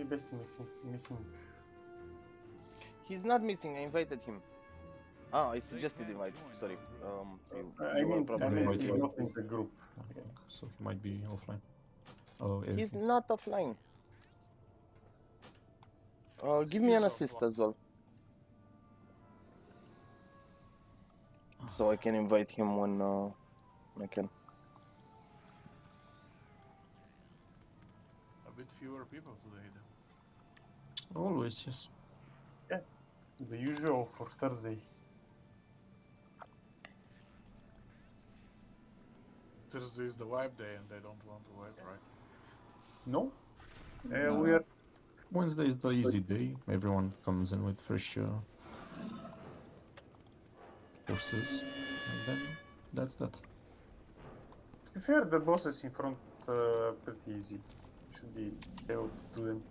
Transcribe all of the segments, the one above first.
Bestie missing? He's not missing. I invited him. Ah, I suggested invite. Sorry. I you were mean, probably he's not in the group. Okay, so he might be offline. Oh, He's not offline. Give me an assist as well, so I can invite him when I can. A bit fewer people today then. always, yes. Yeah, the usual for Thursday. Thursday is the wipe day and they don't want to wipe, right? No? No. We are... Wednesday is the easy day. Everyone comes in with fresh horses, and then that's that. To be fair, the bosses in front pretty easy. Should be able to do them.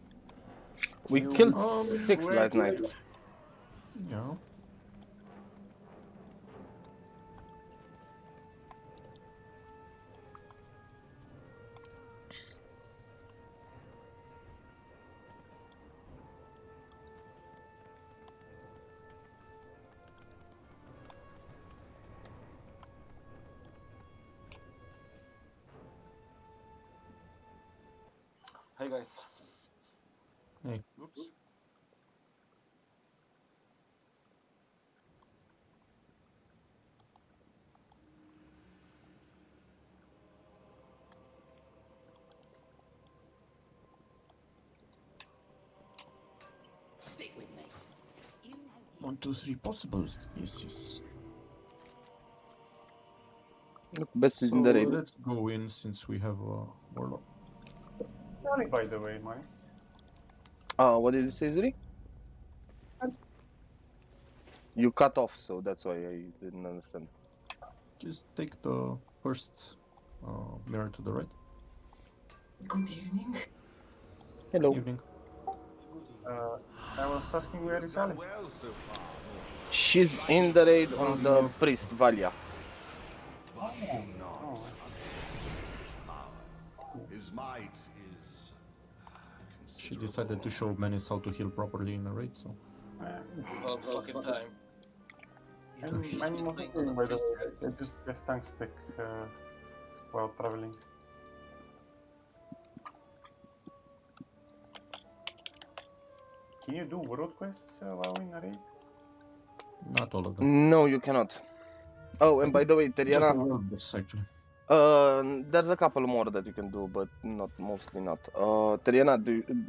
We killed 6 last night. Yeah. Hey guys. Hey. Oops. Stick with me. 1, 2, 3 possible. Yes. Look, best is So in the raid. let's go in since we have a warlock. Sorry, by the way, Mice. What did you say, Zuri? You cut off, so that's why I didn't understand. Just take the first mirror to the right. Good evening. Hello. Evening. I was asking where is Ali? Well so far. She's in the raid on the priest, Valia. Oh. His might is. She decided to show Menace how to heal properly in a raid, so. Well, fucking time. I'm not doing, by the way. I just have tank spec while traveling. Can you do world quests while in a raid? Not all of them. No, you cannot. Oh, and by the way, Just the Teriana, world boss, actually. there's a couple more that you can do, but mostly not. Teriana,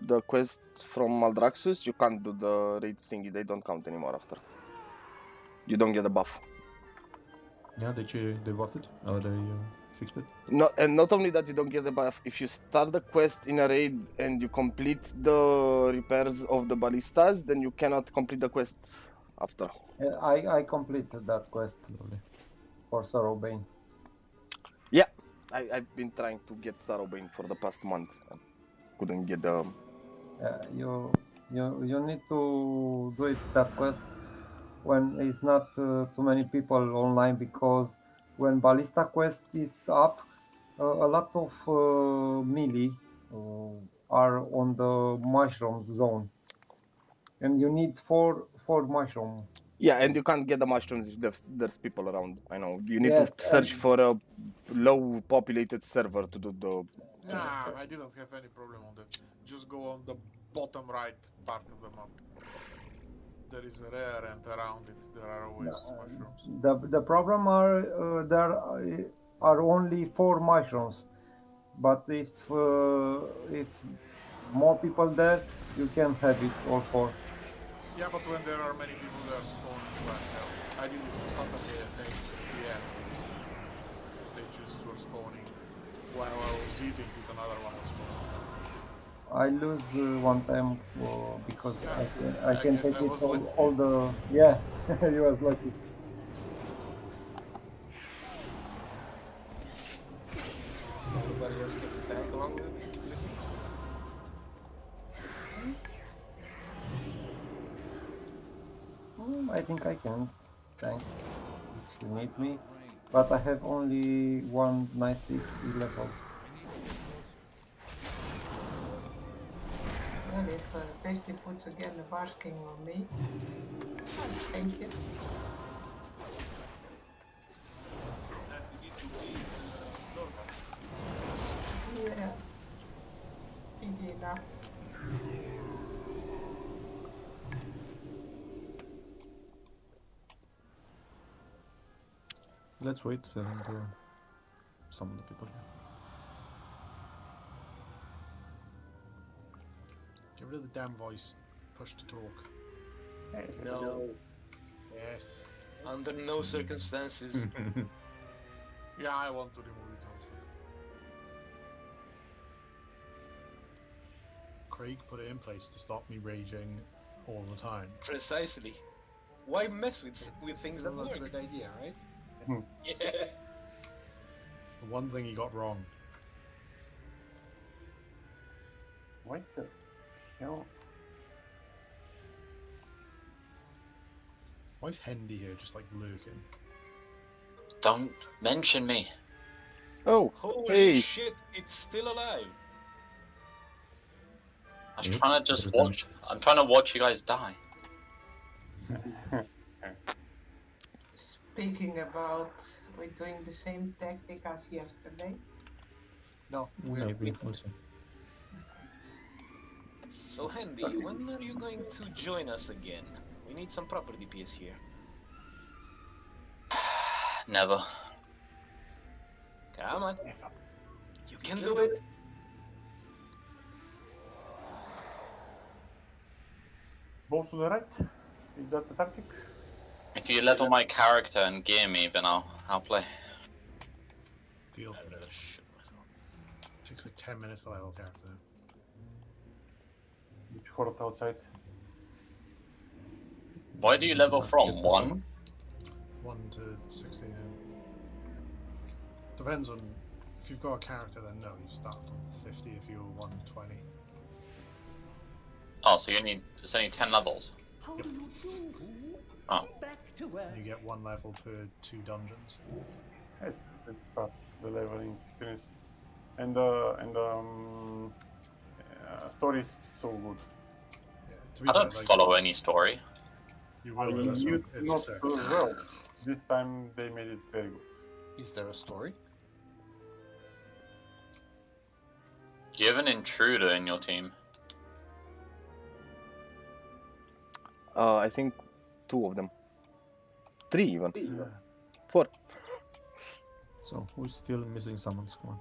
the quest from Maldraxxus, you can't do the raid thingy. They don't count anymore after. You don't get a buff. Yeah, they buffed it. They fixed it. No, and not only that, you don't get a buff. If you start the quest in a raid and you complete the repairs of the ballistas, then you cannot complete the quest after. I completed that quest Lovely. for Sorrowbane. Yeah, I've been trying to get Sorrowbane for the past month. I couldn't get the... You need to do it that quest when it's not too many people online, because when Ballista quest is up, a lot of melee are on the mushrooms zone, and you need four mushrooms. Yeah, and you can't get the mushrooms if there's people around. I know. You need Yes, to search for a low populated server to do the... Nah, I didn't have any problem on that. Just go on the bottom right part of the map. There is a rare and around it there are always mushrooms. The problem are there are only 4 mushrooms, but if more people there, you can have it all 4. Yeah, but when there are many people there spawning by hell. I did it on Saturday at 8 PM. They just were spawning while I was eating with another one was spawning. I lose one time because Yeah, I can guess take I it was all the yeah. You was lucky. Anybody else get to tank along with me? I think I can tank if you need me, but I have only 196 level. mind if Tasty puts again the basking on me. Oh, thank you. Yeah. Easy enough. Let's wait and summon the people here. Get rid of the damn voice. Push to talk. No, Yes. under no circumstances. Yeah, I want to remove it also. Craig put it in place to stop me raging all the time. Precisely. Why mess with things that Sounds like a work? good idea, right? Yeah. It's the one thing he got wrong. What the hell? Why is Hendy here just like lurking? Don't mention me. Oh, Holy hey. shit! It's still alive. I was Yeah, trying to just everything. watch. I'm trying to watch you guys die. Speaking about, we're doing the same tactic as yesterday. No, Maybe, we'll see. So Handy, when are you going to join us again? We need some proper DPS here. Never. Come on. You can do it. Both to the right? Is that the tactic? If you level my character and gear me, then I'll play. Deal. I better shoot myself. Takes like 10 minutes to level character. Which horde outside? Why do you level from? 1? 1 to 16. Depends on if you've got a character. Then no, you start from 50 if you're 120. Oh, so it's only 10 levels. Oh. You get 1 level per 2 dungeons. It's part of the leveling experience. And story is so good. Yeah, to be I don't fair, like, follow any story. You I will. mean, That's you what it's not sick. so well. This time they made it very good. Is there a story? Do you have an intruder in your team? I think 2 of them. 3 even. 4. So, who's still missing summons? Come on.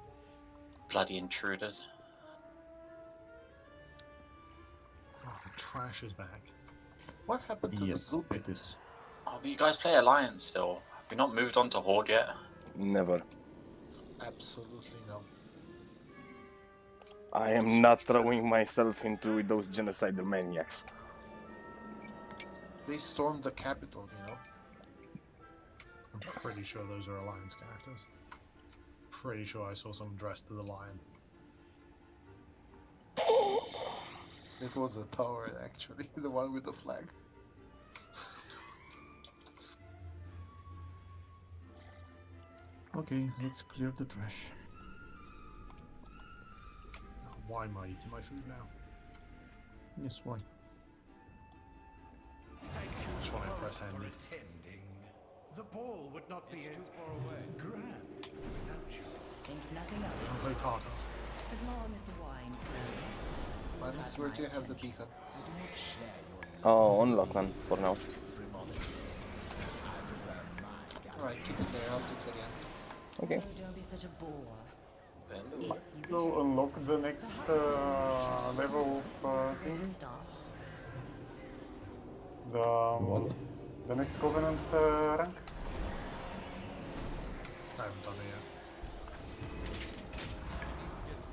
Bloody intruders. Oh, the trash is back. What happened to Yes, the blue it pit? is. Oh, but you guys play Alliance still. Have you not moved on to Horde yet? Never. Absolutely no. I am not throwing myself into those genocidal maniacs. They stormed the capital, you know? I'm pretty sure those are Alliance characters. Pretty sure I saw someone dressed as a lion. It was a tower, actually. The one with the flag. Okay, let's clear the trash. Why am I eating my food now? Yes, why? Just want to impress Henry. Pretending. The ball would not be as grand without you. Think nothing of I'll play Tartar. it, as long as the wine flows. Linus, where do you have the beacon? Oh, on Lockland for now. Alright, keep it there. I'll do it again. Okay. Oh, don't be such a bore. You will unlock the next level of thingy. Stop. The next Covenant rank. I haven't done it yet.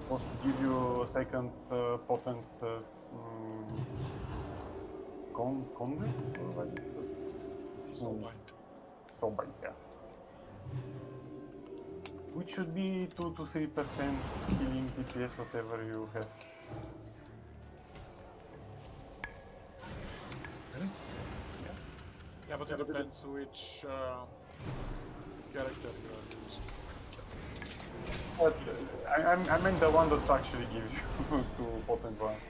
Or to give you a second potent conduit? Or was it? Soulbind. Soulbind, yeah. Which should be 2 to 3% healing DPS, whatever you have. Really? Yeah, but it depends which character you are using. But I meant the one that actually gives you 2 potent ones.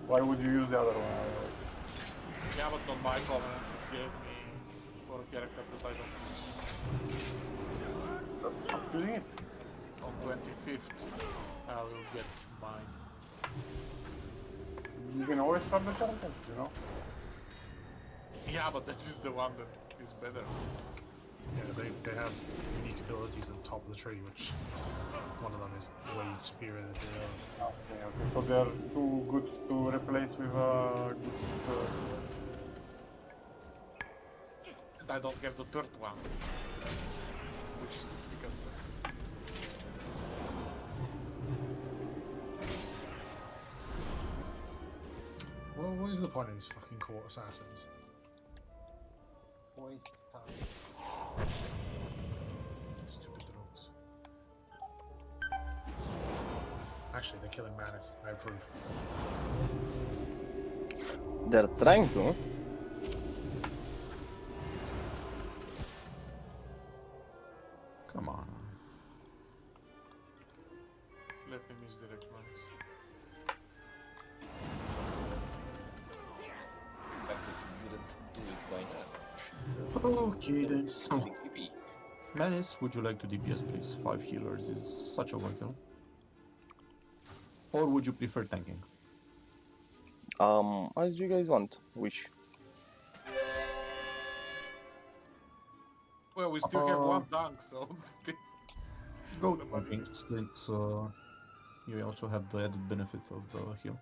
Why would you use the other one otherwise? Yeah, but on my covenant it gave me for a character that I don't use. Stop using it. On 25th, I will get mine. You can always swap the characters, you know? Yeah, but that is the one that is better. Yeah, they have unique abilities at the top of the tree, which one of them is way superior than the other. Okay, so they're too good to replace with a good... And I don't have the third one, which is the second best. Well, what is the point of these fucking court assassins? Waste time. Stupid drugs. Actually, they're killing Manus. I approve. They're trying to. Come on. Let me misdirect mines. The fact that you didn't do it by now. Okay then, so... Creepy. Menace, would you like to DPS please? 5 healers is such overkill. Or would you prefer tanking? As you guys want. Which? Well, we still have one dunk, so... Go tanking since you also have the added benefit of the heal.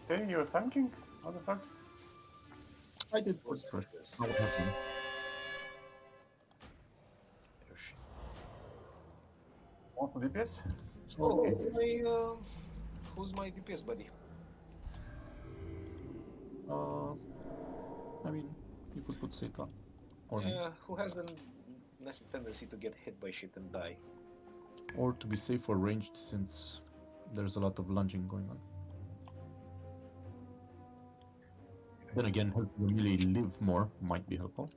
Hey, you're tanking? What the fuck? I did first rush. Now what happened? Want some DPS? Oh, who's my DPS buddy? I mean, you could put Satan. Or me. Who has the nasty tendency to get hit by shit and die? Or to be safe or ranged since there's a lot of lunging going on. Then again, helping the melee live more might be helpful.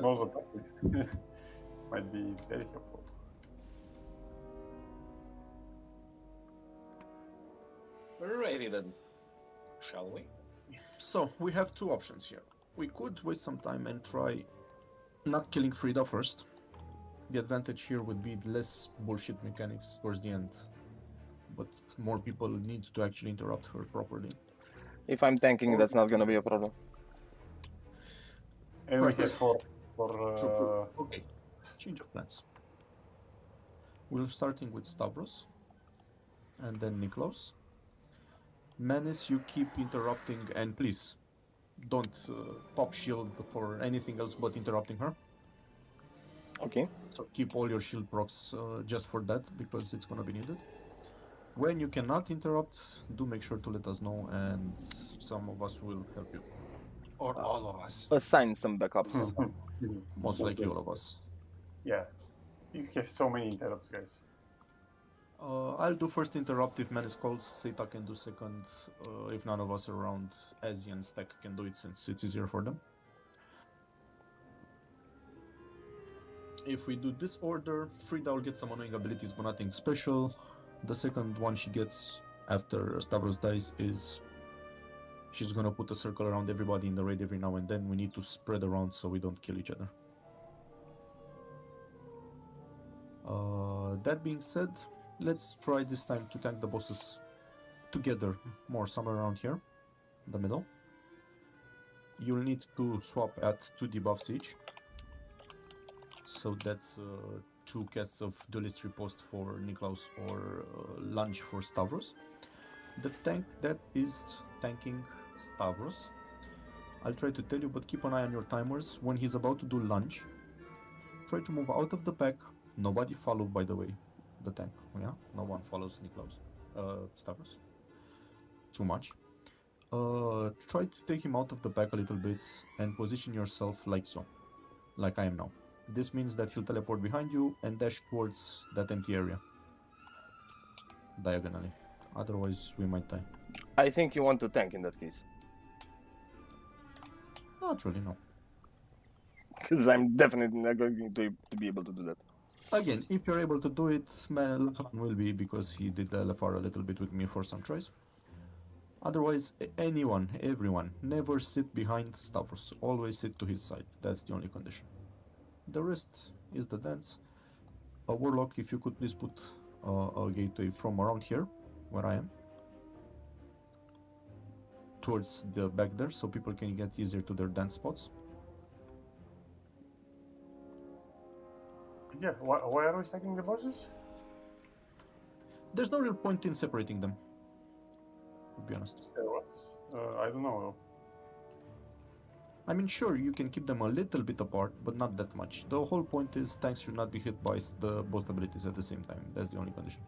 Knows the tactics. Might be very helpful. Alrighty then. Shall we? So, we have two options here. We could waste some time and try not killing Frida first. The advantage here would be less bullshit mechanics towards the end. But more people need to actually interrupt her properly. If I'm tanking, that's not gonna be a problem. And we have for True. Okay, change of plans. We're starting with Stavros. And then Niklos. Menace, you keep interrupting, and please, don't pop shield for anything else but interrupting her. Okay. So keep all your shield procs just for that, because it's gonna be needed. When you cannot interrupt, do make sure to let us know, and some of us will help you. Or all of us. Assign some backups. Most likely all of us. Yeah. You have so many interrupts, guys. I'll do first interrupt if Menace calls, Seta can do second, if none of us are around, Azzy and Stack can do it since it's easier for them. If we do this order, Frida will get some annoying abilities but nothing special. The second one she gets after Stavros dies is she's gonna put a circle around everybody in the raid every now and then. We need to spread around so we don't kill each other. That being said, let's try this time to tank the bosses together, more somewhere around here, in the middle. You'll need to swap at 2 debuffs each. So that's 2 casts of Duelist Riposte for Niklaus or Lunge for Stavros. The tank that is tanking Stavros, I'll try to tell you, but keep an eye on your timers. When he's about to do Lunge, try to move out of the pack. Nobody follow, by the way, the tank. Yeah, no one follows Niklaus, Stavros. Too much. Try to take him out of the pack a little bit and position yourself like so, like I am now. This means that he'll teleport behind you and dash towards that empty area, diagonally. Otherwise, we might die. I think you want to tank in that case. Not really, no. Because I'm definitely not going to be able to do that. Again, if you're able to do it, Lefan will be, because he did the LFR a little bit with me for some tries. Otherwise, anyone, everyone, never sit behind Stavros. Always sit to his side. That's the only condition. The rest is the dance. A Warlock, if you could please put a gateway from around here, where I am, towards the back there, so people can get easier to their dance spots. Yeah, why are we stacking the bosses? There's no real point in separating them, to be honest. There was. I don't know. I mean, sure, you can keep them a little bit apart, but not that much. The whole point is tanks should not be hit by both abilities at the same time. That's the only condition.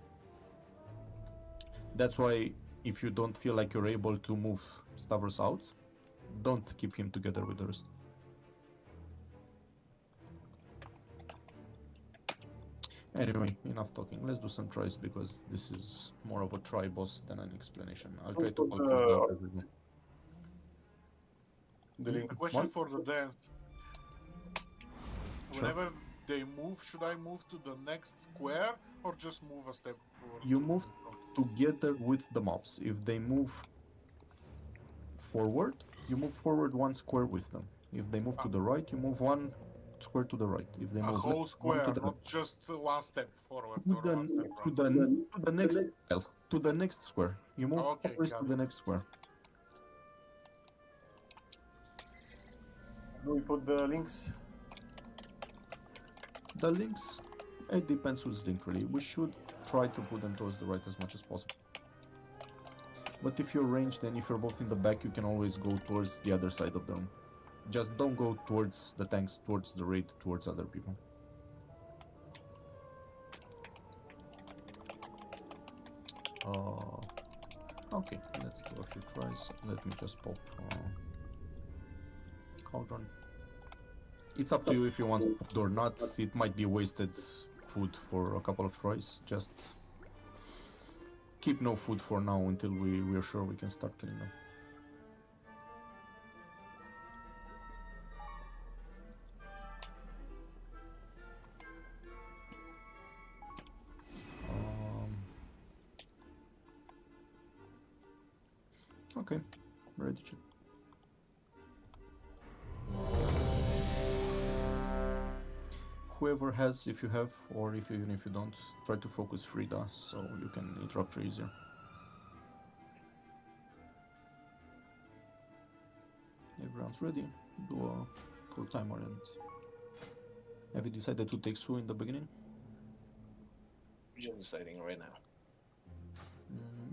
That's why, if you don't feel like you're able to move Stavros out, don't keep him together with the rest. Anyway, enough talking. Let's do some tries, because this is more of a try boss than an explanation. I'll try to focus The link. A question What? for the dance. Sure. Whenever they move, should I move to the next square or just move a step forward? You move together with the mobs. If they move forward, you move forward one square with them. If they move to the right, you move one square to the right. If they A move whole left, square, one to the not just one step forward to or the, one step to right. the next tile, to the next square. You move Okay, always got to it. the next square. Do we put the links? The links, it depends whose link really. We should try to put them towards the right as much as possible. But if you're ranged and if you're both in the back, you can always go towards the other side of the room. Just don't go towards the tanks, towards the raid, towards other people. Okay, let's do a few tries. Let me just pop cauldron. It's up to you if you want food or not. It might be wasted food for a couple of tries. Just keep no food for now until we are sure we can start killing them. Okay, ready to. Whoever has, if you have, or even if you don't, try to focus Frida so you can interrupt her easier. Everyone's ready. Do a full timer. And have you decided to take Sue in the beginning? Just deciding right now.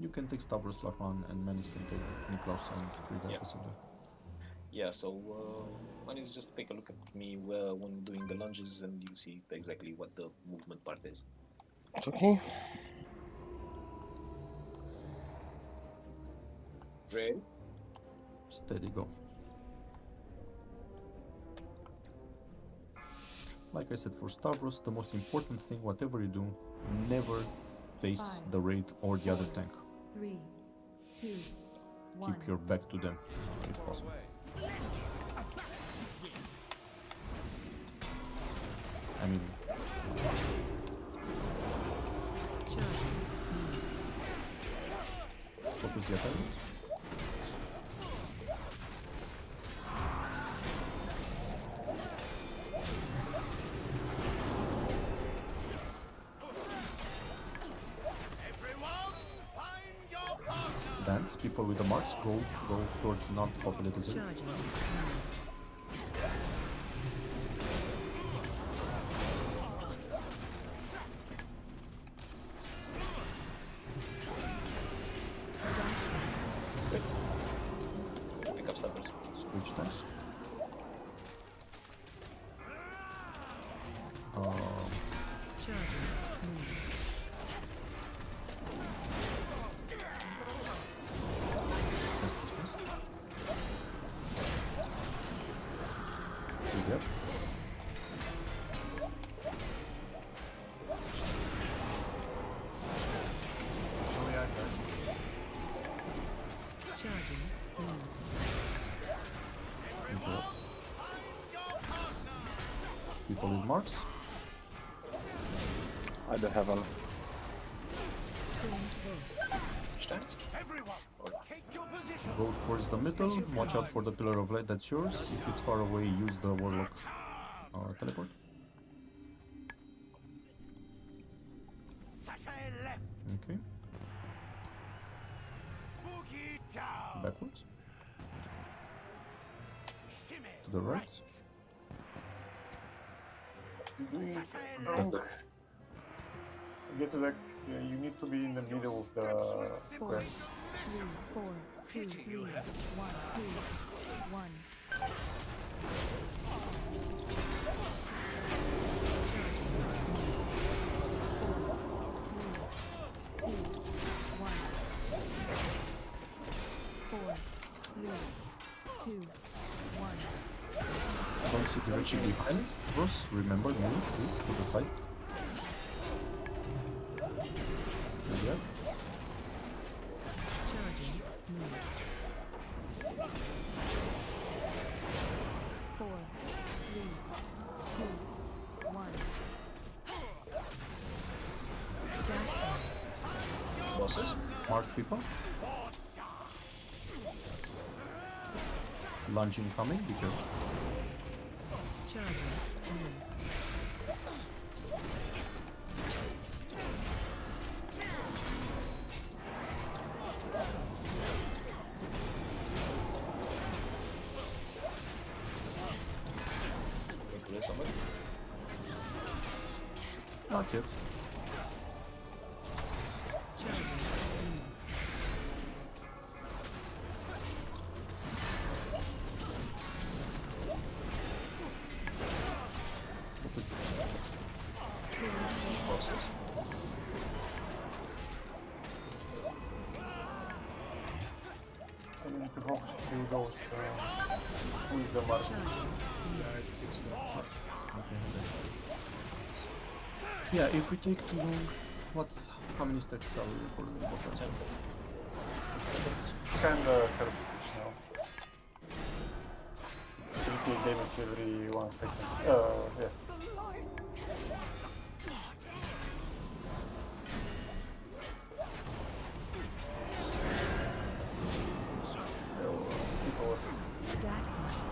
You can take Stavros, Lafan, and Menis can take Niklaus and Frida. Yeah. Yeah, so one is just take a look at me when doing the lunges and you see exactly what the movement part is. Okay. Ready? Steady, go. Like I said, for Stavros, the most important thing, whatever you do, never face the raid or the other tank. 3, 2, 1. Keep your back to them, if possible. I mean... Focus the attack. Dance, people with the marks, go towards non-populated area. Charging. Pick up steppers. Switch tanks. Charging. Yep. Oh yeah, guys. Charging. People with marks. I don't have one. Everyone, take your position. Go towards the middle. Watch out for the pillar of light. That's yours. If it's far away, use the warlock teleport. Sashay left. Okay. Boogie down. Backwards. Shimmy To the right. Wrong. Get to the. You need to be in the middle of the square. 3, 4, 2, 3, 1, 2, 1. Don't sit directly behind us. Bros, remember, move please to the side. Yeah. Charging. 4, 3, 2, 1. Stack. Bosses? Mark people. Lunge incoming, be careful. Charging. Somebody? Not yet. I need to focus kill those with the mark. Yeah, if we take too long, how many stacks are we for the bottom? Kinda hurts, you know. It's 3k damage every 1 second. Yeah.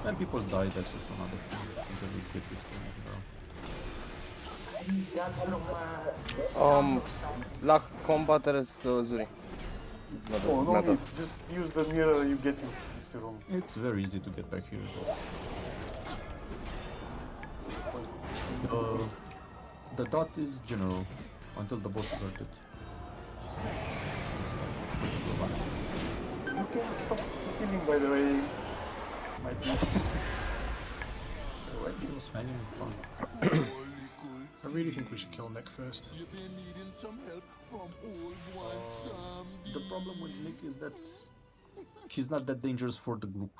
And people die, that's also another thing that we get used to moving around. La combatere Zuri. Oh, no need. Just use the mirror you get into this room. It's very easy to get back here though. The dot is general until the bosses are dead. You can stop healing, by the way. Might be. It was fine. I really think we should kill Nick first. The problem with Nick is that he's not that dangerous for the group.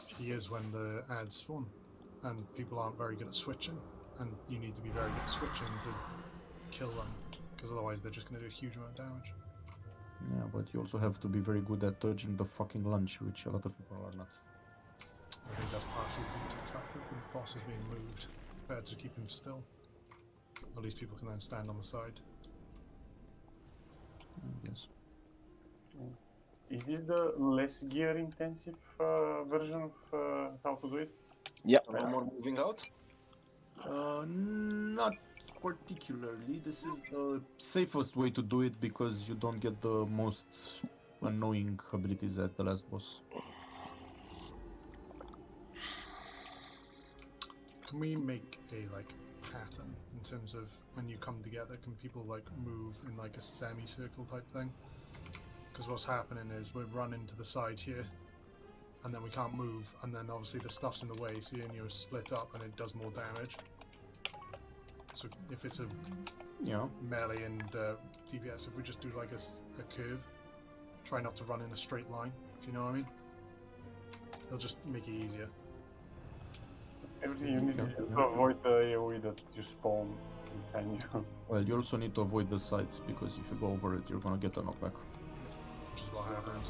He is when the ads spawn, and people aren't very good at switching, and you need to be very good at switching to kill them, because otherwise they're just going to do a huge amount of damage. Yeah, but you also have to be very good at dodging the fucking lunge, which a lot of people are not. I think that's partially due to the fact that the boss is being moved. Better to keep him still. At least people can then stand on the side. Yes. Is this the less gear intensive version of how to do it? Yeah. No more moving out? Not particularly. This is the safest way to do it because you don't get the most annoying abilities at the last boss. Can we make a pattern in terms of when you come together? Can people move in a semicircle type thing? Because what's happening is we run into the side here, and then we can't move, and then obviously the stuff's in the way, so you're split up, and it does more damage. So if it's a melee and DPS, if we just do a curve, try not to run in a straight line, if you know what I mean. It'll just make it easier. Everything you need to avoid the AoE that you spawn behind you. Well, you also need to avoid the sides because if you go over it, you're gonna get a knockback. Which is what happened.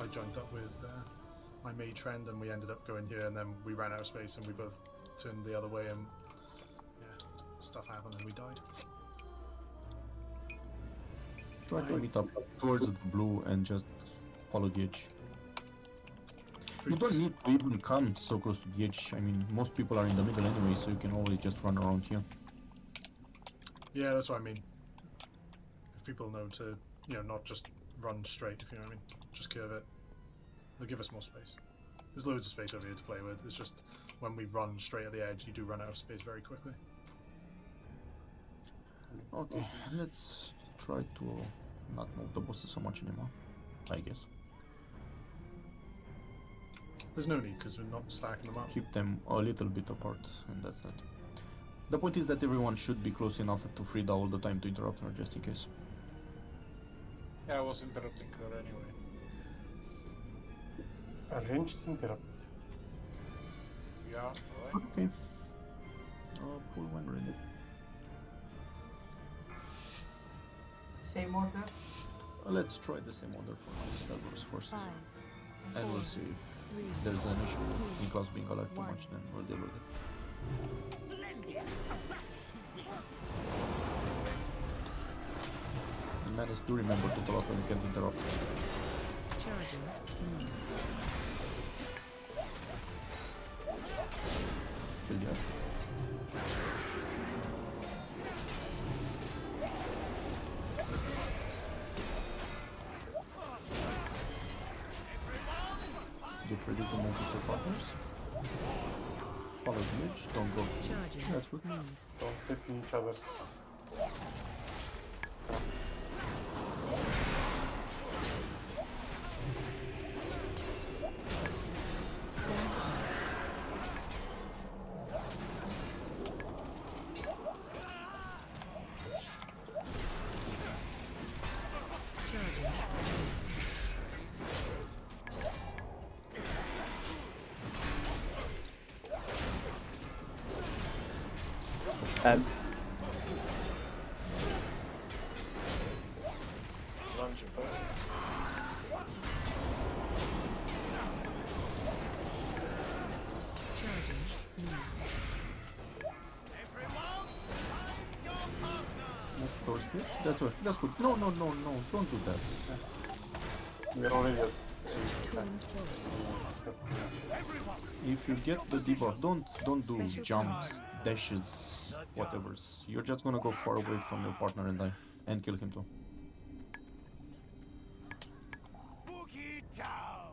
I joined up with my mage friend, and we ended up going here, and then we ran out of space, and we both turned the other way, and stuff happened and we died. Try to meet up towards the blue and just follow the edge. You don't need to even come so close to the edge. I mean, most people are in the middle anyway, so you can always just run around here. Yeah, that's what I mean. If people know to, you know, not just run straight, if you know what I mean, just curve it. They'll give us more space. There's loads of space over here to play with. It's just when we run straight at the edge, you do run out of space very quickly. Okay, let's try to not move the bosses so much anymore, I guess. There's no need because we're not stacking them up. Keep them a little bit apart, and that's that. The point is that everyone should be close enough to Frida all the time to interrupt her, just in case. Yeah, I was interrupting her anyway. Arranged interrupt. Yeah, alright. Okay. Pull when ready. Same order. Let's try the same order for my Stalwars first. 5, And 4, we'll see if 3, there's an issue with Niklaus being alive too 1. much, then we'll deal with it. And manage to remember to block when you can't interrupt. charging, Kill the Get ready to move with your partners. Follow the edge, don't go. charging, That's good. Don't hit each other's. stand by, charging, And Lunge your first. charging, Move towards it. That's right. That's good. No, no, no, no. Don't do that. We're already at twin force, If you get the debuff, don't do jumps, dashes, whatever's. You're just gonna go far away from your partner and die, and kill him too. Boogie down.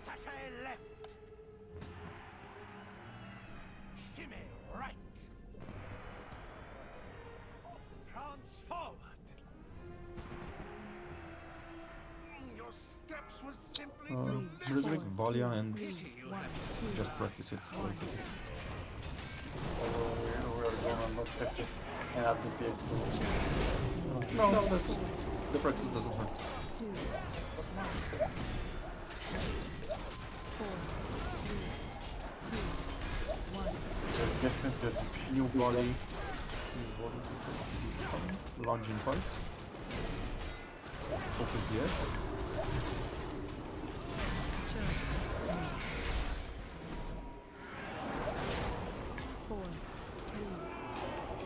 Sashay left. Shimmy right. Prance forward. Your steps were simply Resurrect Valia and 3, 1, 2, just practice it. Although we are gonna not catch it and add DPS to it. No, the practice doesn't hurt. 2, 1, 4, 3, 2, 1. There's definitely a DPS. New volley. Lunging fight. Focus the edge. Charging. 4, 3, 2,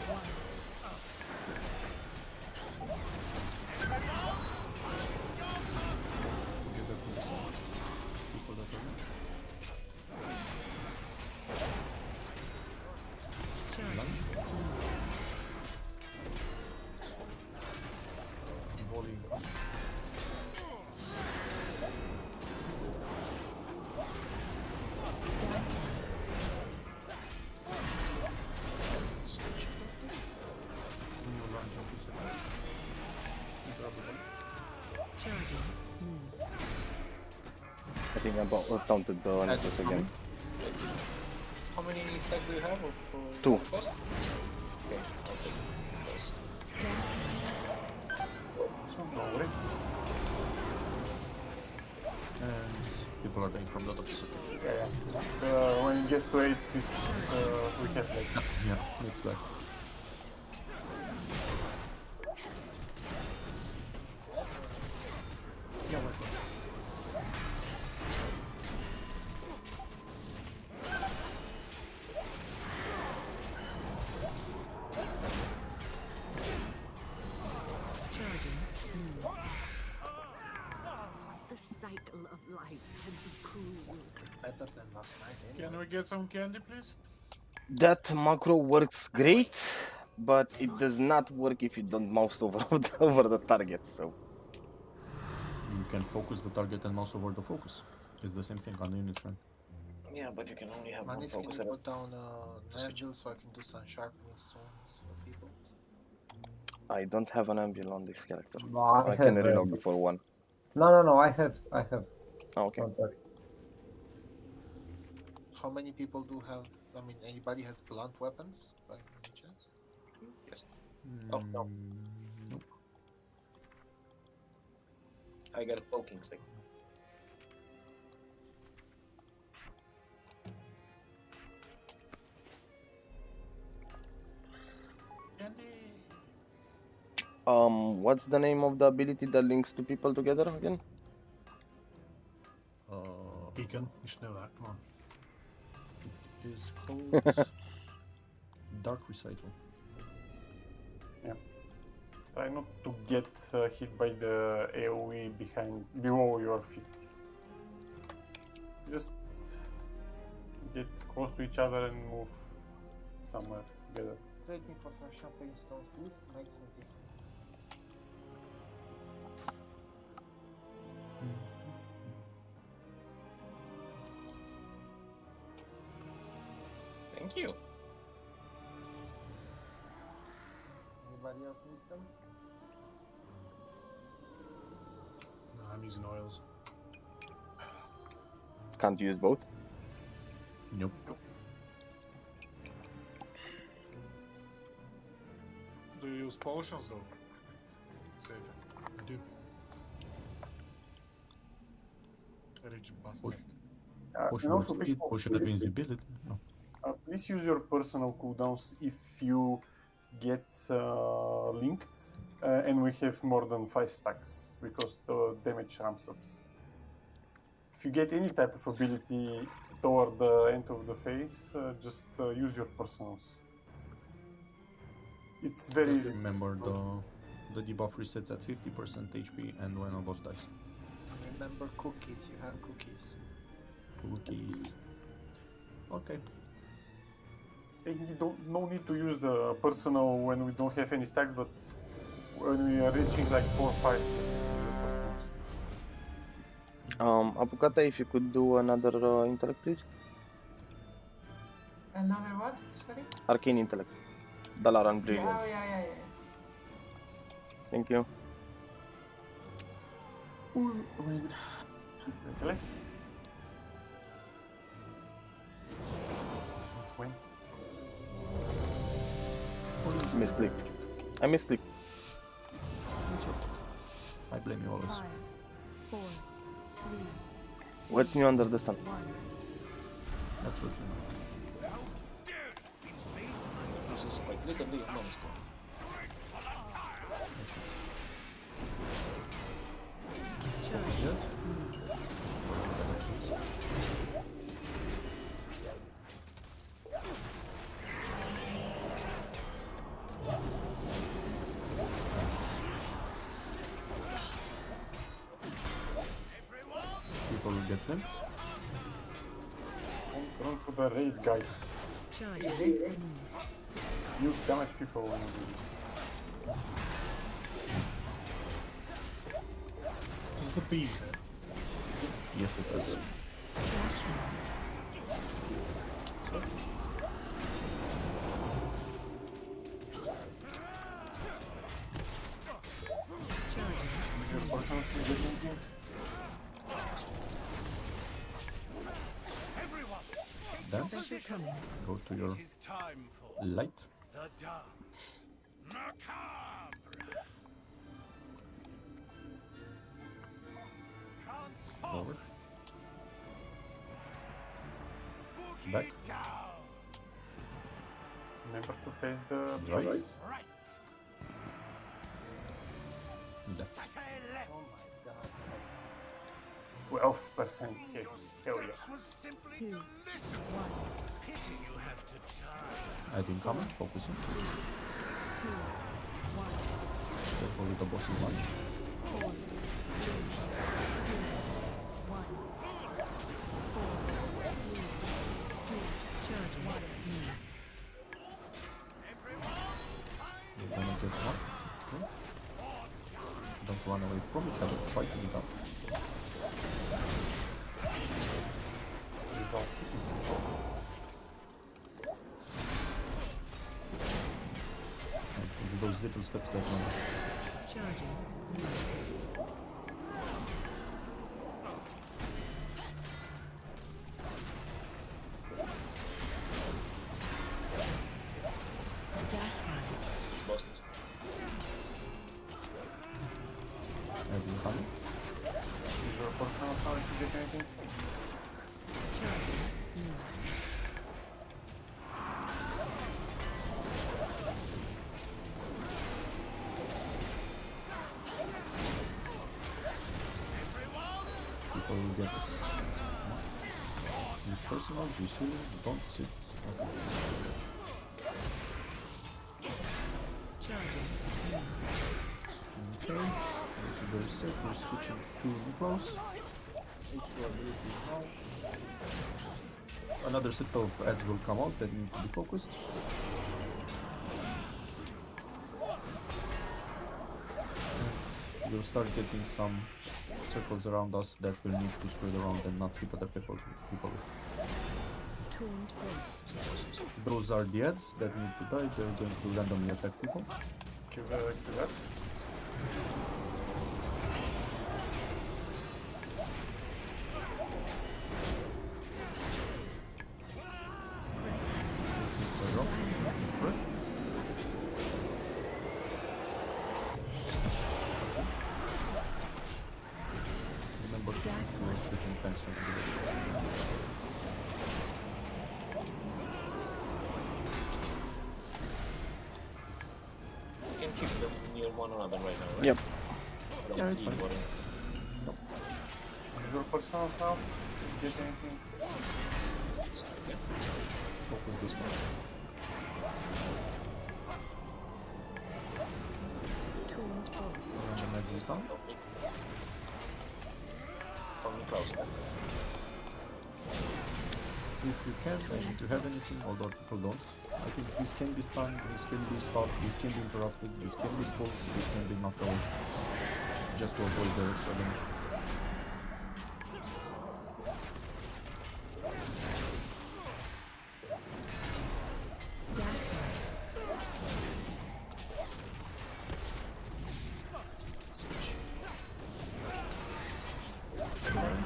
1. Give that to the side. People that are there. Charging. Volley. Stand by. New lunge on this side. Interrupt the volley. Charging. I think I taunted the Nexus again. How many stacks do you have of 2. first? Okay, I'll take those. Stand So no worries. And people are dying from the top. Yeah, yeah. When it gets to 8, it's we can like Yeah, it's back. Yeah, wait. Life can be cruel. Better than last night. Can we get some candy, please? That macro works great, but it does not work if you don't mouse over the target. So You can focus the target and mouse over the focus. It's the same thing on the unit front. Yeah, but you can only have one Manis, can focus you at a put down Anvil so I can do some sharpening stones for people? I don't have an anvil on this character. No, I I can have, reload before one. No, I have. Oh, okay. Don't worry. How many people do have? I mean, anybody has blunt weapons by any chance? Yes. Oh no, Nope. I got a poking stick. Candy. What's the name of the ability that links two people together again? Beacon, you should know that. Come on. It is called Dark Recital. Try not to get hit by the AoE below your feet. Just get close to each other and move somewhere together. Trade me for some sharpening stones, please. Knightsmithy. Thank you. Anybody else needs them? No, I'm using oils. Can't use both. Nope. Do you use potions though? Save I do. Rich bastard. Push. And Potion also of speed, people, potion of invincibility. No. please use your personal cooldowns if you get linked and we have more than 5 stacks because the damage ramps up. If you get any type of ability toward the end of the phase, just use your personals. It's very Just easy. remember the debuff resets at 50% HP and when a boss dies. Remember cookies. You have cookies. Cookies. Okay. And you no need to use the personal when we don't have any stacks, but when we are reaching like 4 or 5, just use your personals. Apucata, if you could do another intellect, please. Another what? Sorry? Arcane intellect. Dalaran brilliance. Oh, yeah. Thank you. Really? Since when? Misclicked. I misclicked. I blame you always. 5, 4, 3, What's new under the sun? 1. Absolutely. This was quite literally a monster. Good. People will get limped. Don't to the raid, guys. Charging. You damage people when you do this. Does the beam hit? Yes, it does. Your personals will get anything. Dance. Special coming. Go to your It is time for light. the dance. Macabre. Forward. Boogie Back. down. Remember to face the Right. price. Right. Left. Say left. Oh my god. 12% yes. Hell yeah. This was simply 2, delicious. 1. Pity you have to die. Adding comment, focusing. 2, 1. Careful with the boss's lunge. 4, 3, 2, 1. Don't run away from each other, try to meet up. And it's those little steps that matter. Charging. Everything coming? Is your personal power to get anything? People will get use personals, use healing, don't sit. Okay, so very set, we're switching to Niklaus. Extra abilities now. Another set of ads will come out that need to be focused. And we'll start getting some circles around us that will need to spread around and not hit other people. Those are the ads that need to die, they're going to randomly attack people. Give that. Remember, we're switching tanks from the You can keep them near one another right now, right? Yep. Don't Yeah, it's need fine. worry. Is your personal now? Get anything? focus this one. And the magic down. From the close then. If you can, and if you have anything, although people don't, I think this can be stunned, this can be stopped, this can be interrupted, this can be pulled, this can be knocked away. Just to avoid the extra damage.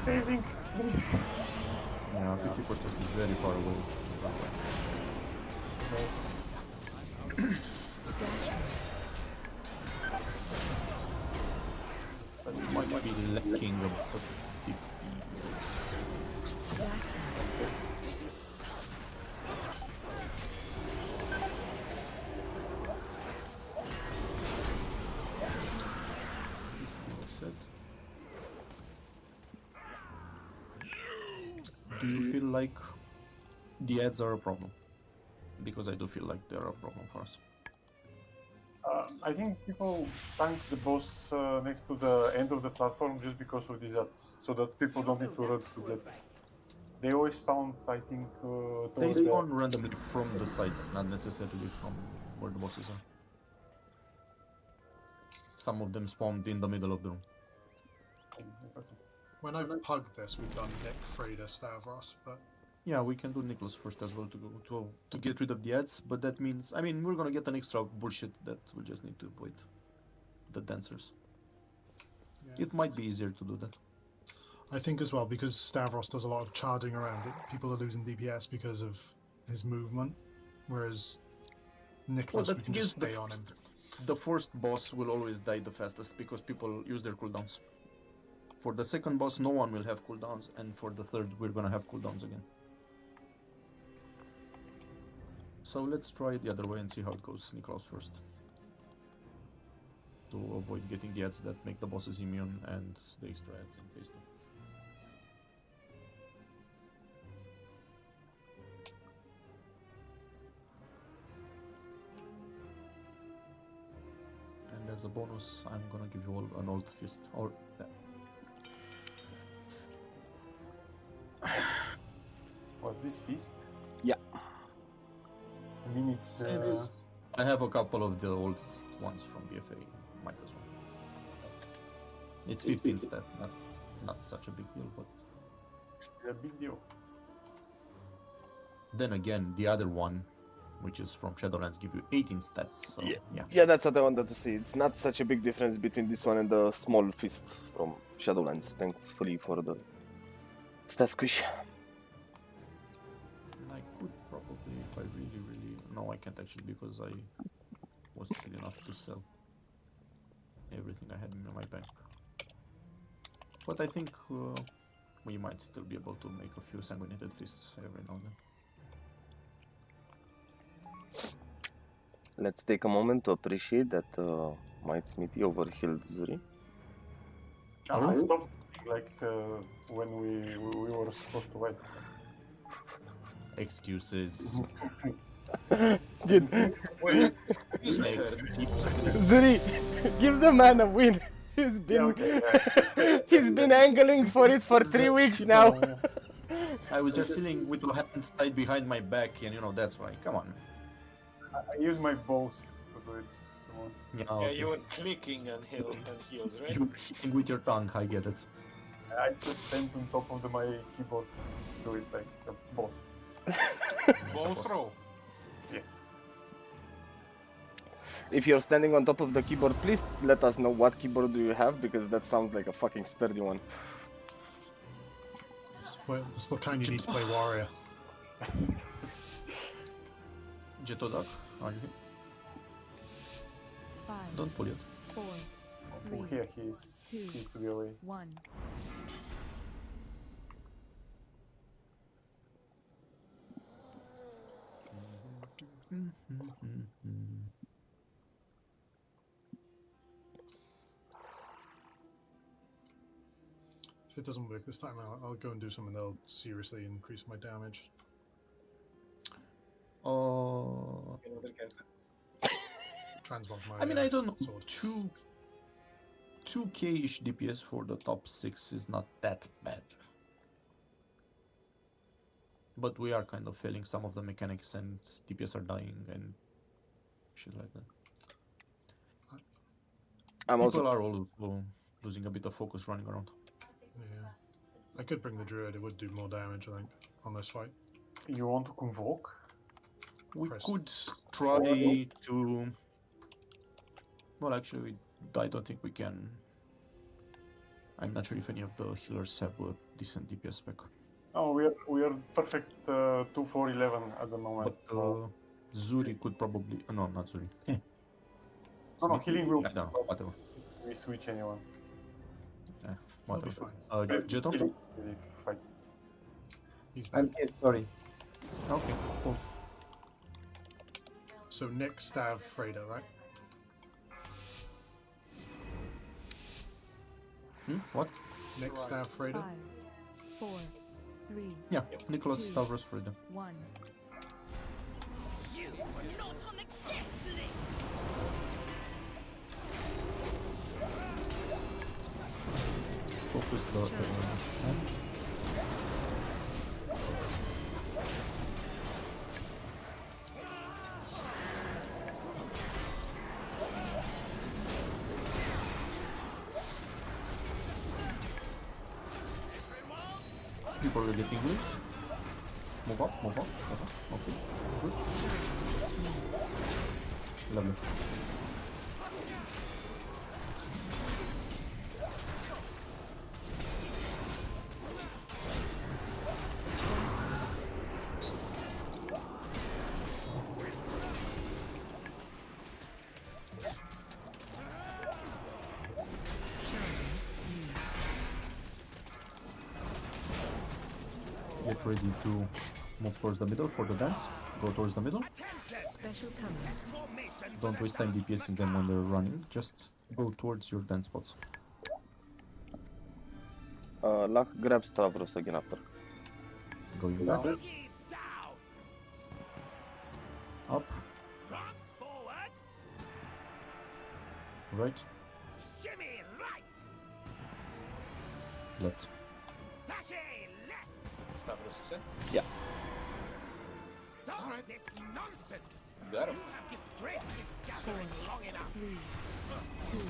Phasing, please. Yeah, 50% is very far away. Might be lacking a bit of DP. This being said, do you feel like the ads are a problem? Because I do feel like they are a problem for us. I think people tank the boss next to the end of the platform just because of these ads, so that people don't need to run to get. They always spawn, I think. They spawn randomly from the sides, not necessarily from where the bosses are. Some of them spawned in the middle of the room. When I've pugged this, we've done Nick, Freda, Stavros, but Yeah, we can do Nicholas first as well to get rid of the ads, but that means, I mean, we're gonna get an extra bullshit that we just need to avoid. The dancers. yeah. It might be easier to do that. I think as well, because Stavros does a lot of charging around it, people are losing DPS because of his movement, whereas Nicholas, the we can thing just is, stay on him. The first boss will always die the fastest because people use their cooldowns. For the second boss, no one will have cooldowns, and for the third, we're gonna have cooldowns again. So let's try it the other way and see how it goes. Niklaus first. To avoid getting the ads that make the bosses immune and the extra ads in case. And as a bonus, I'm gonna give you all an old fist. Or Was this feast? Yeah. I mean, it's. I have a couple of the old ones from BFA. Might as well. It's 15 stat, not such a big deal, but A big deal. then again, the other one, which is from Shadowlands, give you 18 stats. So yeah. Yeah, that's what I wanted to see. It's not such a big difference between this one and the small fist from Shadowlands, thankfully for the stat squish. I could probably, if I really... No, I can't actually, because I was stupid enough to sell everything I had in my bank. But I think we might still be able to make a few sanguinated fists every now and then. Let's take a moment to appreciate that Might Smithy overhealed Zuri. I stopped like when we were supposed to wait. Excuses. Dude. Excuses. Zuri, give the man a win. He's been he's been angling for it for 3 weeks now. I was just sitting with my hands tied behind my back, and that's why. Come on. I use my bows to do it. Come on. Yeah, okay. you were clicking and heals, right? You hitting with your tongue, I get it. I just stand on top of my keyboard, do it like a boss. Bow throw. Yes. If you're standing on top of the keyboard, please let us know what keyboard do you have, because that sounds like a fucking sturdy one. That's the kind you need to play warrior. Jetodak, are you here? 5, Don't pull it. 4, Oh, 3, here he seems to be away. 1. If it doesn't work this time, I'll go and do something that'll seriously increase my damage. Transmog my. I mean, I don't know. sword. 2k-ish DPS for the top 6 is not that bad. But we are kind of failing some of the mechanics, and DPS are dying and shit like that. People are all losing a bit of focus running around. Yeah. I could bring the druid, it would do more damage, I think, on this fight. You want to convoke? We could try to... Well, actually, I don't think we can. I'm not sure if any of the healers have a decent DPS spec. Oh, we are perfect 2 for 11 at the moment. But Zuri could probably... No, not Zuri. No, healing will... No, whatever. We switch anyone. Whatever. Healing Jeto? easy fight. I'm here, sorry. Okay, cool. So Nick, Stav, Freda, right? What? Nick, Stav, Freda? 5, 4, 3. Yeah, Nicholas, Stavros, Freda. 1. You were not on the guest list. Focus the... People are getting moved. Move up, move up, move up. Okay, good. Lovely. Get ready to move towards the middle for the dance. Go towards the middle. Special coming. Don't waste time DPSing them when they're running. Just go towards your dance spots. Lach, grab Stavros again after. Going back. Up. Right. Shimmy right. Left. Stavros, you said? Yeah. Stop this nonsense. Got him. You have disgraced this gathering long enough. 3, 2.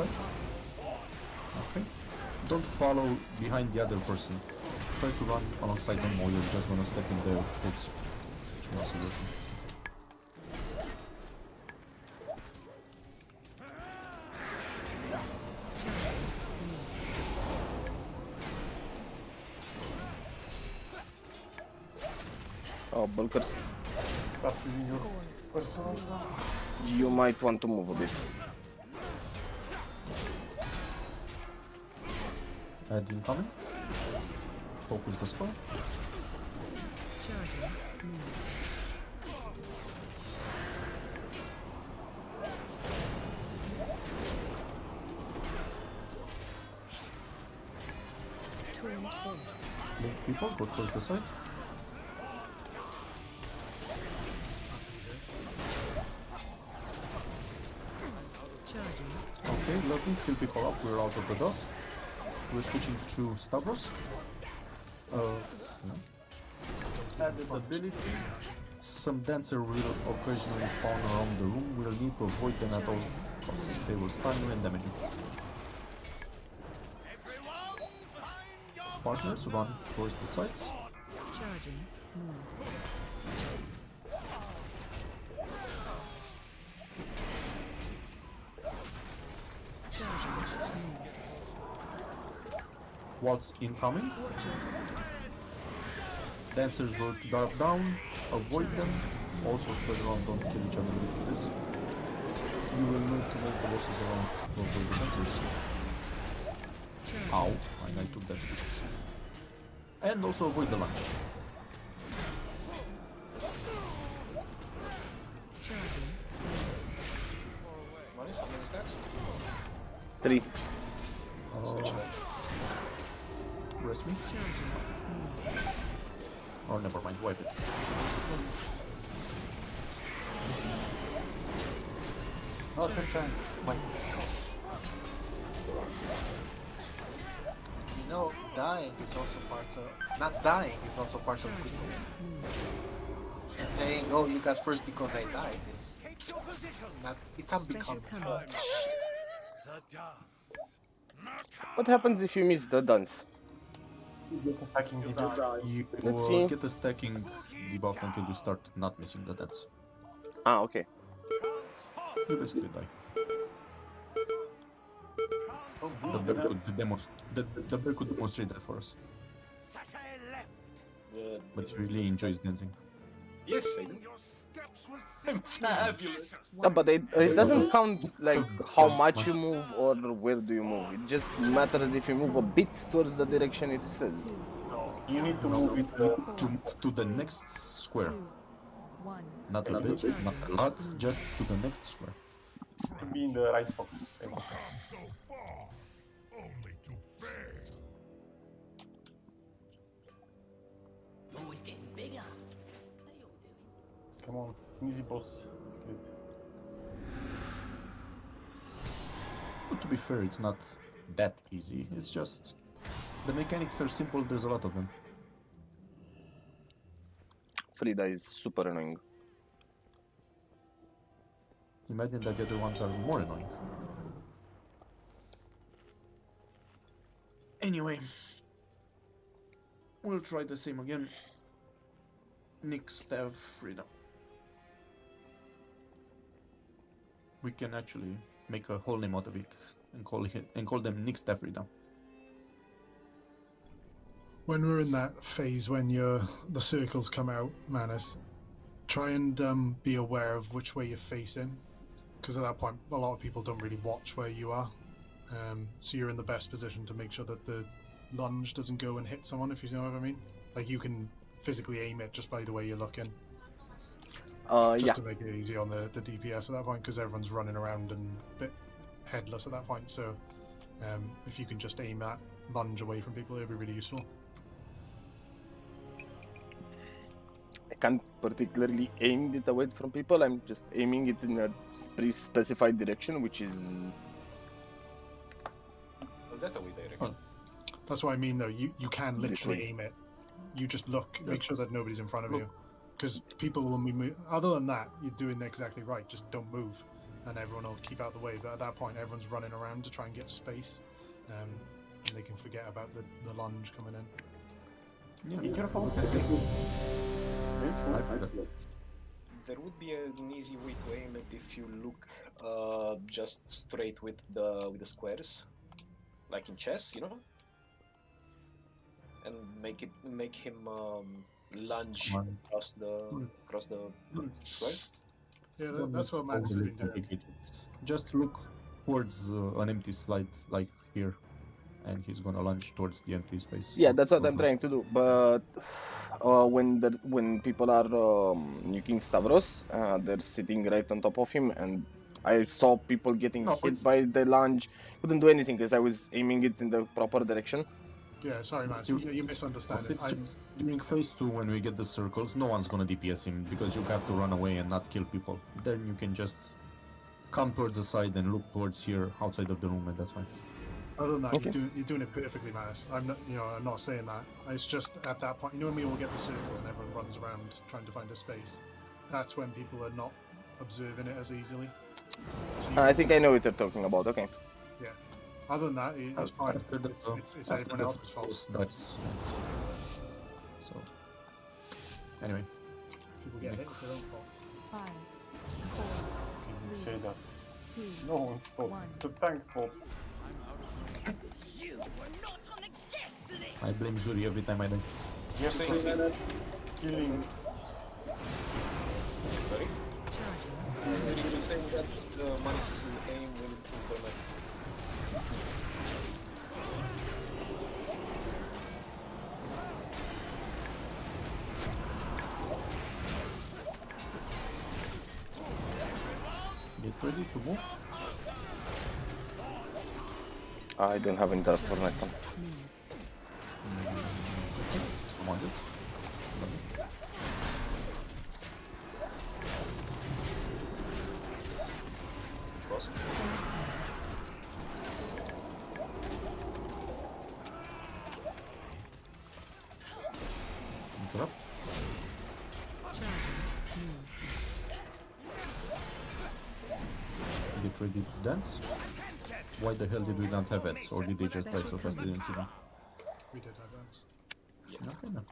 side. Okay. Don't follow behind the other person. Try to run alongside them or you're just gonna step in their foots. Oh, bulkers. Start using your personal. You might want to move a bit. Add incoming. Focus the skull. Charging. Twin force. Link people, go towards the side. Charging. Okay, lovely. Kill people up. We're out of the dot. We're switching to Stavros. Added ability. Some dancer will occasionally spawn around the room. We'll need to avoid them at all costs. They will stun you and damage you. Partners, run towards the sides. Charging. Move. Charging. Move. Waltz incoming. Watchers. Dancers will dart down, avoid them. Also spread around, don't kill each other with this. You will need to make the bosses around to avoid the dancers. Ow, and I took that. And also avoid the lunge. Charging. Manis, how many stats? 3. Rest me. Or never mind, wipe it. No, fair chance. Like, You know, dying is also part of... Not dying is also part of good. And saying, oh, you got first because I died. It's not... It can become... What happens if you miss the dance? attacking debuff. You Let's see. get a stacking debuff until you start not missing the dance. Ah, okay. You basically die. The bear could demonstrate that for us. But he really enjoys dancing. Yes, I do. I'm fabulous. But it doesn't count like how much you move or where do you move. It just matters if you move a bit towards the direction it says. You need to move it To move to the next square. 1. Not a bit, not a lot, just to the next square. to be in the right box. Always getting bigger. Come on, it's an easy boss. Let's get it. But to be fair, it's not that easy. It's just the mechanics are simple. There's a lot of them. Frida is super annoying. Imagine that the other ones are more annoying. Anyway, we'll try the same again. Nick, Stav, Frida. We can actually make a whole name out of it and call them Nick, Stav, Frida. When we're in that phase when the circles come out, Manus, try and be aware of which way you're facing, because at that point a lot of people don't really watch where you are. So you're in the best position to make sure that the lunge doesn't go and hit someone, if you know what I mean. Like you can physically aim it just by the way you're looking. Just to make it easy on the DPS at that point, because everyone's running around and a bit headless at that point. So if you can just aim that lunge away from people, it'll be really useful. I can't particularly aim it away from people. I'm just aiming it in a pre-specified direction, which is That away direction. That's what I mean, though. You can This literally way. aim it. You just look, make sure that nobody's in front of you. Because people will be other than that, you're doing exactly right. Just don't move. and everyone will keep out the way. But at that point, everyone's running around to try and get space, and they can forget about the lunge coming in. Yeah. Be careful. There would be an easy way to aim it if you look just straight with the squares, like in chess, you know, and make him lunge across the squares. Yeah, that's what Max has been doing. Just look towards an empty slide like here, and he's gonna lunge towards the empty space. Yeah, that's what I'm trying to do. But when people are nuking Stavros, they're sitting right on top of him, and I saw people getting hit by the lunge. Couldn't do anything because I was aiming it in the proper direction. Yeah, sorry, Max. You misunderstand it. During phase 2, when we get the circles, no one's gonna DPS him because you have to run away and not kill people. Then you can just come towards the side and look towards here, outside of the room, and that's fine. Other than that, Okay. you're doing it perfectly, Max. I'm not saying that. It's just at that point, you know, when we all get the circle and everyone runs around trying to find a space. That's when people are not observing it as easily. So I think I know what you're talking about. Okay. Yeah. Other than that, it's fine. It's everyone else's fault. So, anyway. People get hit, it's their own fault. 5, You say that. 2, It's no one's fault. It's the tank fault. I blame Zuri every time I die. You're saying that killing. Sorry? You're saying that Manis's aim will improve the map. Get ready to move. I don't have any dark for next time. Someone did. Interrupt. Get ready to dance. Why the hell did we not have ads? Or did they just die so fast they didn't see them? We did have that. Okay, no.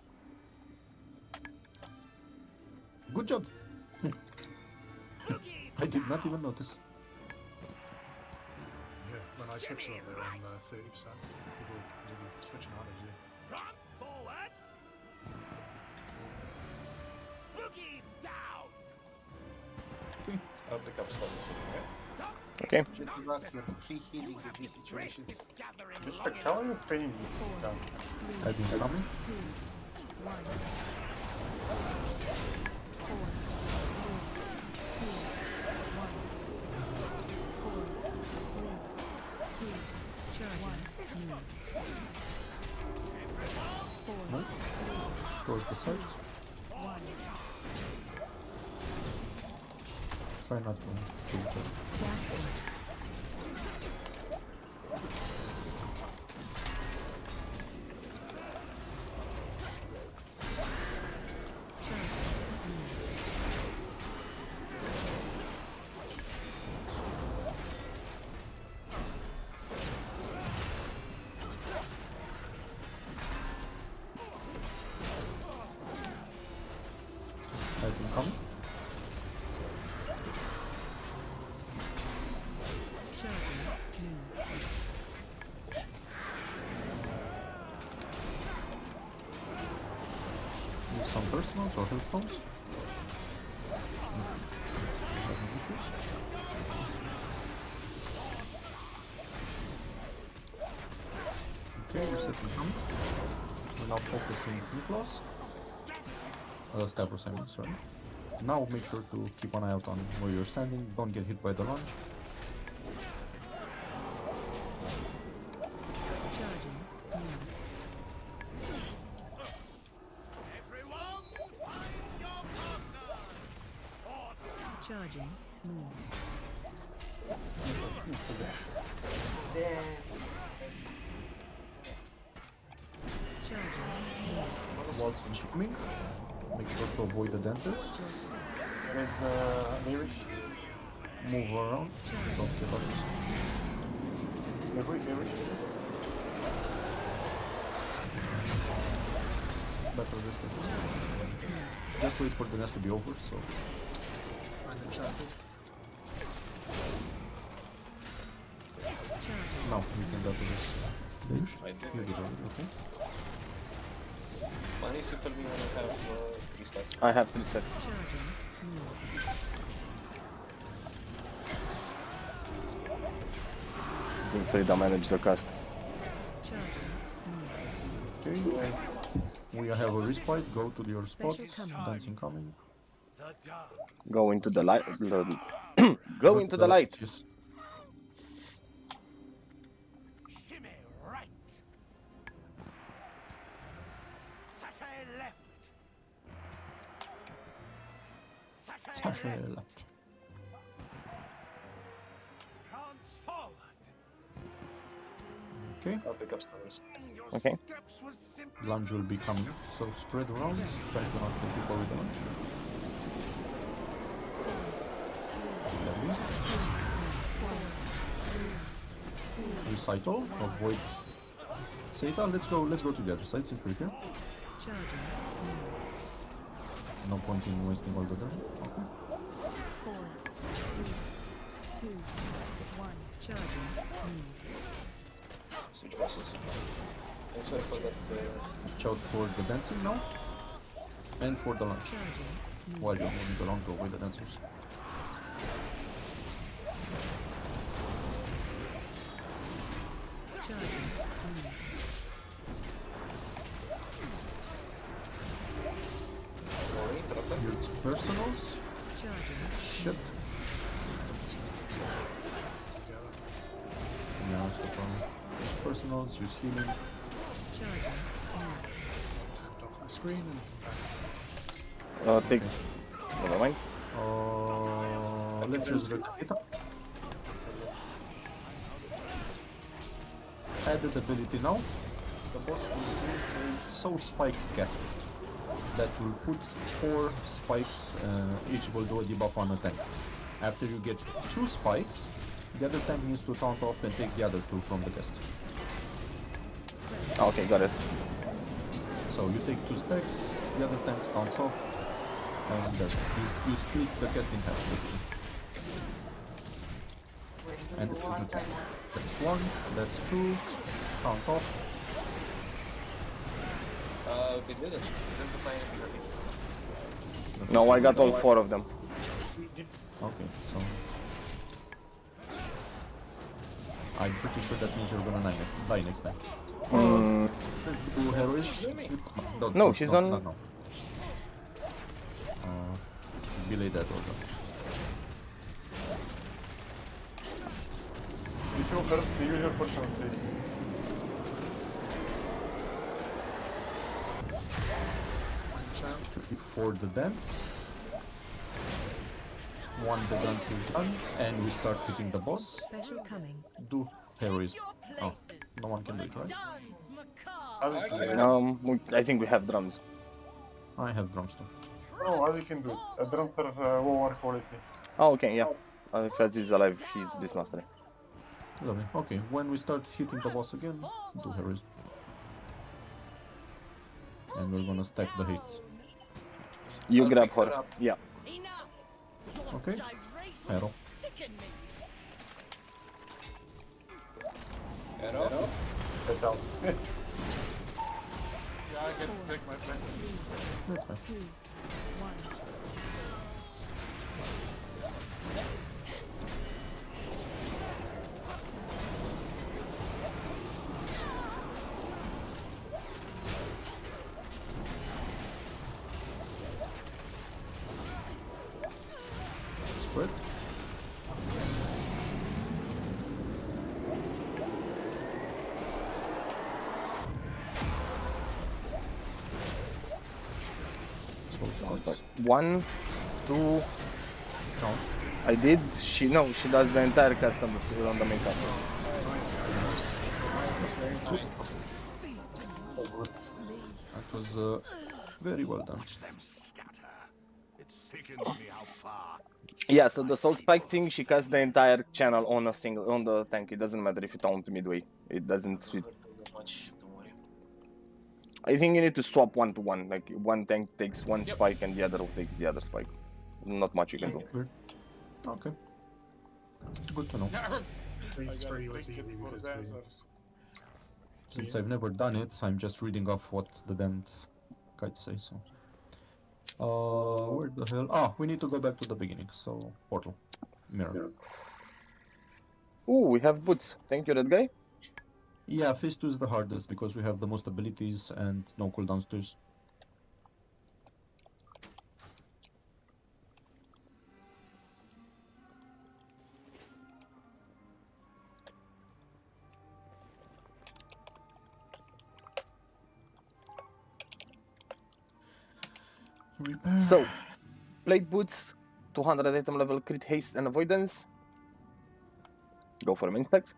Good job! I did not even notice. Yeah, when I switched them, they were on 30%. People will be switching out of you. I'll pick up stuff or something, right? Okay. You're free healing in these situations. Respect, how are you failing this stuff? I've been coming. 2, 1. 4, 3, 2, 1. 4, 3, 2, charging. Move. 4, Move. Towards the sides. 1. Try not to kill each other. Stack. I've been coming. Use some personals or health stones. Having issues. Okay, you're setting coming. We're now focusing Miklos. Stavros, I mean, sorry. Now make sure to keep an eye out on where you're standing. Don't get hit by the lunge. Charging. Move. Whilst coming, make sure to avoid the dancers. Where's the Irish? move around. Don't get up. Better this way. Just wait for the nest to be over, so... I'm enchanted. Now we can go to this stage. I did. You did it, okay. Manis, you told me when I have 3 stacks. I have 3 stacks. I think Frida managed the cast. Okay. We have a respite. Go to your spot. Dancing coming. Go into the light. Go into the light. Yes. Shimmy right. Sashay left. Sashay left. Prance forward. Okay. I'll pick up stones. Okay. Lunge will be coming. So spread around. Try to not hit people with the lunge. Recital. Avoid Seta. Let's go to the other side since we're here. No point in wasting all the time. Okay. 4, 3, 2, 1. Charging. Switch bosses. And sorry for that. Watch out for the dancing now. And for the lunge. While you're moving along, go with the dancers. Use personals. Shit. Now stop on. Use personals, use healing. Tapped off my screen and come back. Takes. Never mind. Let's use Vegeta. Added ability now. The boss will do a Soul Spikes cast. That will put 4 spikes, each will do a debuff on a tank. After you get 2 spikes, the other tank needs to taunt off and take the other 2 from the cast. Okay, got it. So you take 2 stacks, the other tank taunts off, and you split the cast in half basically. And this is the cast. That's 1, that's 2, taunt off. We did it. No, I got all 4 of them. Okay, so I'm pretty sure that means you're gonna die next time. Do heroism? No, he's on. No. Belay that order. This will hurt the user person, please. For the dance. One the dance is done, and we start hitting the boss. Special coming. Do heroism. Oh, no one can do it, right? I think we have drums. I have drums too. No, as you can do it. A drums are lower quality. Oh, okay, yeah. If Faz is alive, he's Beastmaster. Lovely. Okay, when we start hitting the boss again, do heroism. And we're gonna stack the hastes. You grab her. Yeah. Okay. Hero. Get down. Yeah, I get to take my back. That's fine. 2, 1. Spread. Contact. 1, 2. Count. I did. She does the entire cast on the main card. That was very well done. Watch them scatter. It sickens me how far Yeah, so the soul spike thing, she casts the entire channel on the tank. It doesn't matter if you taunt midway. It doesn't fit. Much, don't worry. I think you need to swap 1-to-1. Like one tank takes one spike and the other takes the other spike. Not much you can do. Okay. Good to know. Phase 3 was easy because Since I've never done it, I'm just reading off what the damned guides say, so... where the hell... Ah, we need to go back to the beginning, so... Portal. Mirror. Ooh, we have boots. Thank you, that guy. Yeah, phase 2 is the hardest because we have the most abilities and no cooldowns to use. So, plate boots, 200 item level, crit haste and avoidance. Go for main specs.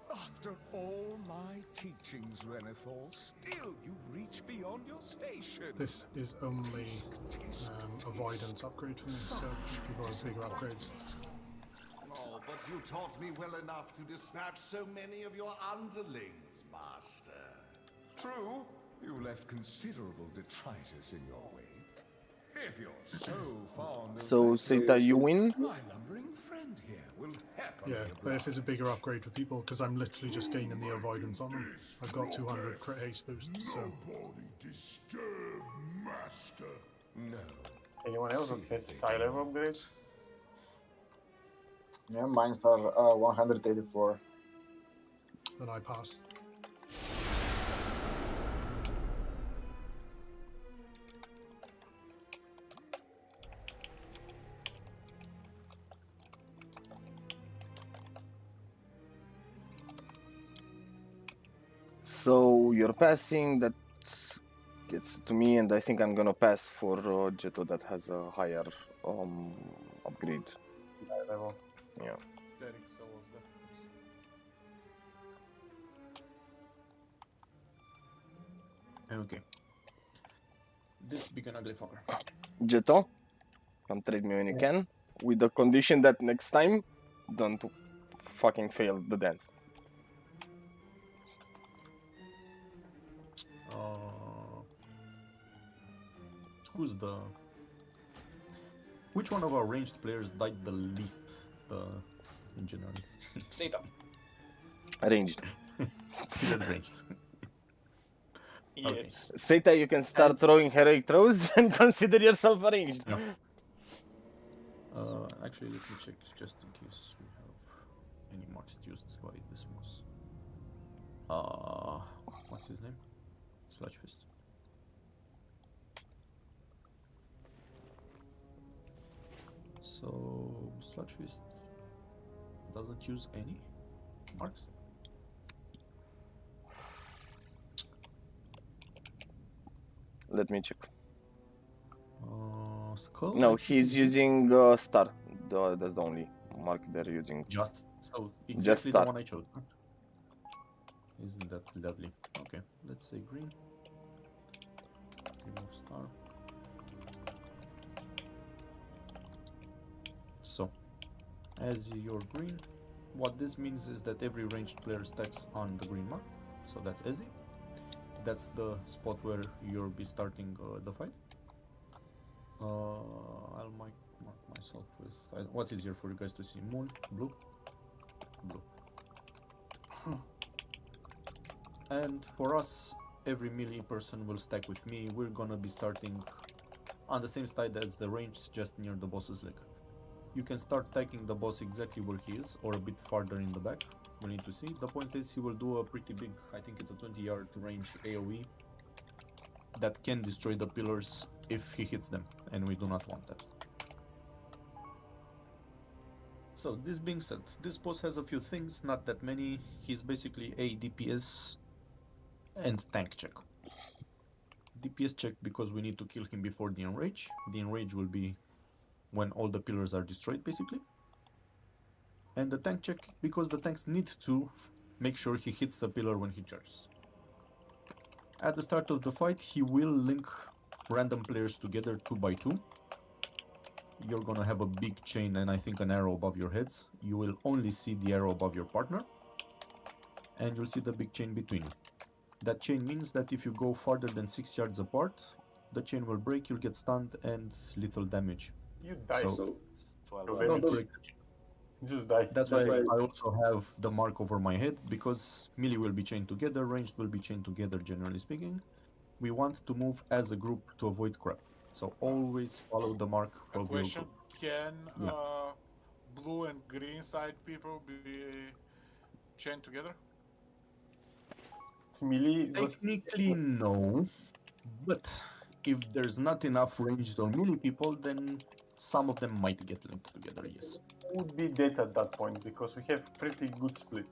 After all my teachings, Renethor, still you reach beyond your station. This is only avoidance upgrade for me, so people have bigger upgrades. Oh, but you taught me well enough to dispatch so many of your underlings, Master. True, you left considerable detritus in your wake. If you're so fond of So, Seta, you win? my lumbering friend here will happily Yeah, but if it's a bigger upgrade for people, because I'm literally just gaining the avoidance on them. I've got 200 crit haste boosts, so... disturb Master. No. Anyone else that has high level upgrades? Yeah, mine are 184. Then I pass. So you're passing, that gets to me, and I think I'm gonna pass for Jetto that has a higher upgrade. High level. Yeah. Okay. This big and ugly fucker. Jetto, come trade me when you can, with the condition that next time, don't fucking fail the dance. Who's the... Which one of our ranged players died the least in general? Seta. Ranged. He's ranged. Okay. Seta, you can start throwing heroic throws and consider yourself arranged. Yeah. Actually, let me check just in case we have any marks used by this mouse. What's his name? Sludgefist. So Sludgefist doesn't use any marks. Let me check. Skull? No, he's using star. That's the only mark they're using. Just so exactly Just the star. one I chose. Huh? Isn't that lovely? Okay, let's say green. Remove star. So, as you're green, what this means is that every ranged player stacks on the green mark. So that's easy. That's the spot where you'll be starting the fight. I'll mark myself with... what's easier for you guys to see? Moon? Blue? Blue. And for us, every melee person will stack with me. We're gonna be starting on the same side as the ranged, just near the boss's leg. You can start attacking the boss exactly where he is, or a bit farther in the back. We need to see. The point is, he will do a pretty big, I think it's a 20-yard range AoE that can destroy the pillars if he hits them, and we do not want that. So, this being said, this boss has a few things, not that many. He's basically a DPS and tank check. DPS check because we need to kill him before the enrage. The enrage will be when all the pillars are destroyed, basically. And the tank check because the tanks need to make sure he hits the pillar when he charges. At the start of the fight, he will link random players together 2 by 2. You're gonna have a big chain and I think an arrow above your heads. You will only see the arrow above your partner, and you'll see the big chain between you. That chain means that if you go farther than 6 yards apart, the chain will break, you'll get stunned and little damage. You die. So, 12 don't damage. break. Just die. That's why I also have the mark over my head, because melee will be chained together, ranged will be chained together, generally speaking. We want to move as a group to avoid crap. So always follow the mark A of your question: group. Can Yeah. blue and green side people be chained together? It's melee. Technically, no. But if there's not enough ranged or melee people, then some of them might get linked together, yes. Would be dead at that point because we have pretty good split.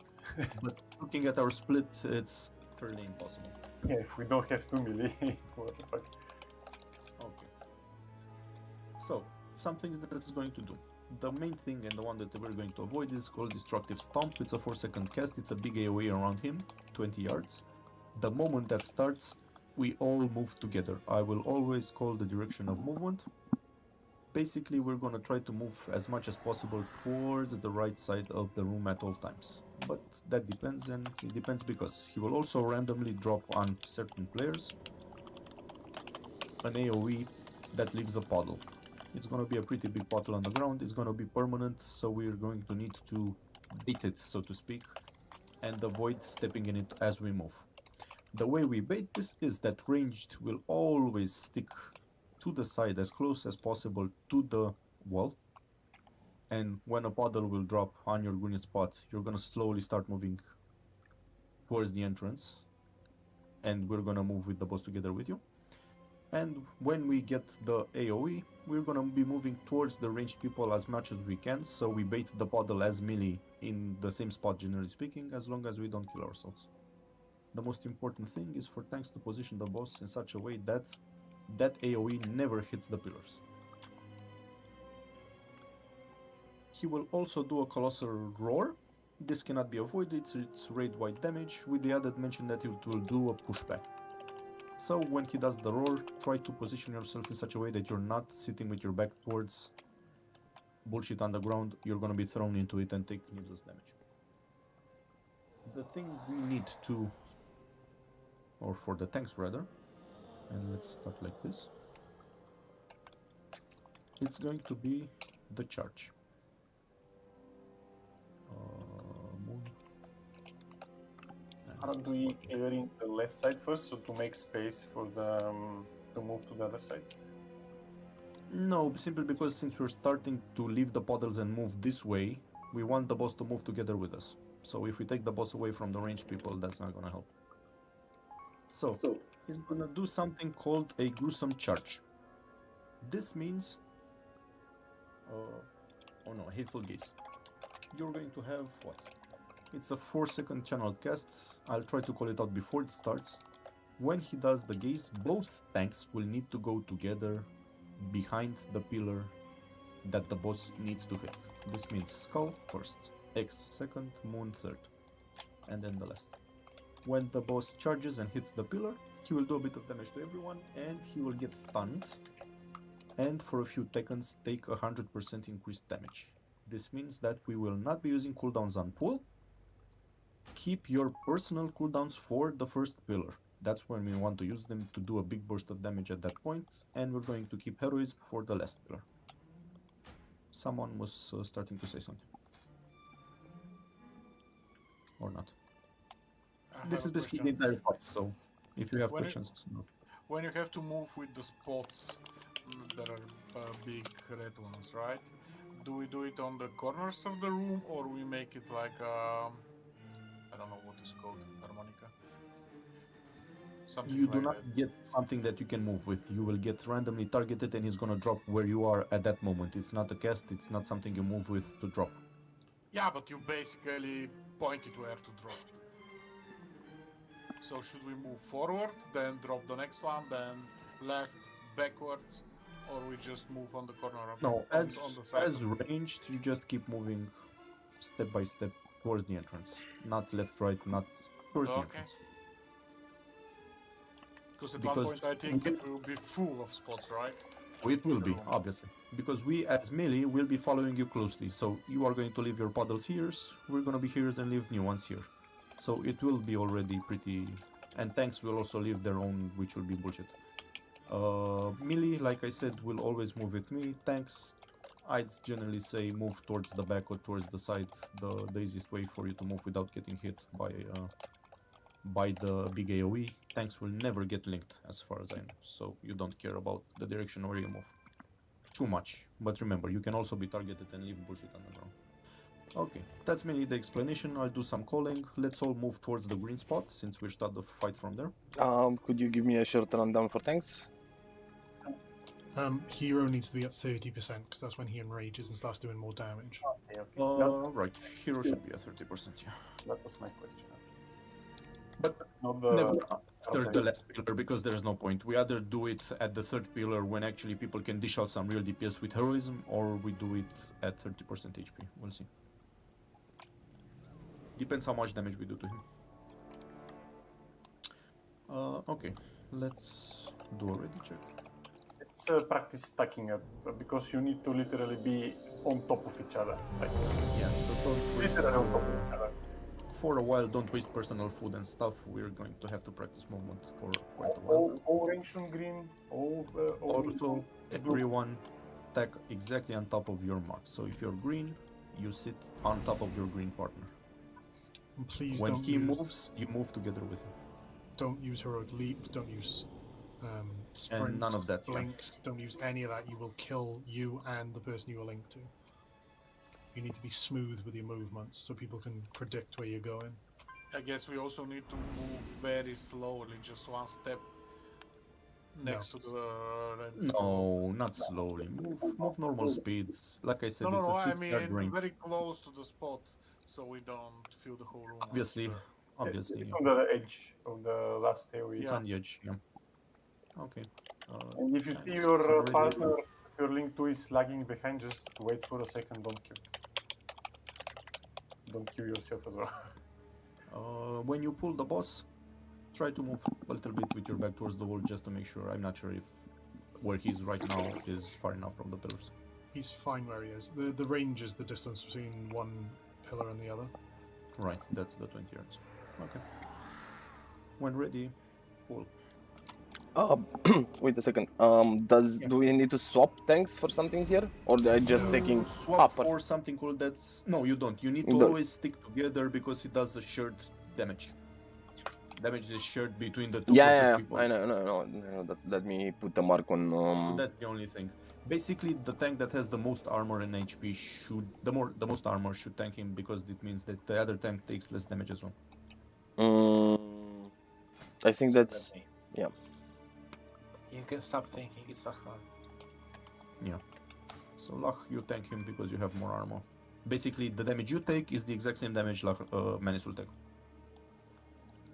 But looking at our split, it's fairly impossible. Yeah, if we don't have 2 melee, what the fuck? Okay. So, some things that it's going to do. The main thing and the one that we're going to avoid is called Destructive Stomp. It's a 4-second cast. It's a big AoE around him, 20 yards. The moment that starts, we all move together. I will always call the direction of movement. Basically, we're going to try to move as much as possible towards the right side of the room at all times. But that depends, and it depends because he will also randomly drop on certain players an AoE that leaves a puddle. It's going to be a pretty big puddle on the ground. It's going to be permanent, so we're going to need to bait it, so to speak, and avoid stepping in it as we move. The way we bait this is that ranged will always stick to the side as close as possible to the wall, and when a puddle will drop on your green spot, you're going to slowly start moving towards the entrance, and we're going to move with the boss together with you. And when we get the AoE, we're gonna be moving towards the ranged people as much as we can, so we bait the puddle as melee in the same spot, generally speaking, as long as we don't kill ourselves. The most important thing is for tanks to position the boss in such a way that that AoE never hits the pillars. He will also do a Colossal Roar. This cannot be avoided, it's raid-wide damage, with the added mention that it will do a pushback. So when he does the roar, try to position yourself in such a way that you're not sitting with your back towards bullshit on the ground. You're going to be thrown into it and take needless damage. The thing we need to, or for the tanks rather, and let's start like this, it's going to be the charge. Aren't we clearing the left side first, so to make space for the to move to the other side? No, simply because since we're starting to leave the puddles and move this way, we want the boss to move together with us. So if we take the boss away from the ranged people, that's not gonna help. So he's gonna do something called a gruesome charge. This means, oh no, hateful gaze. You're going to have what? It's a 4-second channel cast. I'll try to call it out before it starts. When he does the gaze, both tanks will need to go together behind the pillar that the boss needs to hit. This means skull first, X second, moon third, and then the last. When the boss charges and hits the pillar, he will do a bit of damage to everyone, and he will get stunned, and for a few seconds take 100% increased damage. This means that we will not be using cooldowns on pull. Keep your personal cooldowns for the first pillar. That's when we want to use them to do a big burst of damage at that point, and we're going to keep heroism for the last pillar. Someone was starting to say something. Or not. This is basically the entire part, so if you have questions... When you have to move with the spots that are big red ones, right? Do we do it on the corners of the room, or we make it like I don't know what it's called, harmonica? Something You do like not that. get something that you can move with. You will get randomly targeted and he's gonna drop where you are at that moment. It's not a cast, it's not something you move with to drop. Yeah, but you basically point it where to drop. So should we move forward, then drop the next one, then left, backwards, or we just move on the corner of No, on the side? as ranged, you just keep moving step by step towards the entrance. Not left, right, not towards the entrance. Because at Because one point I think it will be full of spots, right? it will be, obviously. Because we, as melee, will be following you closely. So you are going to leave your puddles here, we're gonna be here and leave new ones here. So it will be already pretty... And tanks will also leave their own, which will be bullshit. Melee, like I said, will always move with me. Tanks, I'd generally say move towards the back or towards the side. The easiest way for you to move without getting hit by the big AoE. Tanks will never get linked, as far as I know, so you don't care about the direction where you move too much. But remember, you can also be targeted and leave bullshit on the ground. Okay, that's mainly the explanation. I'll do some calling. Let's all move towards the green spot, since we start the fight from there. Could you give me a short rundown for tanks? Hero needs to be at 30% because that's when he enrages and starts doing more damage. Right, hero should be at 30%, yeah. That was my question. But not never after the last pillar, because there's no point. We either do it at the third pillar when actually people can dish out some real DPS with heroism, or we do it at 30% HP. We'll see. Depends how much damage we do to him. Okay, let's do a ready check. Let's practice stacking up, because you need to literally be on top of each other. Like, yeah, so don't waste, literally on top of each other. For a while, don't waste personal food and stuff. We're going to have to practice movement for quite a while. All range on green, also, everyone attack exactly on top of your mark. So if you're green, you sit on top of your green partner. And please when don't he moves, you move together with him. Don't use heroic leap. Don't use sprint. And none of that. Blinks. Don't use any of that. You will kill you and the person you are linked to. You need to be smooth with your movements so people can predict where you're going. I guess we also need to move very slowly, just one step next to the red. No, not slowly. Move normal speed. Like I said, No, it's a 6 I yard mean range. very close to the spot, so we don't fill the whole room. Obviously, obviously. It's on the edge of the last AoE. On the edge, yeah. Okay. And if you see your partner, your link to is lagging behind, just wait for a second, don't kill. Don't kill yourself as well. When you pull the boss, try to move a little bit with your back towards the wall just to make sure. I'm not sure if where he's right now is far enough from the pillars. He's fine where he is. The range is the distance between one pillar and the other. Right, that's the 20 yards. Okay. When ready, pull. Wait a second. Do we need to swap tanks for something here, or are just taking swap for something cool? That's no, you don't. You need to always stick together because it does a shared damage. Damage is shared between the two people. I know. Let me put the mark on. That's the only thing. Basically, the tank that has the most armor and HP should the most armor should tank him because it means that the other tank takes less damage as well. I think that's yeah. You can stop thinking, it's Lachlan. Yeah. So Lach, you tank him because you have more armor. Basically, the damage you take is the exact same damage Manus will take.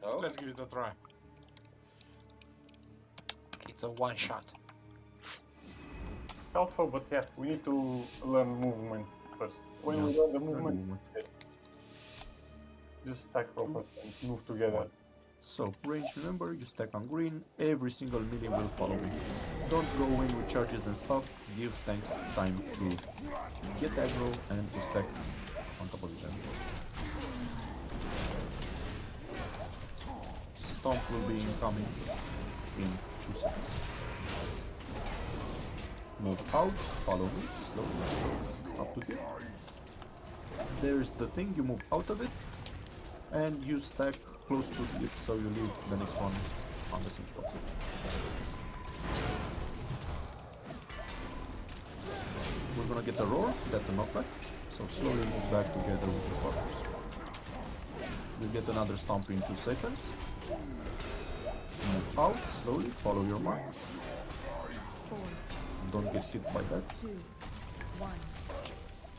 Oh. Let's give it a try. It's a one shot. Helpful, but yeah, we need to learn movement first. When we learn the movement, just stack proper and move together. So, range, remember, you stack on green, every single melee will follow you. Don't go in with charges and stuff, give tanks time to get aggro and to stack on top of each other. Stomp will be incoming in 2 seconds. Move out, follow me, slowly, up to here. There's the thing, you move out of it, and you stack close to it, so you leave the next one on the same spot. We're gonna get a roar, that's a knockback, so slowly move back together with your partners. You get another stomp in 2 seconds. Move out, slowly, follow your mark. Don't get hit by that.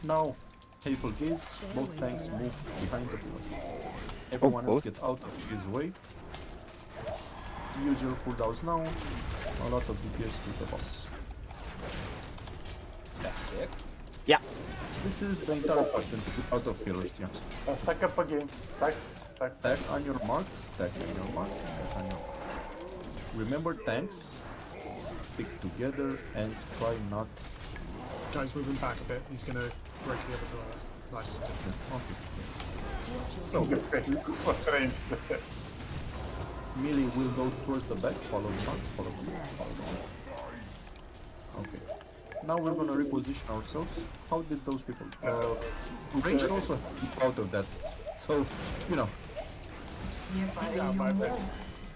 Now, Hateful Gaze, both tanks move behind the pillar. Everyone else get out of his way. Use your cooldowns now. A lot of DPS with the boss. That's it? Yeah. This is the entire faction to get out of pillars, yeah. Stack up again. Stack. Stack on your mark, stack on your mark, stack on your mark. Remember tanks, stick together and try not... Guys, moving back a bit. He's gonna break the other door. Nice. Okay. So strange. Melee will go towards the back, follow the mark, follow the mark, follow the mark. Okay. Now we're gonna reposition ourselves. How did those people... Range also out of that. So, you know. Yeah, but you move,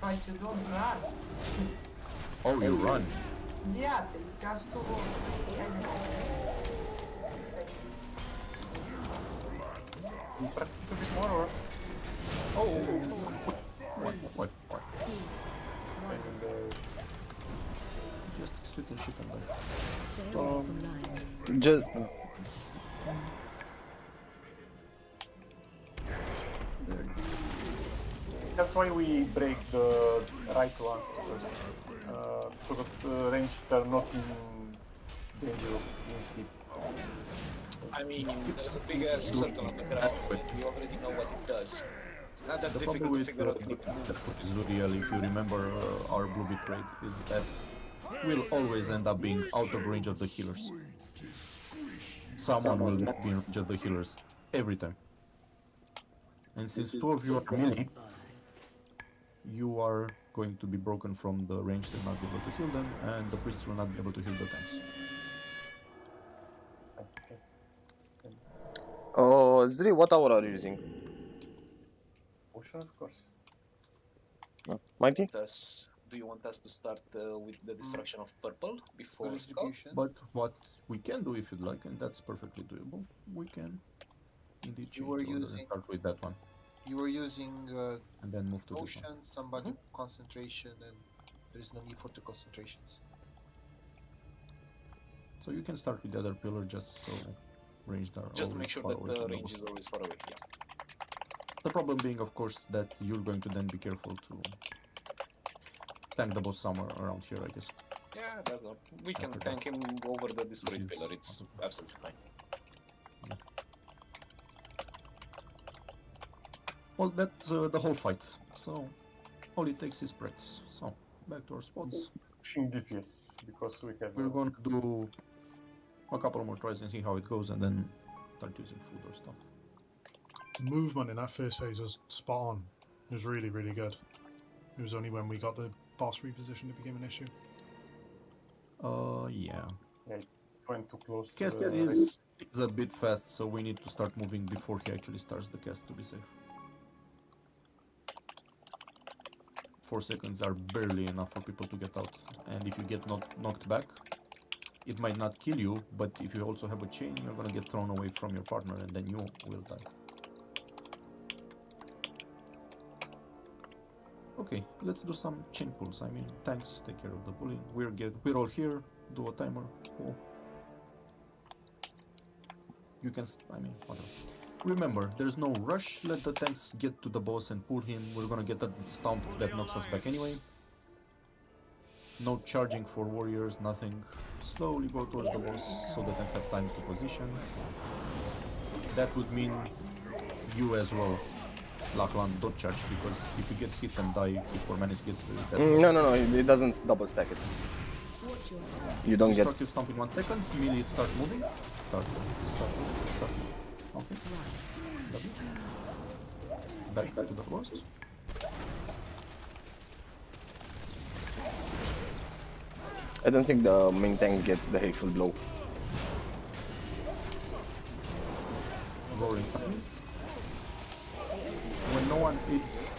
but you don't run. Oh, you run. Yeah, just to You practice a bit more or? What? And, Just sit and shit on them. Stay away from lines. Just that's why we break the right ones first, so that ranged are not in danger of being hit. I mean, there's a big ass circle on the ground. We already know what it does. It's not that The difficult problem to with figure out what to move. Zuriel, if you remember our Blue Bit raid, is that we'll always end up being out of range of the healers. Someone will not be in range of the healers every time. And since two of you are melee, you are going to be broken from the range and not be able to heal them, and the priests will not be able to heal the tanks. oh, Zri, what tower are you using? Potion, of course. Mighty? Do you want us to start with the destruction of purple before Good skull? execution. But what we can do, if you'd like, and that's perfectly doable, we can indeed change were the order and using- start with that one, You were using and then move to this one. potion, somebody concentration, and there is no need for two concentrations. So you can start with the other pillar just so ranged are Just to always make sure far that away the from range boss. is always far away. Yeah. The problem being, of course, that you're going to then be careful to tank the boss somewhere around here, I guess. Yeah, that's all. We can After tank him over the destroyed Yes. pillar. It's absolutely fine. Well, that's the whole fight. So all it takes is practice. So back to our spots. Pushing DPS because we have. We're going to do a couple more tries and see how it goes, and then start using food or stuff. Movement in that first phase was spot on. It was really, really good. It was only when we got the boss repositioned it became an issue. Yeah. Yeah, it went too close. Cast to the is a bit fast, so we need to start moving before he actually starts the cast to be safe. 4 seconds are barely enough for people to get out, and if you get knocked back, it might not kill you, but if you also have a chain, you're gonna get thrown away from your partner, and then you will die. Okay, let's do some chain pulls. I mean, tanks take care of the pulling. We're all here. Do a timer. Cool. You can, I mean, whatever. Remember, there's no rush. Let the tanks get to the boss and pull him. We're gonna get that stomp that knocks us back anyway. No charging for warriors, nothing. Slowly go towards the boss so the tanks have time to position. That would mean you as well, Lachlan, don't charge, because if you get hit and die before Manis gets to it, that's No, it doesn't double stack it. You don't get... Destructive stomp in 1 second, melee start moving. Start. Okay. Lovely. Back to the boss. I don't think the main tank gets the hateful blow. Roaring. When no one is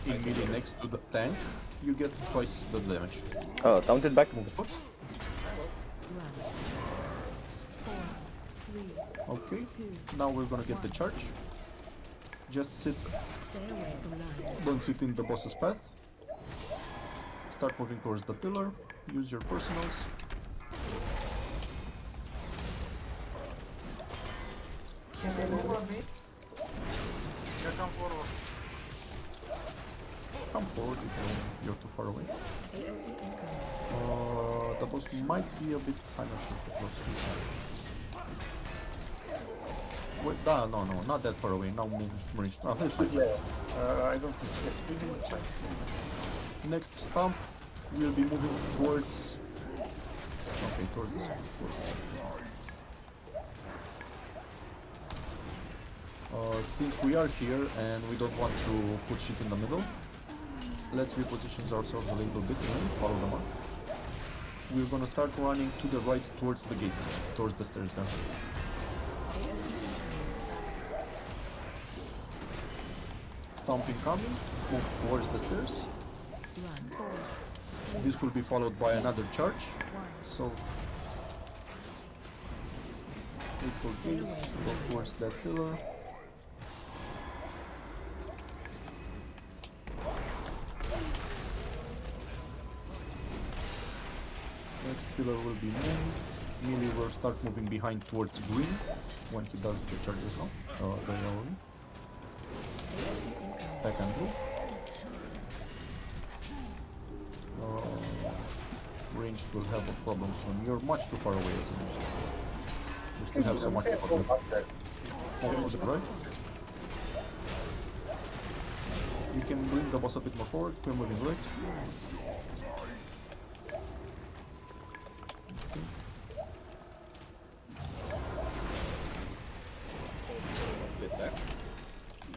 in melee next to the tank, you get twice the damage. Oh, taunted back. Move foot. Okay, now we're gonna get the charge. Just sit. Don't sit in the boss's path. Start moving towards the pillar. Use your personals. Can they move a bit? Yeah, come forward. Come forward if you're too far away. The boss might be a bit kind of close to the side. Wait, no, not that far away. Now Marine. Oh, this way. I don't think this is nice. Next stomp, We'll be moving towards... Okay, towards this one. Since we are here and we don't want to put shit in the middle, let's reposition ourselves a little bit and follow the mark. We're gonna start running to the right towards the gate, towards the stairs there. Stomping coming, move towards the stairs. This will be followed by another charge, so wait for this, go towards that pillar. Next pillar will be moved. Melee will start moving behind towards green when he does the charge as well. The yellow. Back and blue. Ranged will have a problem soon. You're much too far away as an engine. You still have so much problem. Over the right. You can bring the boss a bit more forward. We're moving right.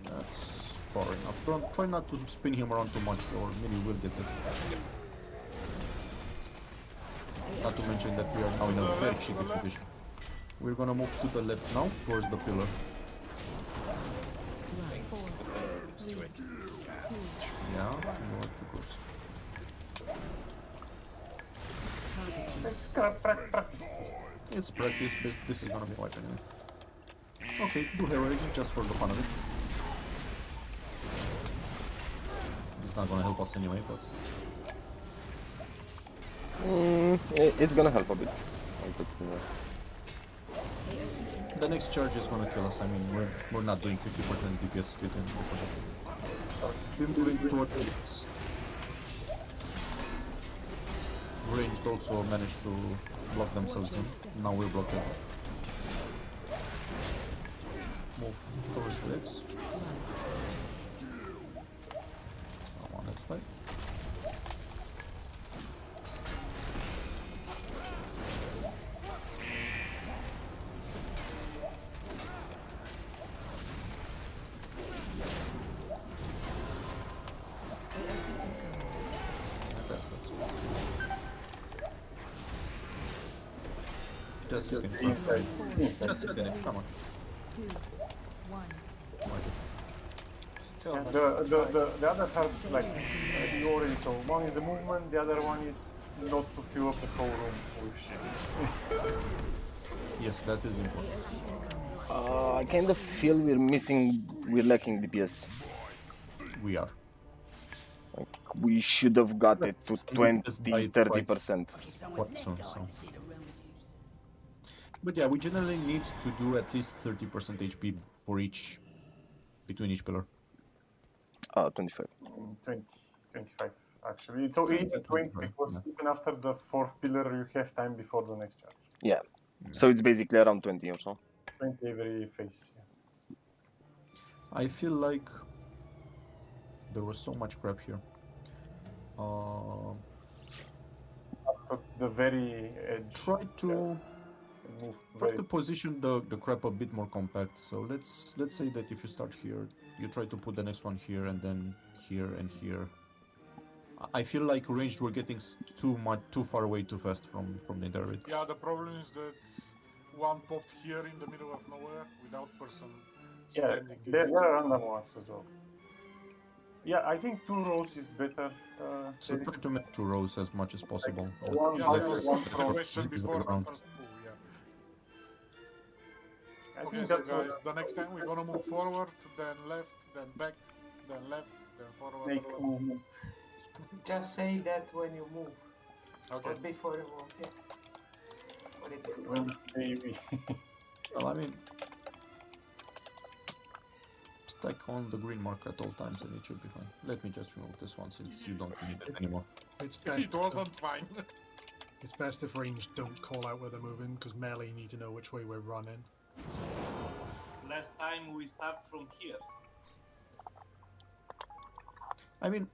That's far enough. Try not to spin him around too much, or maybe we'll get it. Not to mention that we are now in a very shitty position. We're gonna move to the left now, towards the pillar. Yeah, you know too close. Let's practice. It's practice, but this is gonna be wipe anyway. Okay, do heroism just for the fun of it. It's not gonna help us anyway, but... It's gonna help a bit. The next charge is gonna kill us. I mean, we're not doing 50% DPS split and we're moving toward X. Ranged also managed to block themselves in. Now we're blocked. Move towards the X. Come on, next fight. Just a minute, come on. 2, 1. Still And the other part, like you already saw, one is the movement, the other one is not to fill up the whole room with shit. Yes, that is important. I kind of feel we're lacking DPS. We are. Like, we should have got it to 20-30%. Quite soon, so. But yeah, we generally need to do at least 30% HP for each, between each pillar. 25. 25 actually. So even 20 because even after the fourth pillar you have time before the next charge. Yeah. So it's basically around 20 or so. 20 every phase. Yeah. I feel like there was so much crap here. At the very edge. Try to position the crap a bit more compact. So let's say that if you start here, you try to put the next one here and then here and here. I feel like ranged we're getting too far away too fast from the entire bit. Yeah, the problem is that one popped here in the middle of nowhere without person standing. There are random ones as well. Yeah, I think 2 rows is better. So try to make 2 rows as much as possible. One question before the first move, yeah. Okay, so guys, the next time we're gonna move forward, then left, then back, then left, then forward. Make movement. Just say that when you move. Okay. Or before you move, yeah. Maybe. Well, I mean, stack on the green mark at all times and it should be fine. Let me just remove this one since you don't need it anymore. It's best It wasn't fine. It's best if range don't call out where they're moving, because melee need to know which way we're running. Last time we start from here. I mean,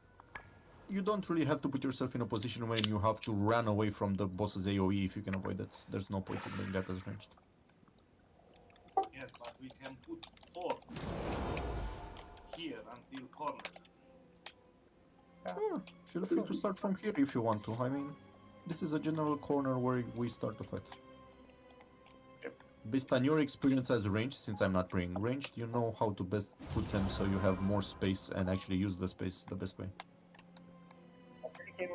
You don't really have to put yourself in a position when you have to run away from the boss's AoE if you can avoid it. There's no point in doing that as ranged. Yes, but we can put 4 here until corner. Sure, feel free to start from here if you want to. I mean, this is a general corner where we start the fight. Based on your experience as ranged, since I'm not playing ranged, you know how to best put them so you have more space and actually use the space the best way.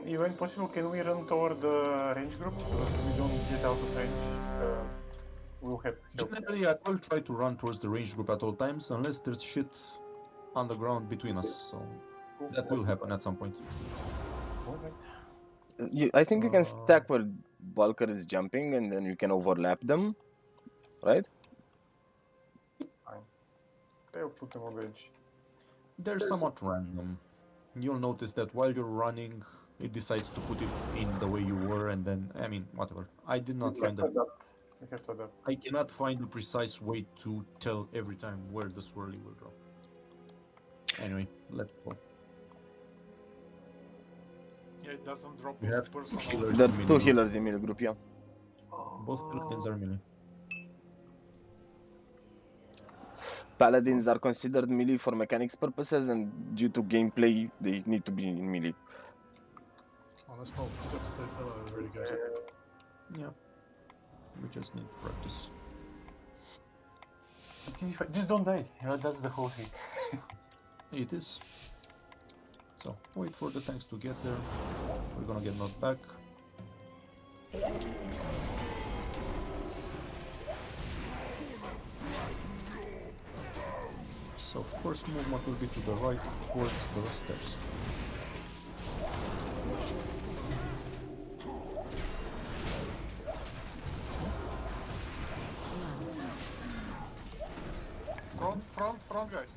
When possible, can we run toward the range group so that we don't get out of range? We'll have help. Generally, I will try to run towards the range group at all times, unless there's shit on the ground between us, so that will happen at some point. I think you can stack where Bulker is jumping and then you can overlap them, right? Fine. I'll put them on the edge. They're somewhat random. You'll notice that while you're running, it decides to put it in the way you were, and then, I mean, whatever. I did not find that. We have to adapt. I cannot find a precise way to tell every time where the swirly will drop. Anyway, let's go. Yeah, it doesn't drop We have personal. healers. There's 2 healers in middle group, yeah. Both paladins are melee. Paladins are considered melee for mechanics purposes, and due to gameplay, they need to be in melee. Oh, that's probably good to say pillow is really good. Yeah. We just need practice. It's easy. Just don't die. That's the whole thing. It is. So, wait for the tanks to get there. We're gonna get knocked back. So, first movement will be to the right, towards the stairs. Front, guys.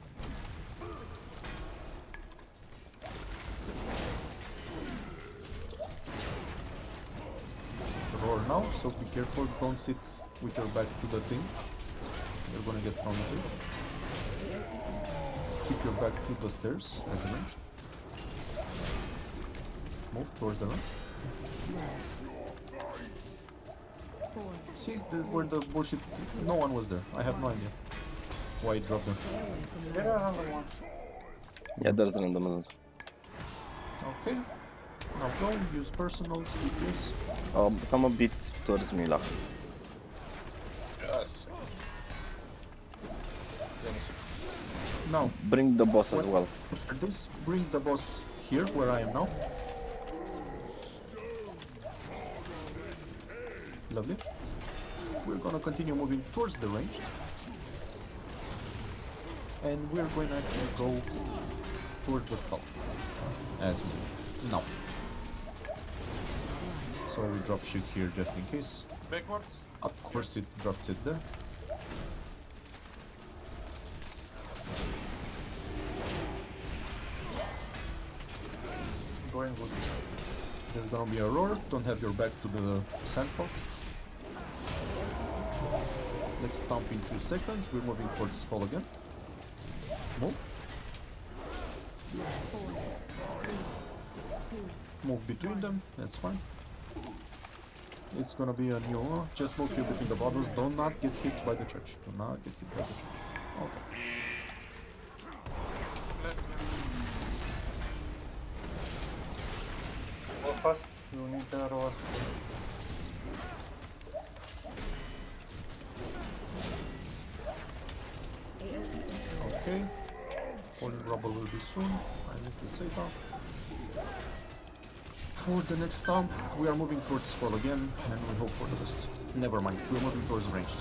Roar now, so be careful, don't sit with your back to the thing. You're gonna get thrown into it. Keep your back to the stairs as arranged. Move towards the right. See where the bullshit. No one was there. I have no idea why it dropped them. There are random ones. Yeah, there's random ones. Okay. Now go, use personal, DPS. Come a bit towards me, Lach. Yes. Now Bring the boss as well. after this, bring the boss here where I am now. Lovely. We're gonna continue moving towards the range. And we're going to actually go towards the skull. As we now. So we drop shit here just in case. Backwards. Of course it drops it there. Going good. There's gonna be a roar. Don't have your back to the sandpot. Let's stomp in 2 seconds. We're moving towards the skull again. Move. Move between them. That's fine. It's gonna be a new. Just move here between the bubbles. Do not get hit by the church. Do not get hit by the church. Okay. Go fast. You need the roar. Okay. Falling rubble will be soon. I need to say that. For the next stomp, we are moving towards scroll again, and we hope for the best. Never mind, we're moving towards ranged.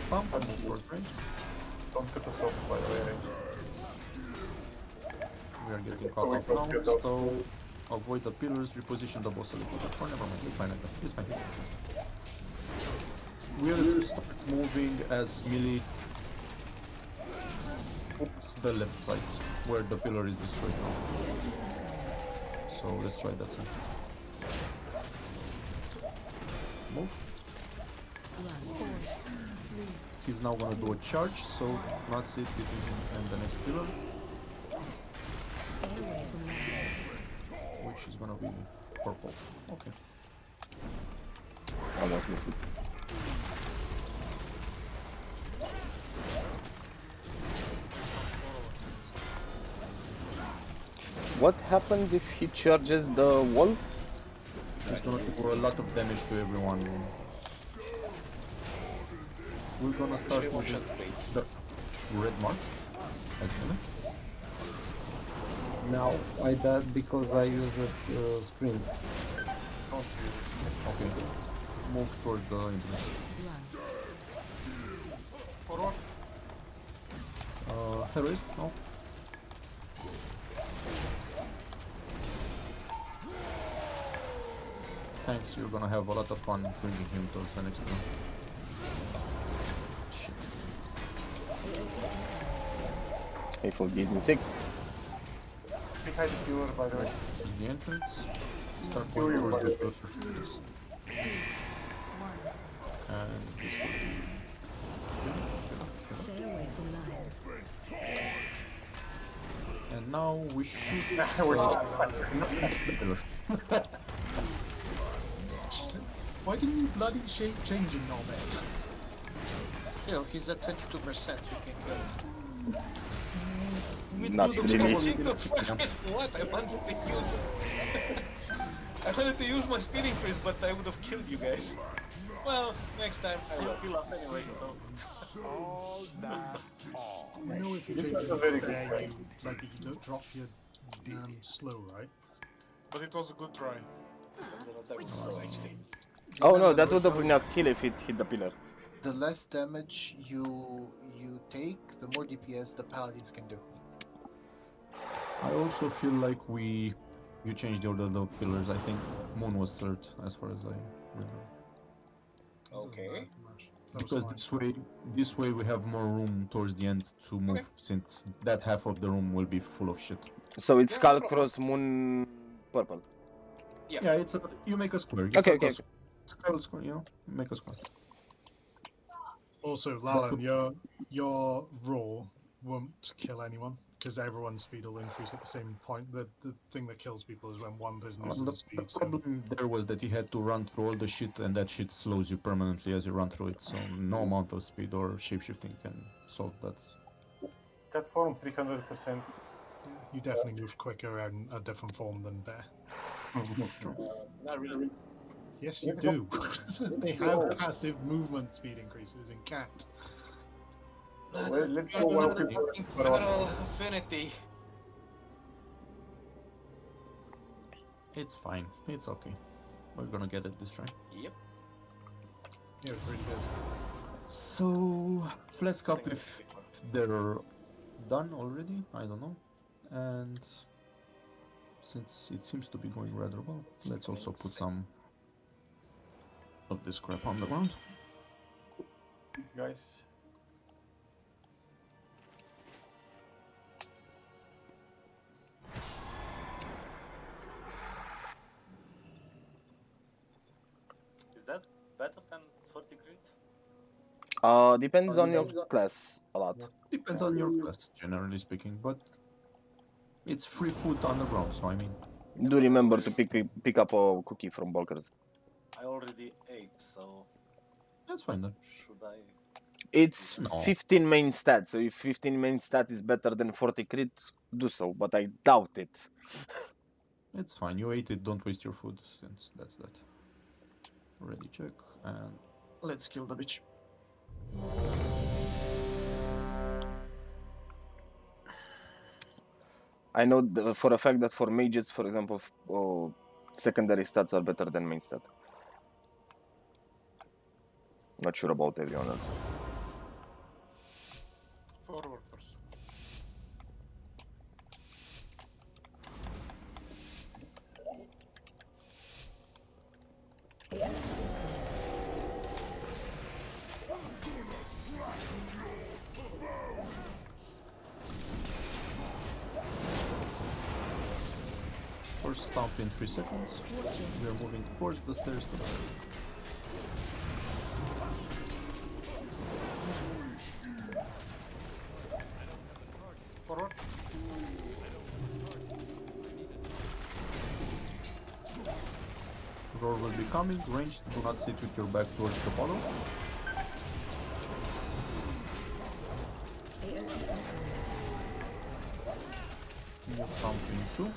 Stomp and move towards ranged. Don't cut us off by the way, range. We are getting caught off now, so avoid the pillars, reposition the boss a little bit. Oh, never mind, it's fine like that. It's fine. We are to start moving as melee. Oops, the left side, where the pillar is destroyed now. So let's try that side. Move. He's now gonna do a charge, so not sit between him and the next pillar. she's gonna be purple. Okay. Almost missed it. What happens if he charges the wall? He's gonna do a lot of damage to everyone. We're gonna start with the red mark. Actually. Now I died because I used sprint. Okay. Move towards the entrance. Forward. Heroism? No. Thanks, you're gonna have a lot of fun bringing him towards the next one. Shit. Hateful Gaze in 6. Behind the viewer, by the way. There's the entrance. Start Viewer, going towards by the the way. entrance. And this way. Stay away from lions. And now we should next the pillar. Why didn't you bloody shape change in Nomad? Still, he's at 22%. We can kill him. Not really. What? I wanted to use. I wanted to use my speed increase, but I would have killed you guys. Well, next time I will. Heal up anyway, so. You know if you This take was a it very there, good you like you don't drop your slow, right? But it was a good try. That was slow, actually. Oh no, that would have not killed if it hit the pillar. The less damage you take, the more DPS the paladins can do. I also feel like you changed the order of the pillars. I think Moon was third, as far as I remember. Okay. Because this way we have more room towards the end to move, since that half of the room will be full of shit. So it's Skull Cross Moon Purple. Yeah, it's you make a square. You Okay, start a okay. Skull square, you know, make a square. Also, Lalan, your raw won't kill anyone because everyone's speed will increase at the same point. The thing that kills people is when one person loses The speed. So problem there was that you had to run through all the shit, and that shit slows you permanently as you run through it. So no amount of speed or shapeshifting can solve that. Cut form 300%. you definitely move quicker in a different form than Bear. Not really. Yes, you do. They have passive movement speed increases in Cat. Well, let's go while people Incredible affinity. It's fine. It's okay. We're gonna get it this try. Yep. Yeah, it's really good. So, flask up if they're done already. I don't know. And since it seems to be going rather well, let's also put some of this crap on the ground. guys. Is that better than 40 grit? Depends on your class a lot. Depends on your class, generally speaking, but it's free food on the ground, so I mean. Do remember to pick up a cookie from Bulkers. I already ate, so That's fine then. should I? It's No. 15 main stat, so if 15 main stat is better than 40 crit, do so, but I doubt it. It's fine. You ate it. Don't waste your food, since that's that. Ready, check, and let's kill the bitch. I know for a fact that for mages, for example, secondary stats are better than main stat. Not sure about everyone else. Forward first. First stomp in 3 seconds. We are moving towards the stairs to the right. Forward. Roar will be coming. Ranged. Do not sit with your back towards the bottle. Move something 2.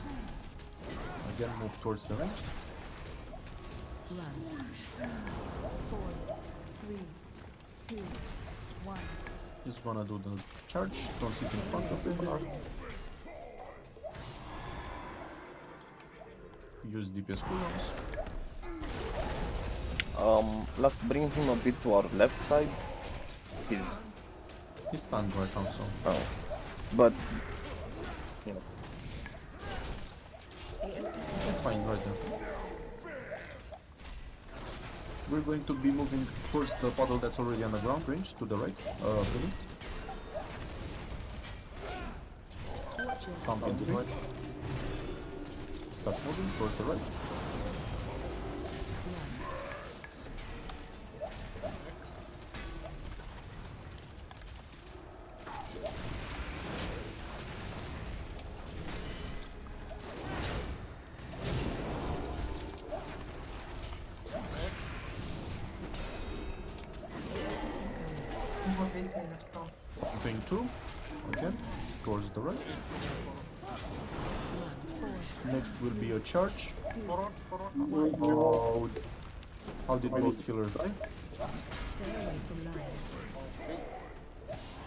Again, move towards the range. Run. 4, 3, 2, 1. He's gonna do the charge. Don't sit in front of him. Use DPS cooldowns. Let's bring him a bit to our left side. He's stunned right now, so. Oh. But you know. That's fine right now. We're going to be moving towards the puddle that's already on the ground range, to the right. Billy. Pump into right. Start moving towards the right. Moving 2. Again, towards the right. Next will be a charge. Oh, how did both healers die?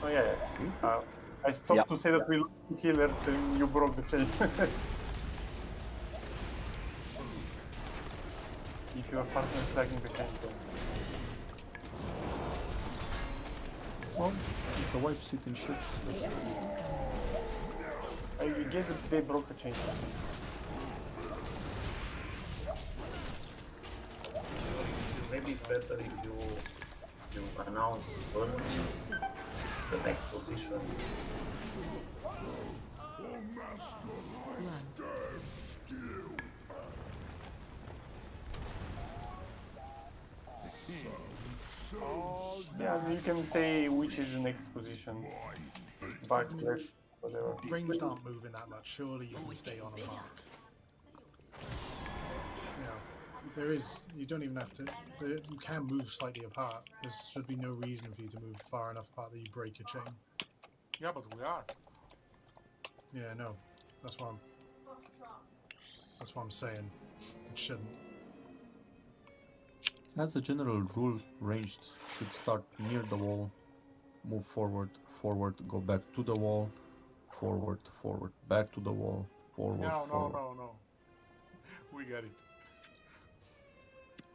Oh yeah. I stopped to say that we lost healers and you broke the chain. If your partner is lagging behind them. Well, it's a wipe sit and shit. I guess that they broke the chain. Maybe it's better if you announce first the next position. Yeah, so you can say which is the next position. Back, left, whatever. Ranged aren't moving that much. Surely you can stay on a mark. You know, there is. You don't even have to. You can move slightly apart. There should be no reason for you to move far enough apart that you break your chain. Yeah, but we are. Yeah, no. That's what I'm saying. It shouldn't. As a general rule, ranged should start near the wall, move forward, forward, go back to the wall, forward, forward, back to the wall, forward, forward. No. We got it.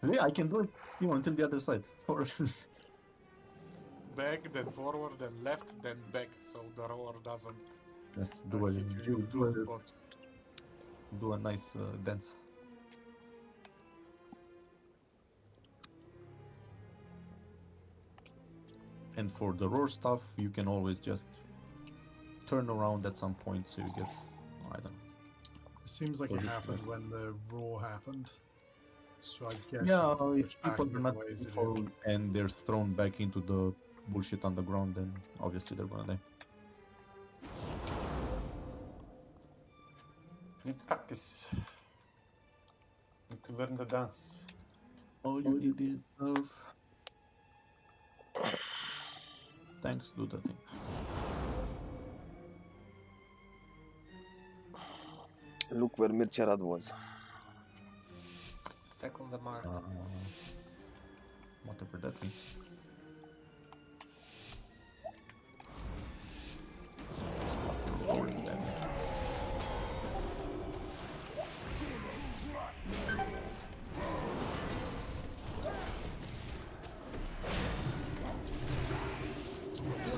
Yeah, I can do it, until the other side. Back, then forward, then left, then back, so the roar doesn't. Yes, do a nice dance. And for the roar stuff, you can always just turn around at some point so you get, I don't know. It seems like it happened when the roar happened. So I guess if people are not careful and they're thrown back into the bullshit on the ground, then obviously they're gonna die. Need practice. Need to learn the dance. All you need is love. Thanks, do the thing. Look where Mircherad was. Stack on the mark. Whatever that means.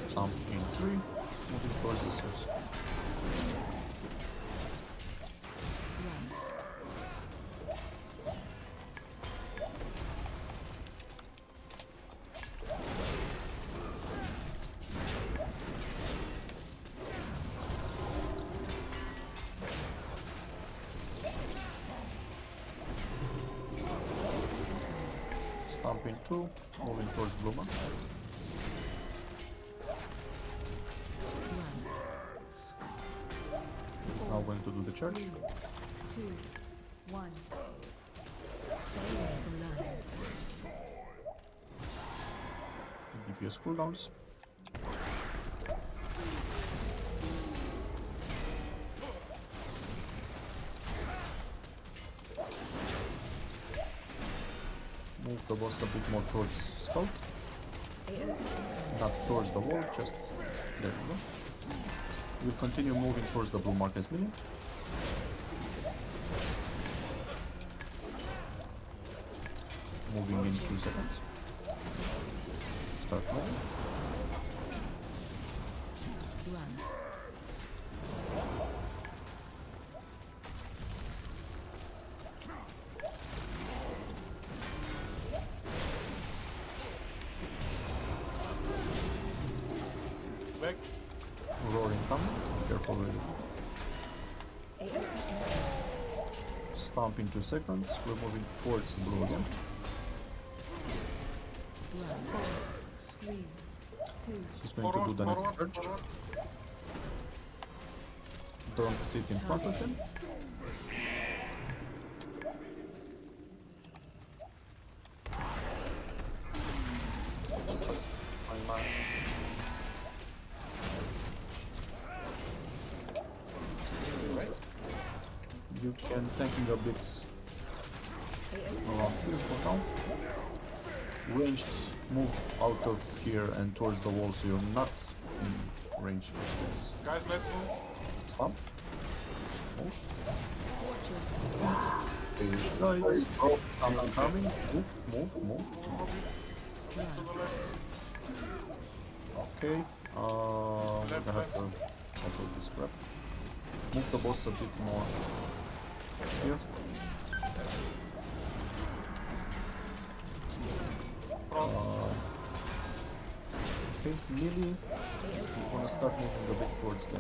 Stomp in 3, moving towards the stairs. Stomp in 2, moving towards Bluma. He's now going to do the charge. 3, 2, 1. DPS cooldowns. Move the boss a bit more towards scout. Not towards the wall, just there we go. We'll continue moving towards the blue markers minion. Moving in 2 seconds. Start moving. Back. Roaring coming. Careful with it. Stomp in 2 seconds. We're moving towards the blue again. 4, 3, 2. He's going to do the next charge. Don't sit in front of him. You can tanking a bit around here for now. Ranged, move out of here and towards the wall so you're not in range of this. Guys, let's move. Stop. Move. Guys, someone coming. Move. Okay. We're gonna have to also this crap. Move the boss a bit more here. Okay, melee. We wanna start moving a bit towards the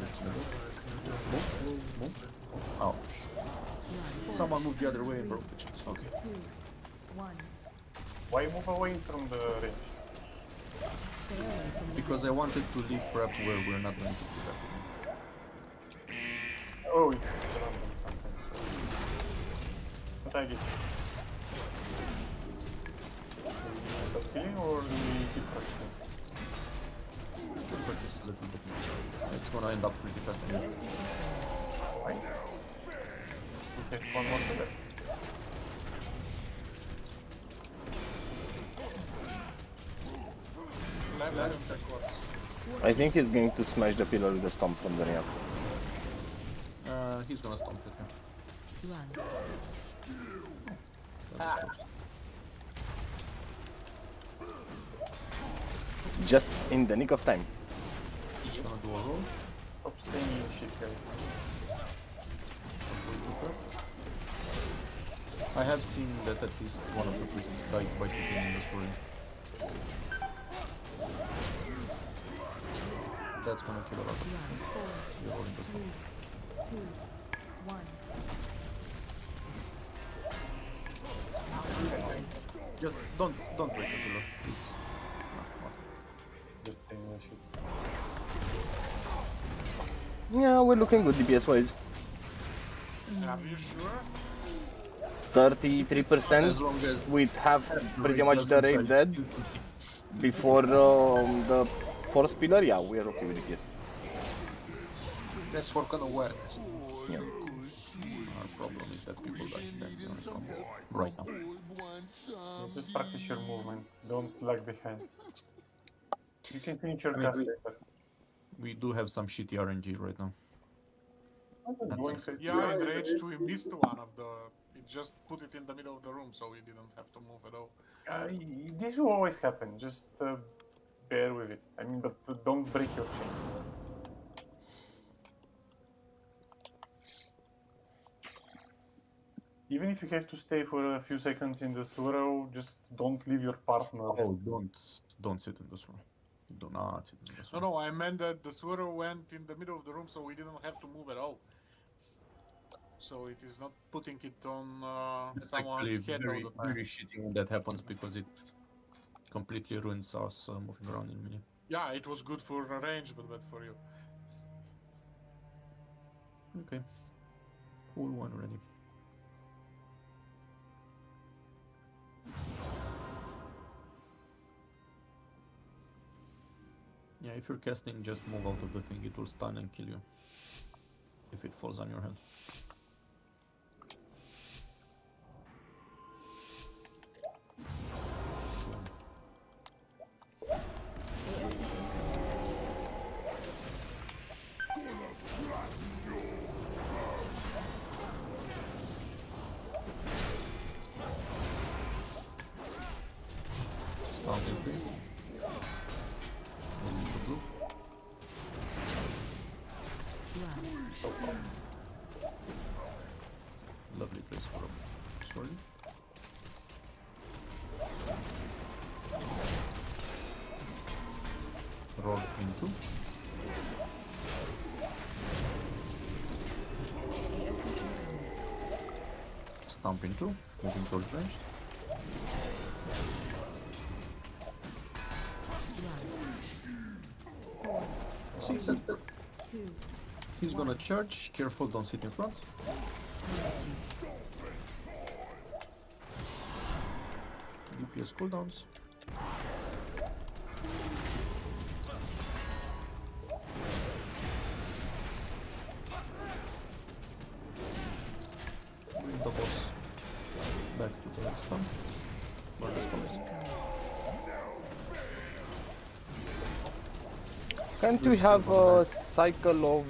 next level. Move. Ouch. Someone moved the other way and broke the chest. Okay. 2, 1. Why move away from the range? Because I wanted to leave prep where we're not going to do that. Oh, it's random sometimes. But I get it. Stop killing or we keep practicing? Practice a little bit more. It's gonna end up pretty fast again. Why? Okay, one more to left. Left and backward. I think he's going to smash the pillar with the stomp from the rear. He's gonna stomp it. Run. Just in the nick of time. He's gonna do a roll. Stop staying in shit, guys. I have seen that at least one of the priests died by sitting in the sword. That's gonna kill a lot of people. You're rolling the stone. 2, 1. Just don't break the pillar. It's Just staying in shit. Yeah, we're looking good DPS wise. Are you sure? 33% with half pretty much the raid dead before the fourth pillar. Yeah, we are okay with DPS. Let's work on awareness. Yeah. our problem is that people die. That's the only problem right now. Just practice your movement. Don't lag behind. You can finish your I mean, cast later. We do have some shitty RNG right now. Yeah, in Rage 2 we missed one of the... It just put it in the middle of the room, so we didn't have to move at all. This will always happen. Just bear with it. I mean, but don't break your chain. Even if you have to stay for a few seconds in the swirl, just don't leave your partner. Oh, don't sit in the swirl. Do not sit in the swirl. No, I meant that the swirl went in the middle of the room, so we didn't have to move at all. So it is not putting it on someone's head all the time. Very shitty when that happens because it completely ruins us moving around in melee. Yeah, it was good for range, but bad for you. Okay. Cool one ready. Yeah, if you're casting, just move out of the thing. It will stun and kill you if it falls on your head. Stun will be. Lovely place for a sword. Roll into. Stomp into. Moving towards ranged. See, he's gonna charge. Careful, don't sit in front. DPS cooldowns. Bring the boss back to the stun. But this one is Can't we have a cycle of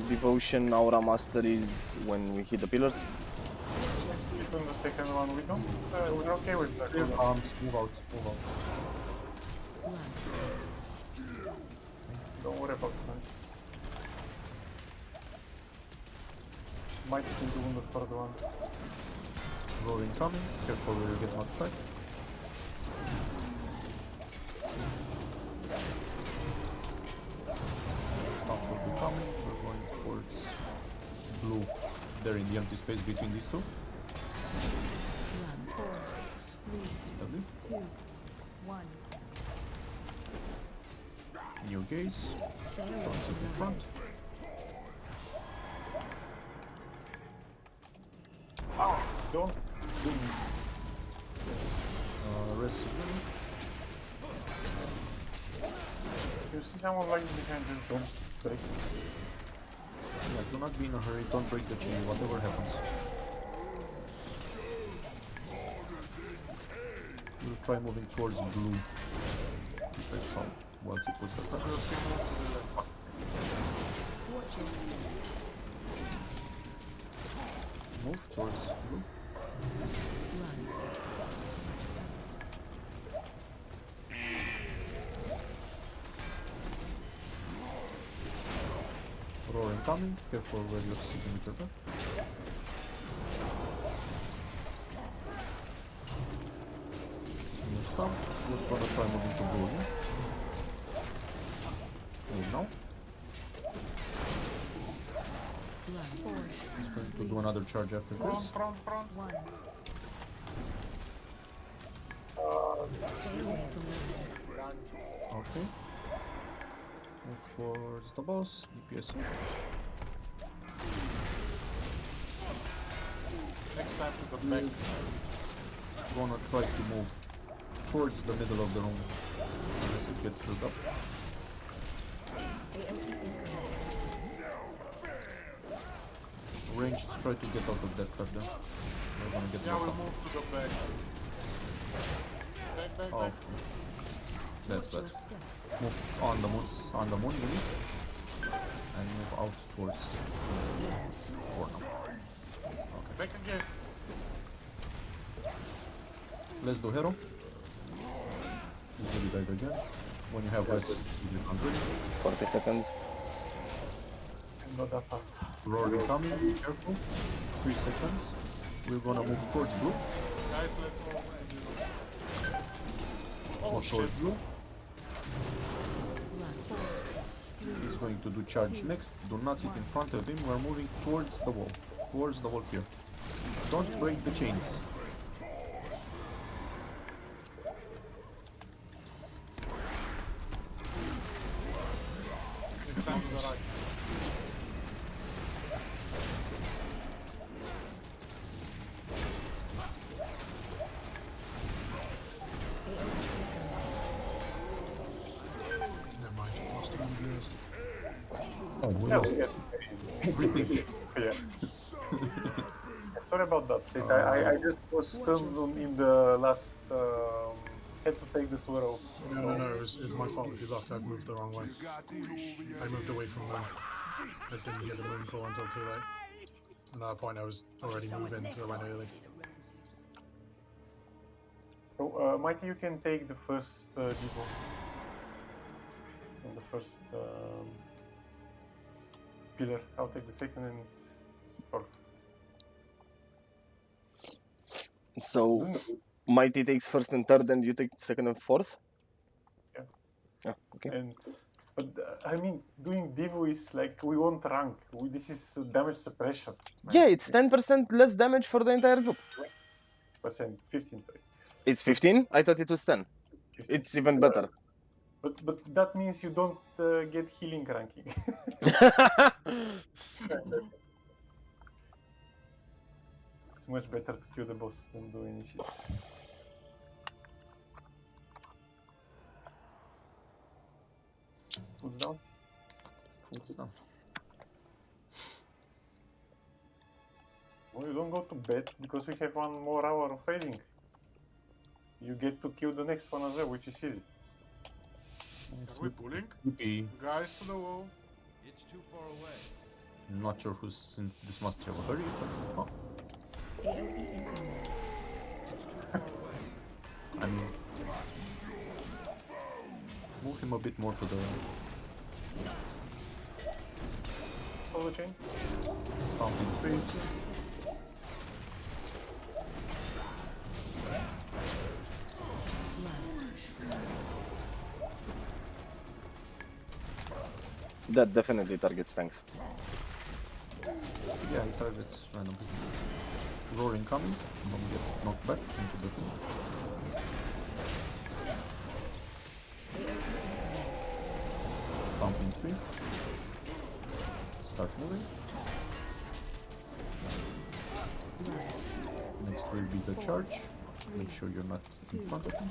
devotion aura masteries when we hit the pillars? Even the second one, we don't. We're okay with that. clear arms. Move out. Move out. Don't worry about this. Might can do on the third one. Roll incoming. Careful where you get notified. Stop will be coming. We're going towards blue. There in the empty space between these two. 4, 3, Lovely. 2, 1. New gaze. Stay away Don't sit in front. Don't do Rest signal. If you see someone like behind, just don't break it. Yeah, do not be in a hurry. Don't break the chain, whatever happens. We'll try moving towards blue. That's how well he puts the pressure. Watch your step. Move towards blue. Run. Roar incoming. Careful where you're sitting with your back. New stomp. We're gonna try moving to blue again. Move now. Run. 4, He's going to do another charge after this. Front. 1. Stay away from weapons. Okay. Move towards the boss. DPS. Next time to the back. Gonna try to move towards the middle of the room unless it gets filled up. Ranged, try to get out of that trap there. We're gonna get Yeah, knocked we off. move to the back. Back. Oh, that's Watch bad. your step. Move on the moon, really, and move out towards 4 now. Back again. Let's do hero. Usually dive again. When you have rest, usually comes ready. 40 seconds. Not that fast. Roar incoming, be careful. 3 seconds. We're gonna move towards blue. Guys, let's move. Or towards blue. Run. 4, 3, He's going to do charge next. Do not sit in front of him. We're moving towards the wall. Towards the wall here. Don't break the chains. Next time to the right. Oh, we Yeah, lost we get everything. yeah. Sorry about that, Sid. I just was stunned in the last. Had to take the swirl. No, it's my fault if you looked. I've moved the wrong way. I moved away from moon. I didn't hear the moon call until too late. At that point, I was already moving because I went early. So, Mighty, you can take the first Devo. And the first pillar. I'll take the second and fourth. So, Mighty takes first and third, and you take second and fourth? Yeah. Yeah, okay. But I mean, doing Devo is like we won't rank. This is damage suppression. Yeah, it's 10% less damage for the entire group. 15, sorry. It's 15? I thought it was 10. 15. It's even better. But that means you don't get healing ranking. It's much better to kill the boss than do initiate. Foot's down. Foot's down. Well, you don't go to bed because we have 1 more hour of raiding. You get to kill the next one as well, which is easy. Are we pulling? Yippee. Guys to the wall. It's too far away. I'm not sure who's in this must have a hurry, but oh. I mean, move him a bit more to the Follow the chain. stomping tree. That definitely targets tanks. Yeah, he targets random people. Roaring coming, don't get knocked back into the thing. Pumping tree. Start moving. Next will be the charge. Make sure you're not in front of him.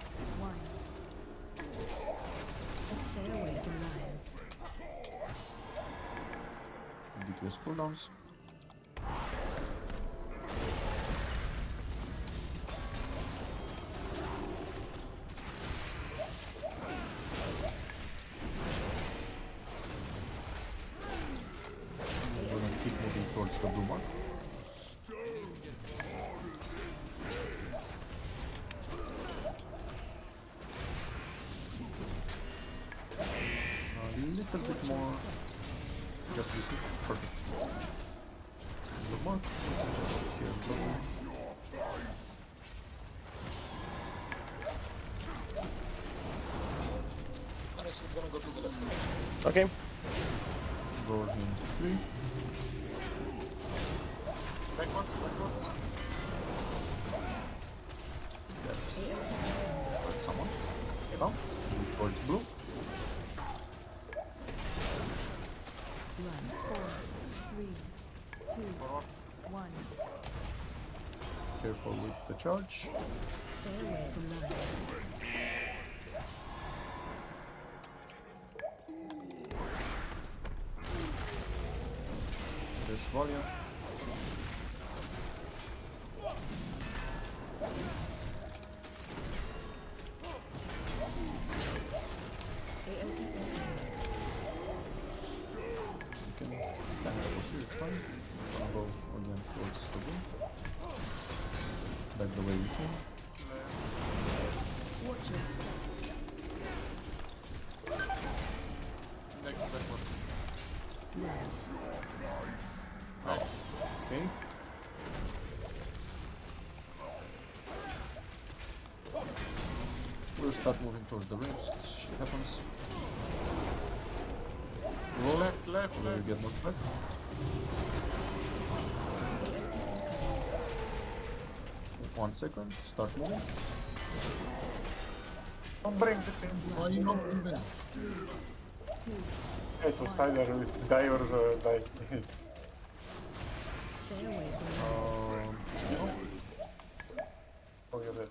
Let's stay away from lions. DPS cooldowns. I'm gonna keep moving towards the blue mark. A little bit more. Just this. Perfect. Blue mark. Here, blue mark. Unless we're gonna go to the left. Okay. Roll him 3. Backwards. Someone. Down. Move towards blue. Run. 4, 3, 2, 1. Careful with the charge. Stay away from lions. There's volume. You can kind of pursue, it's fine. Gonna go again towards the blue. Back the way we came. Watch yourself. Next backwards. Okay. We'll start moving towards the rings. Shit happens. Roll. Left. Where you get knocked back. One second. Start moving. Don't bring the thing. Why are you not moving? It was either die or die. Stay away from lions. Oh, you're dead.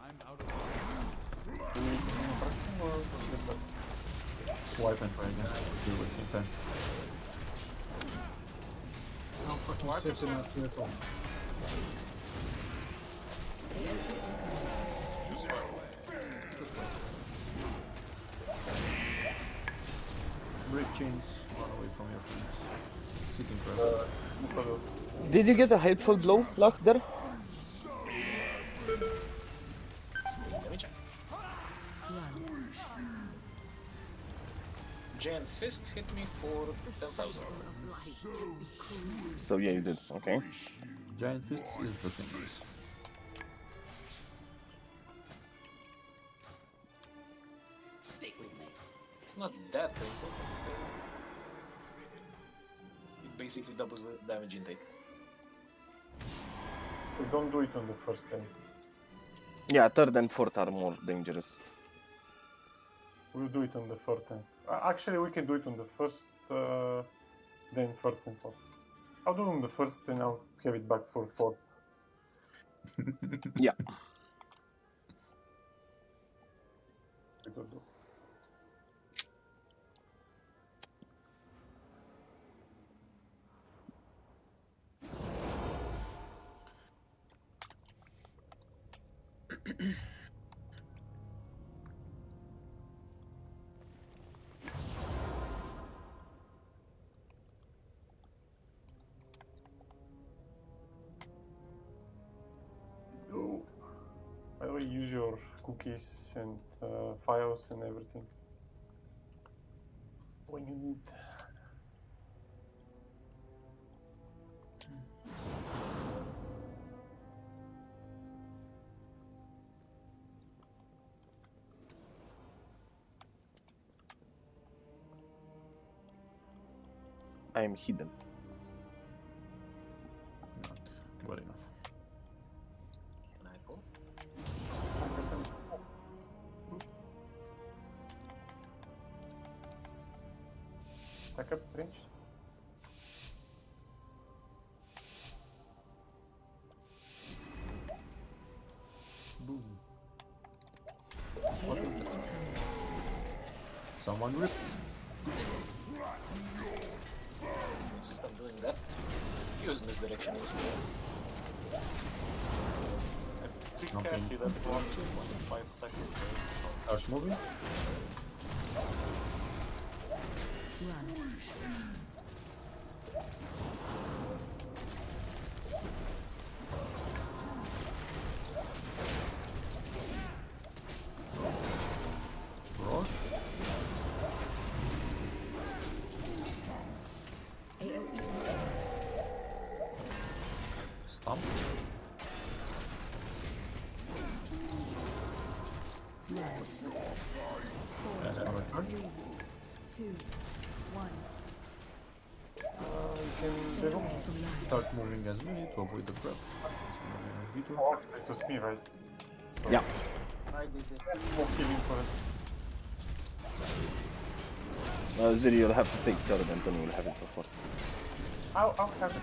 I'm out of Do we need to or just that? So Wipe and try again. You're wasting time. I'll fucking sit in that circle. Break chains, run away from your teams. Sitting forever. Did you get a hateful blow, Luck, there? Let me check. Giant Fist hit me for 10,000. So yeah, you did. Okay. Giant fists is the thing. It's not that important. It basically doubles the damage intake. We don't do it on the first time. Yeah, third and fourth are more dangerous. We'll do it on the fourth time. Actually, we can do it on the first, then third and fourth. I'll do it on the first, and I'll have it back for fourth. Yeah. We don't do. Let's go. By the way, use your cookies and files and everything when you need. I am hidden. Not well enough. Can I pull? Stack up range. Boom. What is that? Someone ripped. Insist on doing that. Use misdirection instead. I think I see that one 5 seconds. Start moving. Roar. Stomp. And another charge. 3, 2, 1. Start moving as many to avoid the crab. Oh, it was me, right? So Yeah. I did it. more killing for us. Ziri, you'll have to take third and Tony will have it for fourth. I'll have it.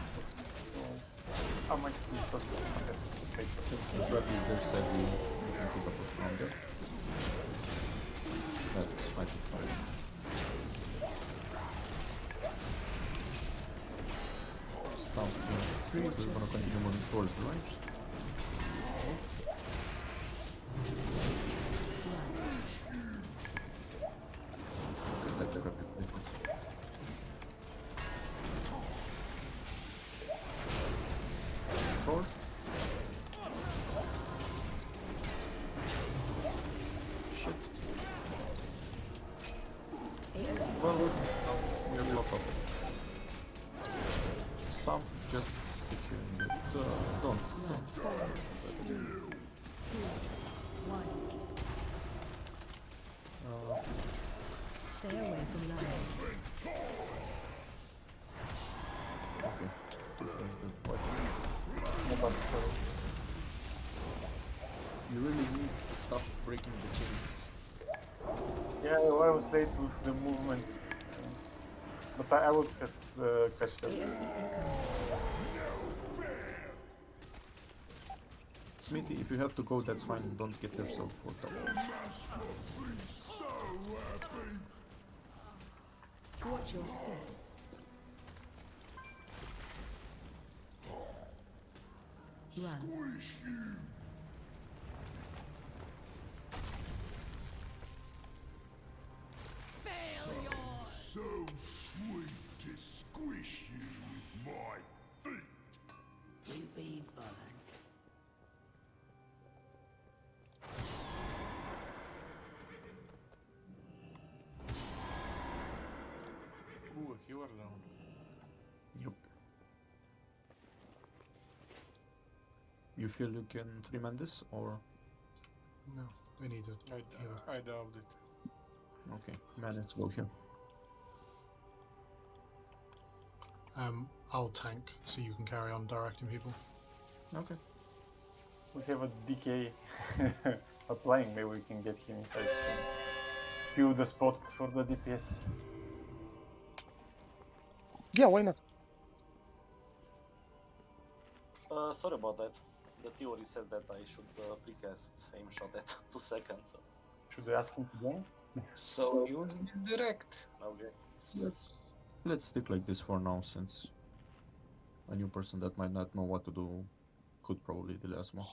I might be first. Okay. Takes us. The crab is there, sadly, you can keep up a stronger. That's fighting fire. Stomp 3, so we're gonna continue moving towards the range. Good luck, rapid movements. Roar. Shit. Well, we're blocked up. Stomp, just securing it. Don't. 4, 3, 2, 1. Stay away from lions. Okay. You really need to stop breaking the chains. Yeah, well, I was late with the movement. But I would have catched them. Smithy, if you have to go, that's fine. Don't get yourself worked up. Watch your step. Run. So sweet to squish you with my feet. You've been burned. Ooh, a healer down. Yep. You feel you can 3-man this, or No, they need it. I doubt it. okay? Man, let's go here. I'll tank so you can carry on directing people. Okay. We have a DK applying. Maybe we can get him inside. Pew the spot for the DPS. Yeah, why not? Sorry about that. The theory said that I should precast aim shot at 2 seconds. So. Should I ask him to join? So use misdirect. Okay. Let's stick like this for now, since a new person that might not know what to do could probably delay us more.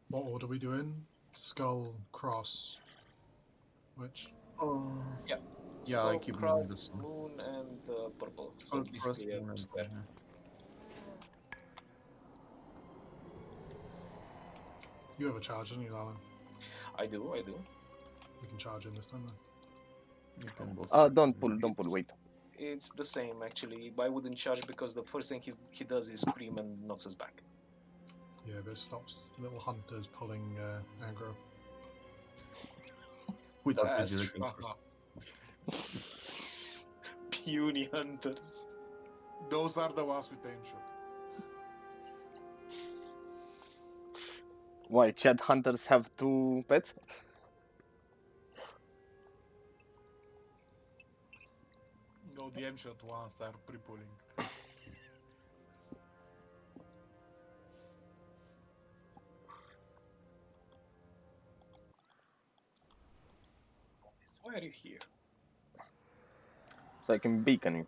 What order are we doing? Skull, cross, which? Yeah. Yeah, I Skull, keep cross, doing this one. moon, and purple. So Skull, cross, basically moon, a and square. yeah. You have a charge, don't you, Alan? I do. We can charge in this time then. You can both. Don't pull, wait. It's the same actually. I wouldn't charge because the first thing he does is scream and knocks us back. Yeah, but it stops little hunters pulling aggro. Without That's resurrecting right. first. Puny hunters. Those are the ones with aim shot. Why, Chad hunters have 2 pets? No, the aim shot ones are pre-pulling. Why are you here? So I can beacon you.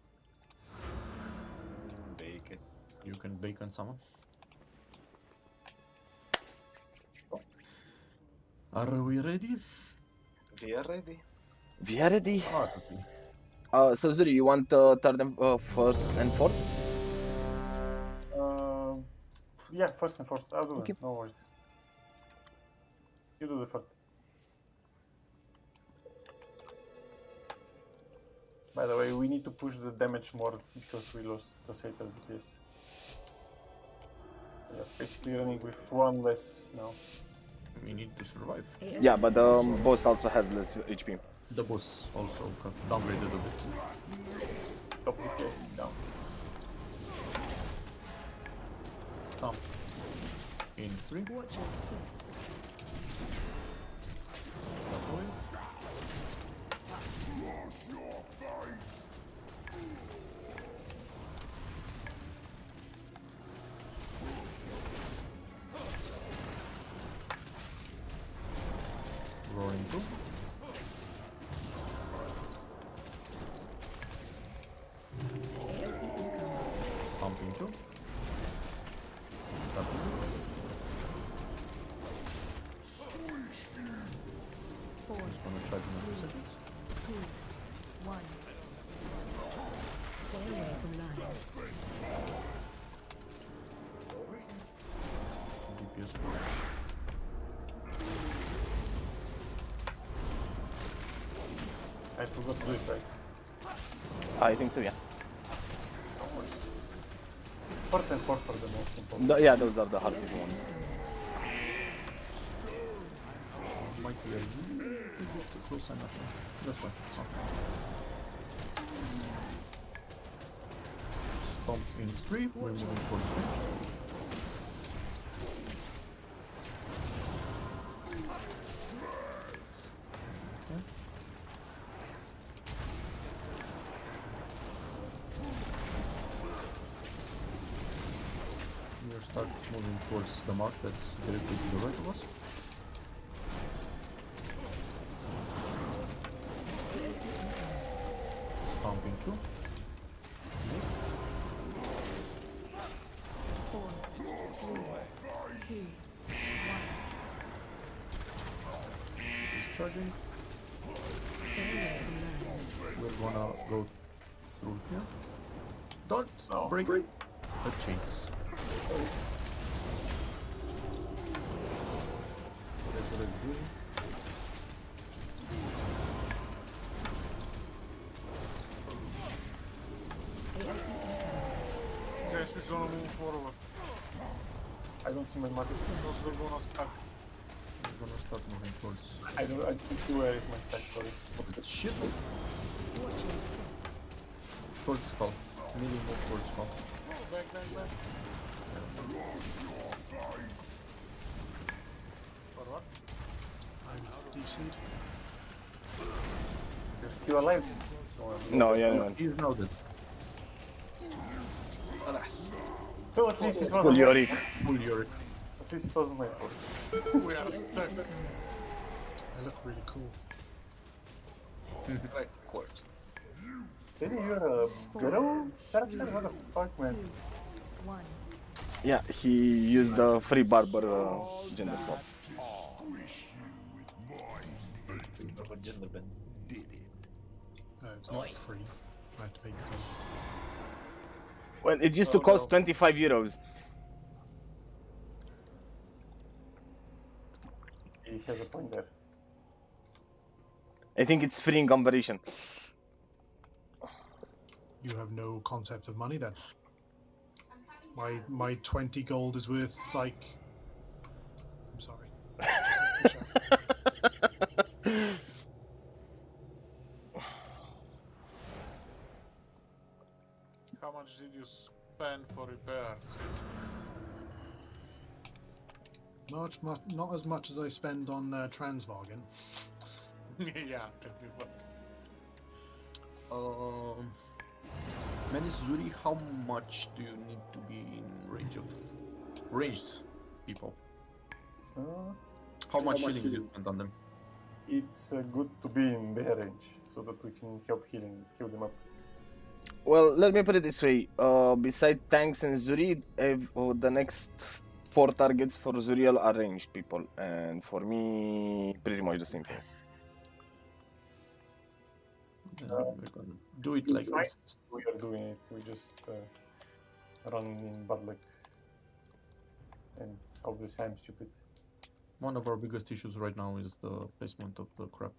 Bacon. You can bacon someone. Are we ready? We are ready. We are ready. Ah, okay. So Zuri, you want third and first and fourth? Yeah, first and fourth. I'll do Okay. it. No worries. You do the first. By the way, we need to push the damage more because we lost the Saita's DPS. Yeah, basically running with 1 less now. We need to survive. Yeah, but boss also has less HP. The boss also got downgraded a bit. Top DPS down. Thump. In 3. Watch your step. Roaring 2. Stomping 2. Stomping 4, Just gonna charge in a few seconds. 2, 1. Stay away from lines. DPS I forgot to do it, right? I think so, yeah. No worries. Fourth and fourth are the most important. Yeah, those are the hardest ones. might be a little bit too close, I'm not sure. That's fine. Stomp in 3, we're moving towards range. We'll start moving towards the mark that's directly to the right of us. you. 4, 3, 2, 1. He's charging. We're gonna go through here. Don't break the chains. That's what I'm doing. Guys, we're gonna move forward. I don't see my max. Because we're gonna stuck. We're gonna start moving towards. I think where is my stack, sorry. What shit? Towards skull. Melee move towards skull. Back, back, back. For what? I've DC'd. You're still alive? No, yeah, no. He's now dead. Alas. No, at least it wasn't Full Yorick. Full Yorick. At least it wasn't my fault. We are stuck. They look really cool. Like corpse. Maybe you're a girl? Character? What the fuck, man? 1. Yeah, he used the free barber gender swap. Gender bend. It's not free. I had to pay the cost. Well, it used to cost 25 euros. He has a point there. I think it's free in comparison. You have no concept of money then. My 20 gold is worth like. I'm sorry. How much did you spend for repairs? Not as much as I spend on Transbargain. Yeah, tell me what. Manizuri, how much do you need to be in range of ranged people? How much healing do you spend on them? It's good to be in their range so that we can help heal them up. Well, let me put it this way. Beside tanks and Zuri, the next 4 targets for Zuriel are ranged people, and for me, pretty much the same thing. We're gonna do it like this. We are doing it. We just run in bad luck. And obviously I'm stupid. One of our biggest issues right now is the placement of the crap.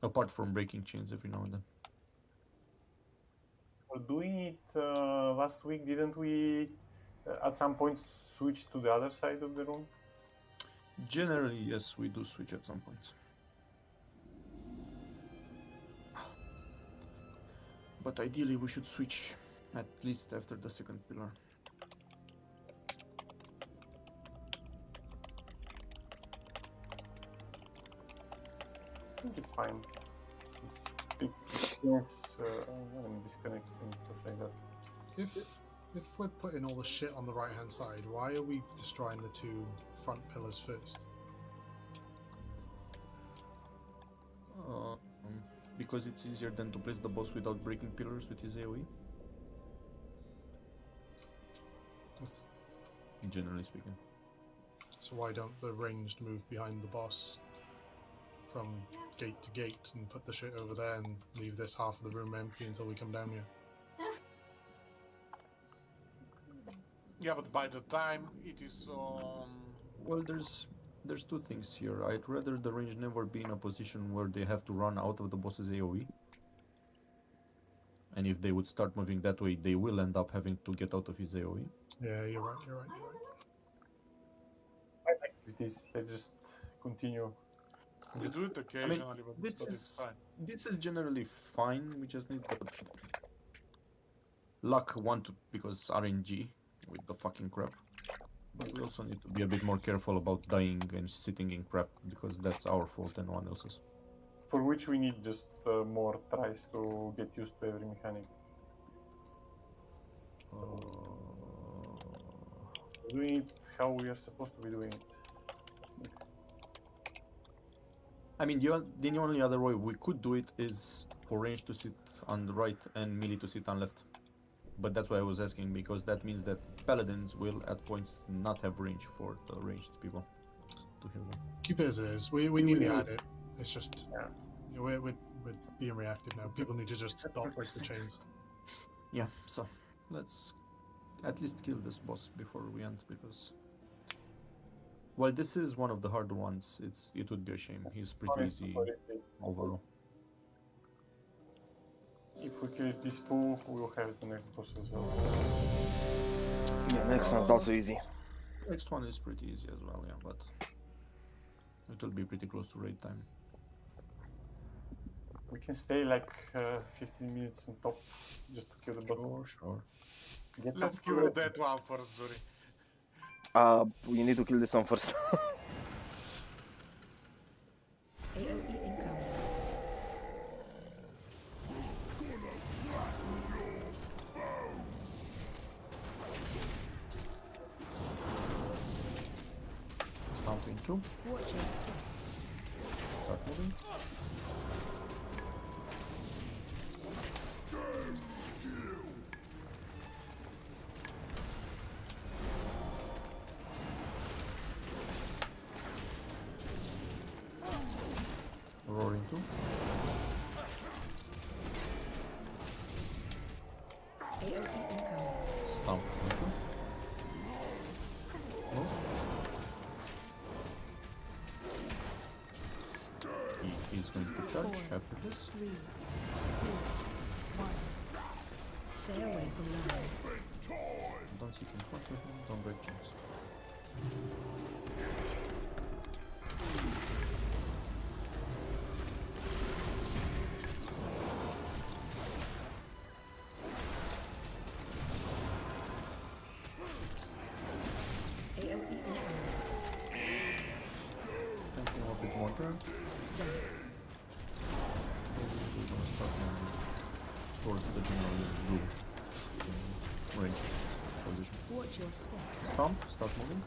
Apart from breaking chains every now and then. We're doing it last week, didn't we at some point switch to the other side of the room? Generally, yes, we do switch at some point. But ideally we should switch at least after the second pillar. I think it's fine. It's and disconnects and stuff like that. If we're putting all the shit on the right hand side, why are we destroying the 2 front pillars first? Because it's easier than to place the boss without breaking pillars with his AoE. Generally speaking. So why don't the ranged move behind the boss from gate to gate and put the shit over there and leave this half of the room empty until we come down here? Yeah, but by the time it is on... Well, there's 2 things here. I'd rather the range never be in a position where they have to run out of the boss's AoE. And if they would start moving that way, they will end up having to get out of his AoE. Yeah, you're right. I like this. Let's just continue. We do it occasionally, but it's fine. This is generally fine. We just need the luck because RNG with the fucking crap. But we also need to be a bit more careful about dying and sitting in crap because that's our fault and no one else's. For which we need just more tries to get used to every mechanic. So, doing it how we are supposed to be doing it. I mean, the only other way we could do it is for range to sit on the right and melee to sit on left. But that's why I was asking, because that means that paladins will at points not have range for the ranged people to heal them. Keep it as is. We nearly had it. It's just we're being reactive now. People need to just not break the chains. Yeah, so let's at least kill this boss before we end, because while this is one of the harder ones, it would be a shame. He's pretty easy overall. If we kill this pool, we'll have the next boss as well. Yeah, next one's also easy. Next one is pretty easy as well, yeah, but it will be pretty close to raid time. We can stay like 15 minutes on top just to kill the bottom. Sure. Let's kill that one first, Zuri. We need to kill this one first. AoE incoming. Stomping 2. Watch your step. Start moving. Roaring 2. AoE incoming. Stomp 2. Move. He is going to charge after this. 3, 2, 1. Stay away from lands. Don't sit in front of him, don't break chains. AoE incoming. Thinking a bit more turn. Stun. We're gonna start moving towards the general blue range position. Watch your step. Stomp, start moving.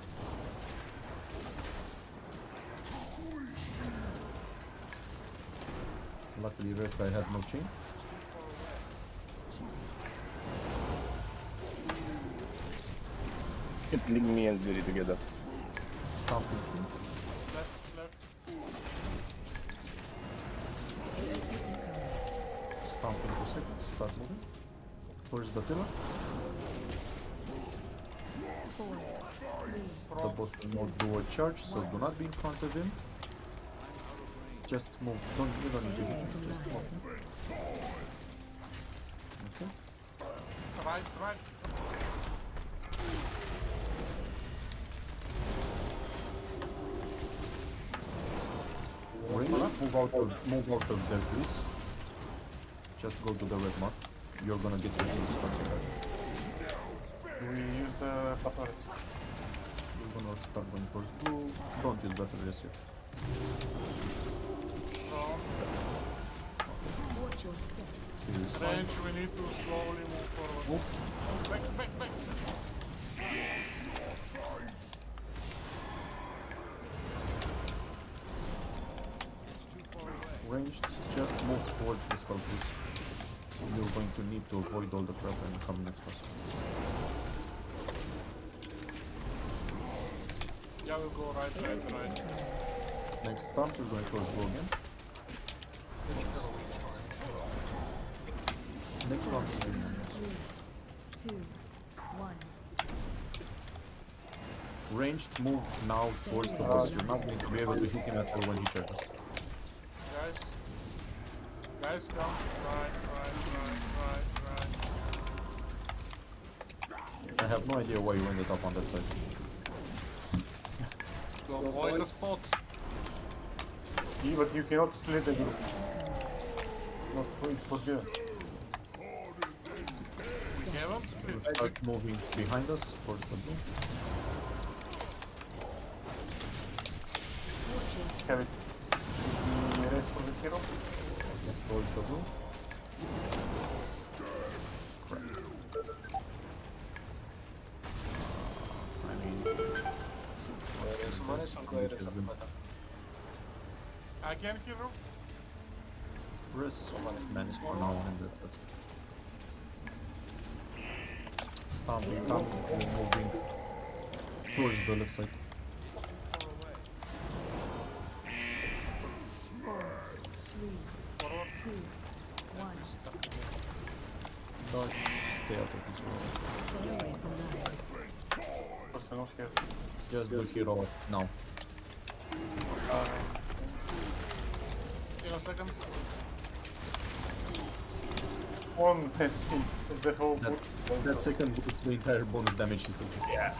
Luckily red guy had no chain. Link me and Zuri together. Stomping 2. Left. Stomping 2 seconds, start moving. Towards the pillar. 4, 3. The boss will not do a charge, so do not be in front of him. Just move. You don't need to hit him. Just move. Okay. Right. Range, move out of there, please. Just go to the red mark. You're gonna get your shield starting there. Do we use the Paparis? You're gonna start going towards blue. Don't use battle yet. Watch your step. Here is fine. Range, we need to slowly move forward. Move. Back. Ranged, just move towards the skull, please. You're going to need to avoid all the crap and come next to us. Yeah, we'll go right. Next stomp, we're going towards blue again. Next one. 3, 2, 1. Ranged, move now towards the boss. You're not going to be able to hit him at all when he charges. Guys, come. Right. I have no idea why you ended up on that side. To avoid the spot. Yeah, but you cannot split the group. It's not for you. We haven't split. Start moving behind us towards the blue. Have it. Rest for the hero. Towards the blue. Crap. I mean... Someone is on clear. I can hero. Press menace for now and that. Stomping, moving towards the left side. 4, 3, 2, 1. Dodge, stay out of this road. Stay away from lines. Personal here. Just do hero now. In a second. One hit the whole That second boost the entire bonus damage is the yeah.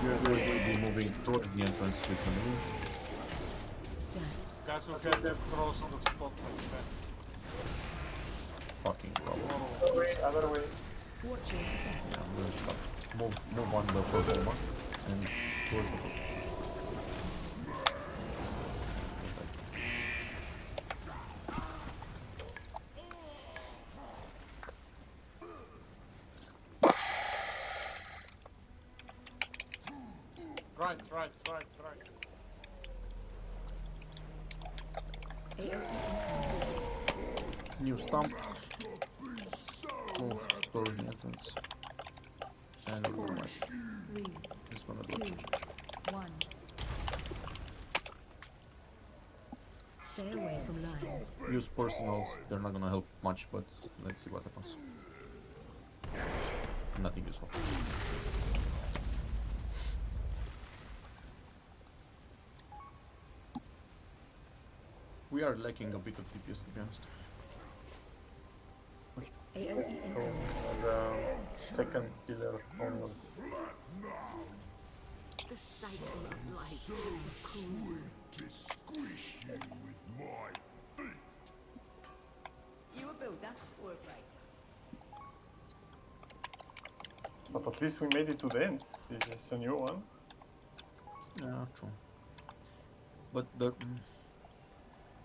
You're going to be moving towards the entrance with the move. Guys will get them close on the spot. Fucking problem. Other way. Watch your step. Yeah, I'm gonna stop. Move on the purple mark and towards the purple. Right. New stomp. Move towards the entrance. And go right. Just gonna do it. 1. Stay away from lines. Use personals, they're not gonna help much, but let's see what happens. Nothing useful. We are lacking a bit of DPS, to be honest. From the second pillar onward. The cycle of life can be cruel. To squish you with my feet. You a builder or a breaker? But at least we made it to the end. This is a new one. Yeah, true. But the...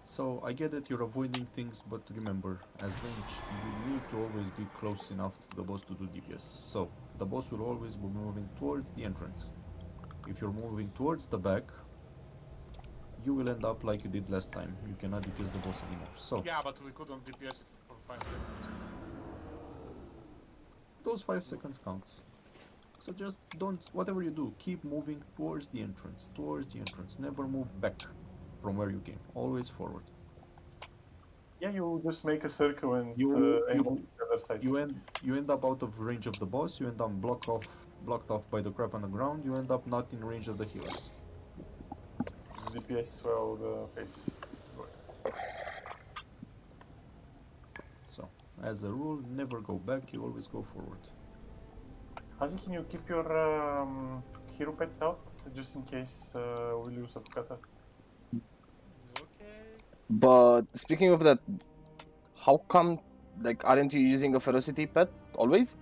So, I get that you're avoiding things, but remember, as ranged, you need to always be close enough to the boss to do DPS. So, the boss will always be moving towards the entrance. If you're moving towards the back, you will end up like you did last time. You cannot DPS the boss anymore. So, Yeah, but we couldn't DPS it for 5 seconds. those 5 seconds count. So just don't, whatever you do, keep moving towards the entrance, Never move back from where you came, always forward. Yeah, you just make a circle and You aim on the other side. you end up out of range of the boss, you end up blocked off by the crap on the ground, you end up not in range of the healers. DPS well the face. So, as a rule, never go back, you always go forward. Hazi, can you keep your hero pet out just in case we lose Apukata? But speaking of that, how come, like, aren't you using a ferocity pet always?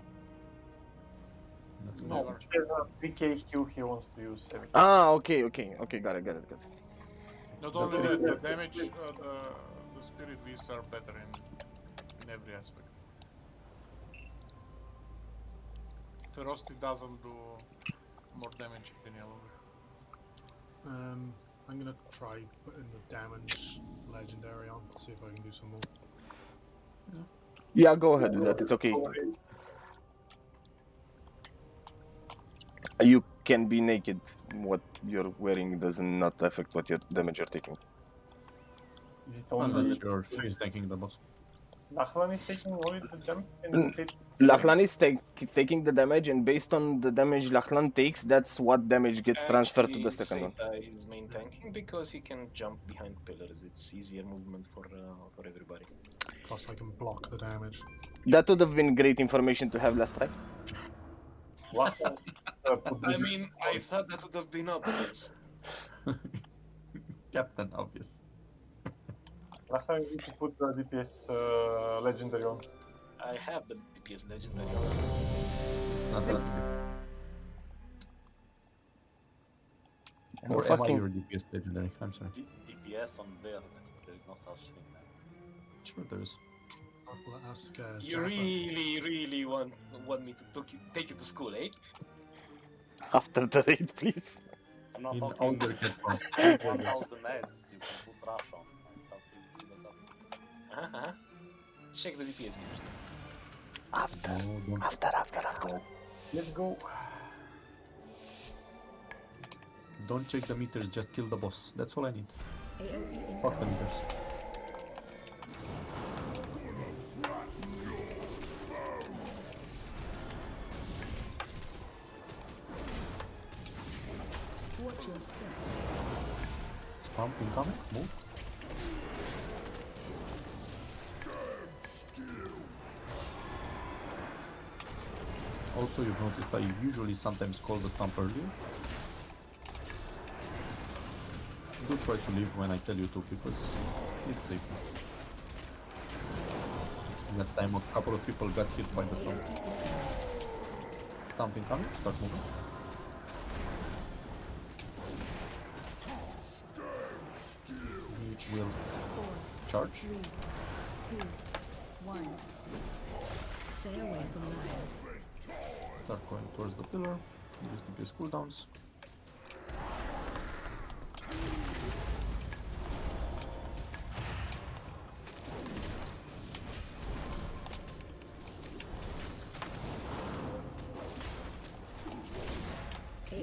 No, he has a PKQ he wants to use every time. Ah, okay, got it. Not only that, the damage, the spirit beasts are better in every aspect. Ferocity doesn't do more damage than yellow. I'm gonna try putting the damage legendary on, see if I can do some more. Yeah, go ahead with that, it's okay. You can be naked. What you're wearing does not affect what your damage you're taking. Is it Unless only you're face tanking the boss. Lachlan is taking only the damage? Lachlan is taking the damage, and based on the damage Lachlan takes, that's what damage gets transferred to the second one. Is main tanking because he can jump behind pillars. It's easier movement for everybody. Plus I can block the damage. That would have been great information to have last time. I mean, I thought that would have been obvious. Captain Obvious. Lachlan, you need to put the DPS legendary on. I have the DPS legendary. It's not last Oh, Or am I fucking- your DPS legendary? I'm sorry. DPS on there, there is no such thing. Sure there is. I'll ask You Jaffa. really want me to take you to school, eh? After the raid, please. I'm not In talking Outer Cat form. 1000 ads, you can put rush on and something similar. Check the DPS meters. After. Let's go. Don't check the meters, just kill the boss. That's all I need. Fuck the meters. Watch your step. Spam incoming, move. Also, you've noticed I usually sometimes call the stamp earlier. Do try to leave when I tell you to, because it's safe. That time a couple of people got hit by the stamp. Stamp incoming, start moving. He will charge. 3, 2, 1. Stay away from lions. Start going towards the pillar. Use DPS cooldowns.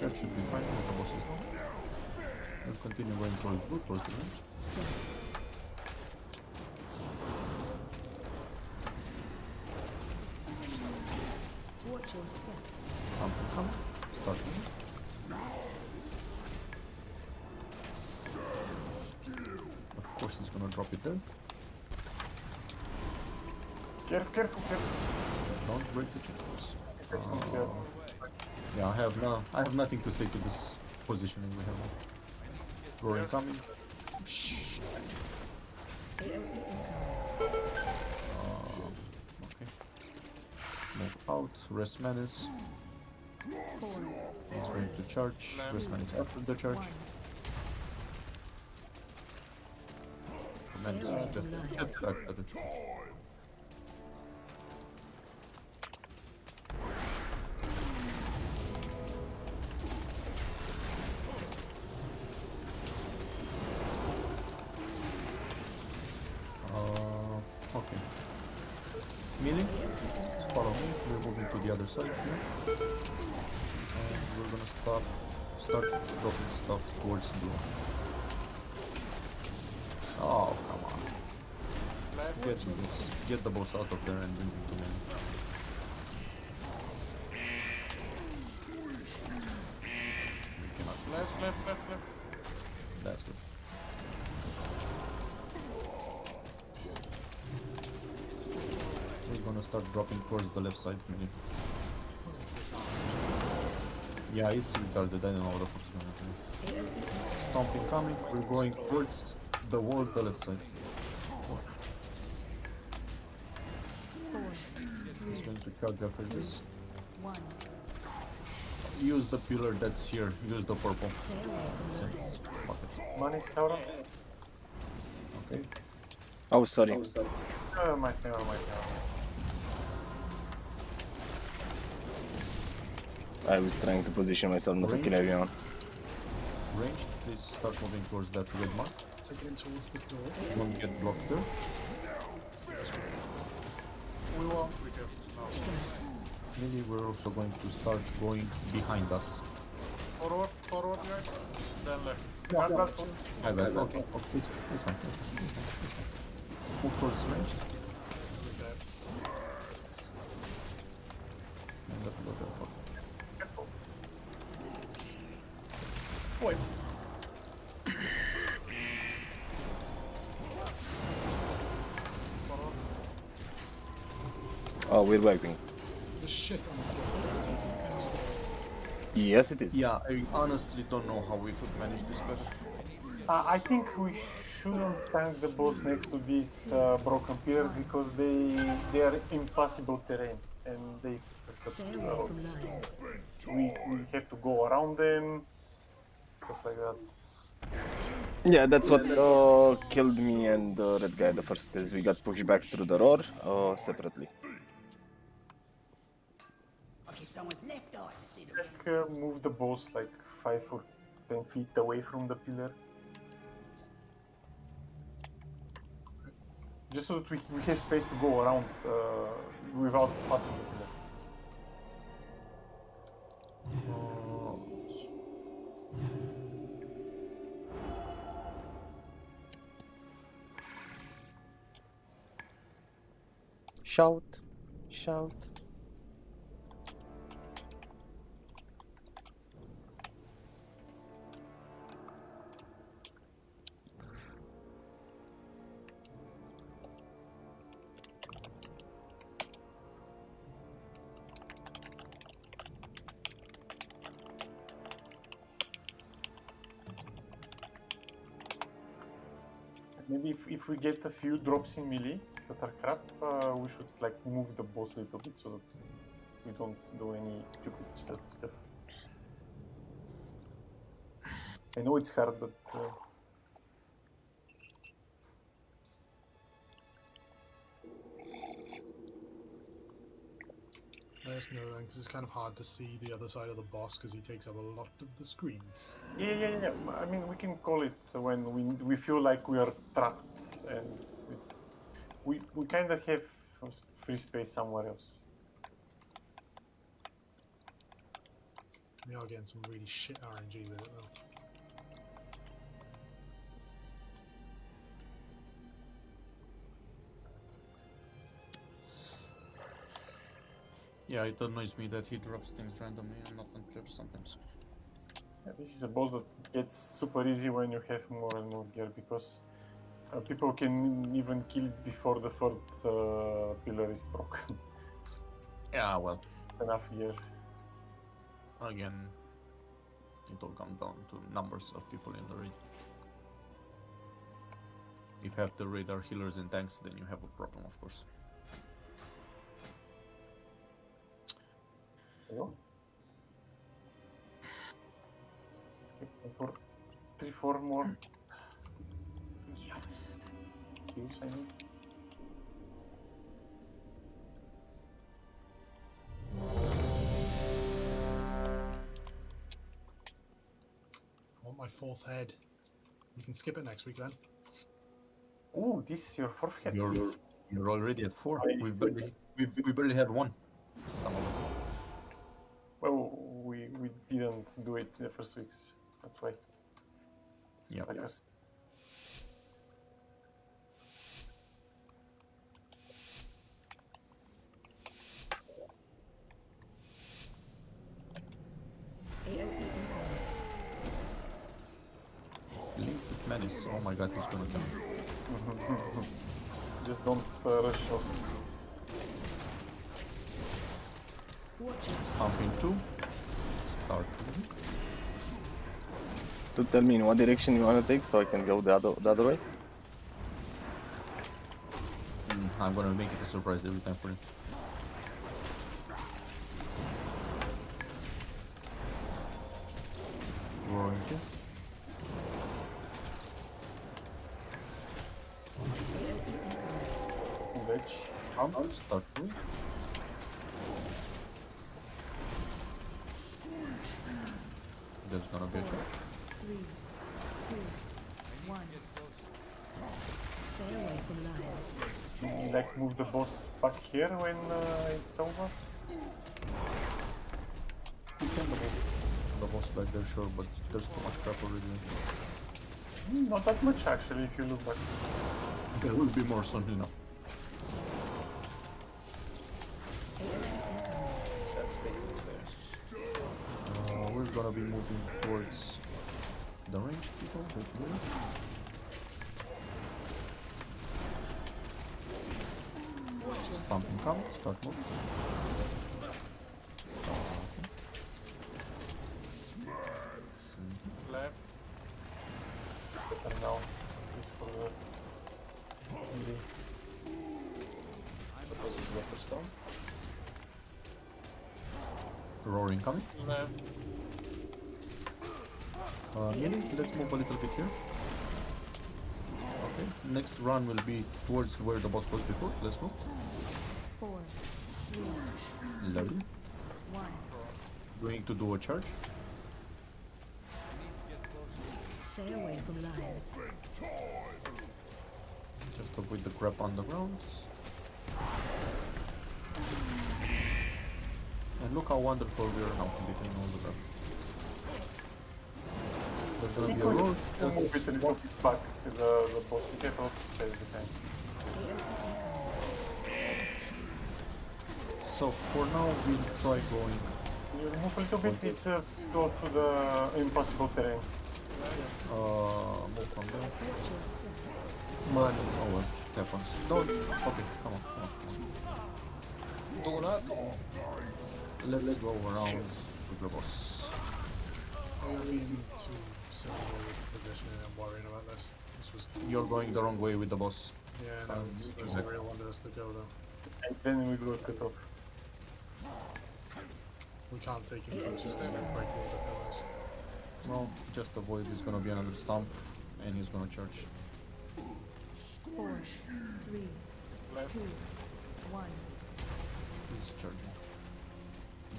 That should be fine with the bosses now. We'll continue going towards blue, towards the range. Watch your step. Come. Start moving. Of course he's gonna drop it there. Careful. Don't break the checkpoints. Yeah, I have nothing to say to this positioning we have now. Roaring coming. Shh. Okay. Move out. Rest Menace. He's going to charge. Rest Menace after the charge. Menace just get back at the charge. Okay. Meaning, follow me. We're moving to the other side here, and we're gonna start dropping stuff towards blue. Oh, come on! Get the boss out of there and bring him to me. We cannot. Left. That's good. We're gonna start dropping towards the left side, maybe. Yeah, it's retarded. I don't know what the fuck is gonna do. Stomping coming. We're going towards the wall, the left side. He's going to charge after this. 1. Use the pillar that's here. Use the purple. Sense. Fuck it. Money, Sauron. Okay. Oh, sorry. My turn. I was trying to position myself not to kill everyone. Ranged, please start moving towards that red mark. Taking towards the door. Don't get blocked there. We won't. We have no. Maybe we're also going to start going behind us. Forward, guys. Then left. My bad. Okay. It's fine. Move towards ranged. And let me go there. Wait. Oh, we're wiping. The shit on the floor. Yes, it is. Yeah, I honestly don't know how we could manage this better. I think we shouldn't tank the boss next to these broken pillars because they are impossible terrain and they we have to go around them, stuff like that. Yeah, that's what killed me and the red guy the first, because we got pushed back through the roar separately. Move the boss like 5 or 10 feet away from the pillar. Just so that we have space to go around without passing the pillar. Shout, shout. Maybe if we get a few drops in melee that are crap, we should like move the boss a little bit so that we don't do any stupid stuff. I know it's hard, but Let us know then, because it's kind of hard to see the other side of the boss because he takes up a lot of the screen. yeah. I mean, we can call it when we feel like we are trapped and we kind of have free space somewhere else. We are getting some really shit RNG with it though. Yeah, it annoys me that he drops things randomly and not on clear sometimes. Yeah, this is a boss that gets super easy when you have more and more gear because people can even kill it before the third pillar is broken. Yeah, well, Enough gear. again, it all comes down to numbers of people in the raid. If half the raid are healers and tanks, then you have a problem, of course. Hello? For 3-4 more kills, I mean. I want my 4th head. We can skip it next week then. Oh, this is your 4th head. You're already at 4. Wait, We barely had 1. Some of us. Well, we didn't do it the first weeks. That's why. Yeah. Suckers. Link with Menace. Oh my god, who's gonna come? Just don't rush off. Stomping 2. Start. To tell me in what direction you want to take so I can go the other way? I'm gonna make it a surprise every time for you. Roaring here. Ledge. Start with. There's gonna be a shot. 3, 2, 1. Stay away from lions. Like move the boss back here when it's over. You can move the boss back there, sure, but there's too much crap already. Not that much actually, if you look back. There will be more soon enough. We're gonna be moving towards the range people, hopefully. Stomping come, start moving. Left. Better now, at least for the melee. What was his leopard stone? Roaring coming. Left. Melee, let's move a little bit here. Okay, next run will be towards where the boss was before. Let's go. 4, 3, Lovely. 1. Going to do a charge. Stay away from lions. Just avoid the crap on the ground. And look how wonderful we are now between all the crap. There's gonna be a road. Move it a little bit back to the boss. We have a lot of space behind. So for now we'll try going. You move a little bit, it's close to the impossible terrain. Move from there. Man, oh well, happens. Don't. Okay, come on. Do not. Let's go around to the boss. I'm being too similar with the positioning and worrying about this. This was. You're going the wrong way with the boss. Yeah, no, it's where I wanted us to go though. And then we go cut off. We can't take him close, he's going to break all the pillars. Well, just avoid. There's gonna be another stomp, and he's gonna charge. 4, 3, 2, 1. He's charging.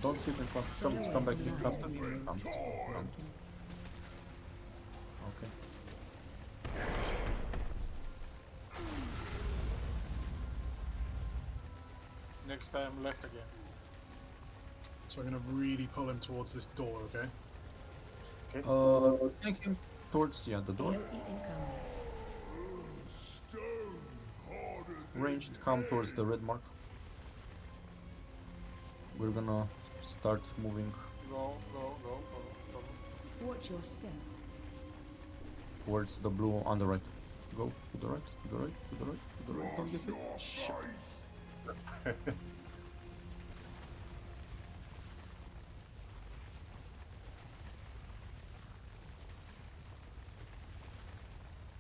Don't sit in front. Come back. Come. Okay. Next time left again. So we're going to really pull him towards this door, okay? Take him towards the door. Ranged, come towards the red mark. We're gonna start moving Go. Watch your step. towards the blue on the right. Go to the right, to the right, to the right, to the right. Don't get hit. Shit.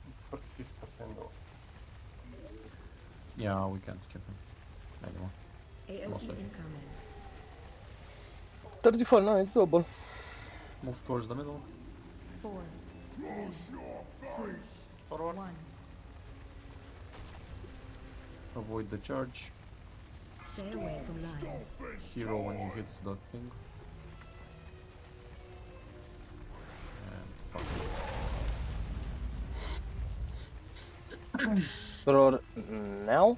It's 46% off. Yeah, we can't keep him anymore. AOE Mostly. incoming. 34, no, it's doable. Move towards the middle. 4, 3, 2, Forward. 1. Avoid the charge. Stay away from lions. Hero when he hits the thing. And fuck. Roar now?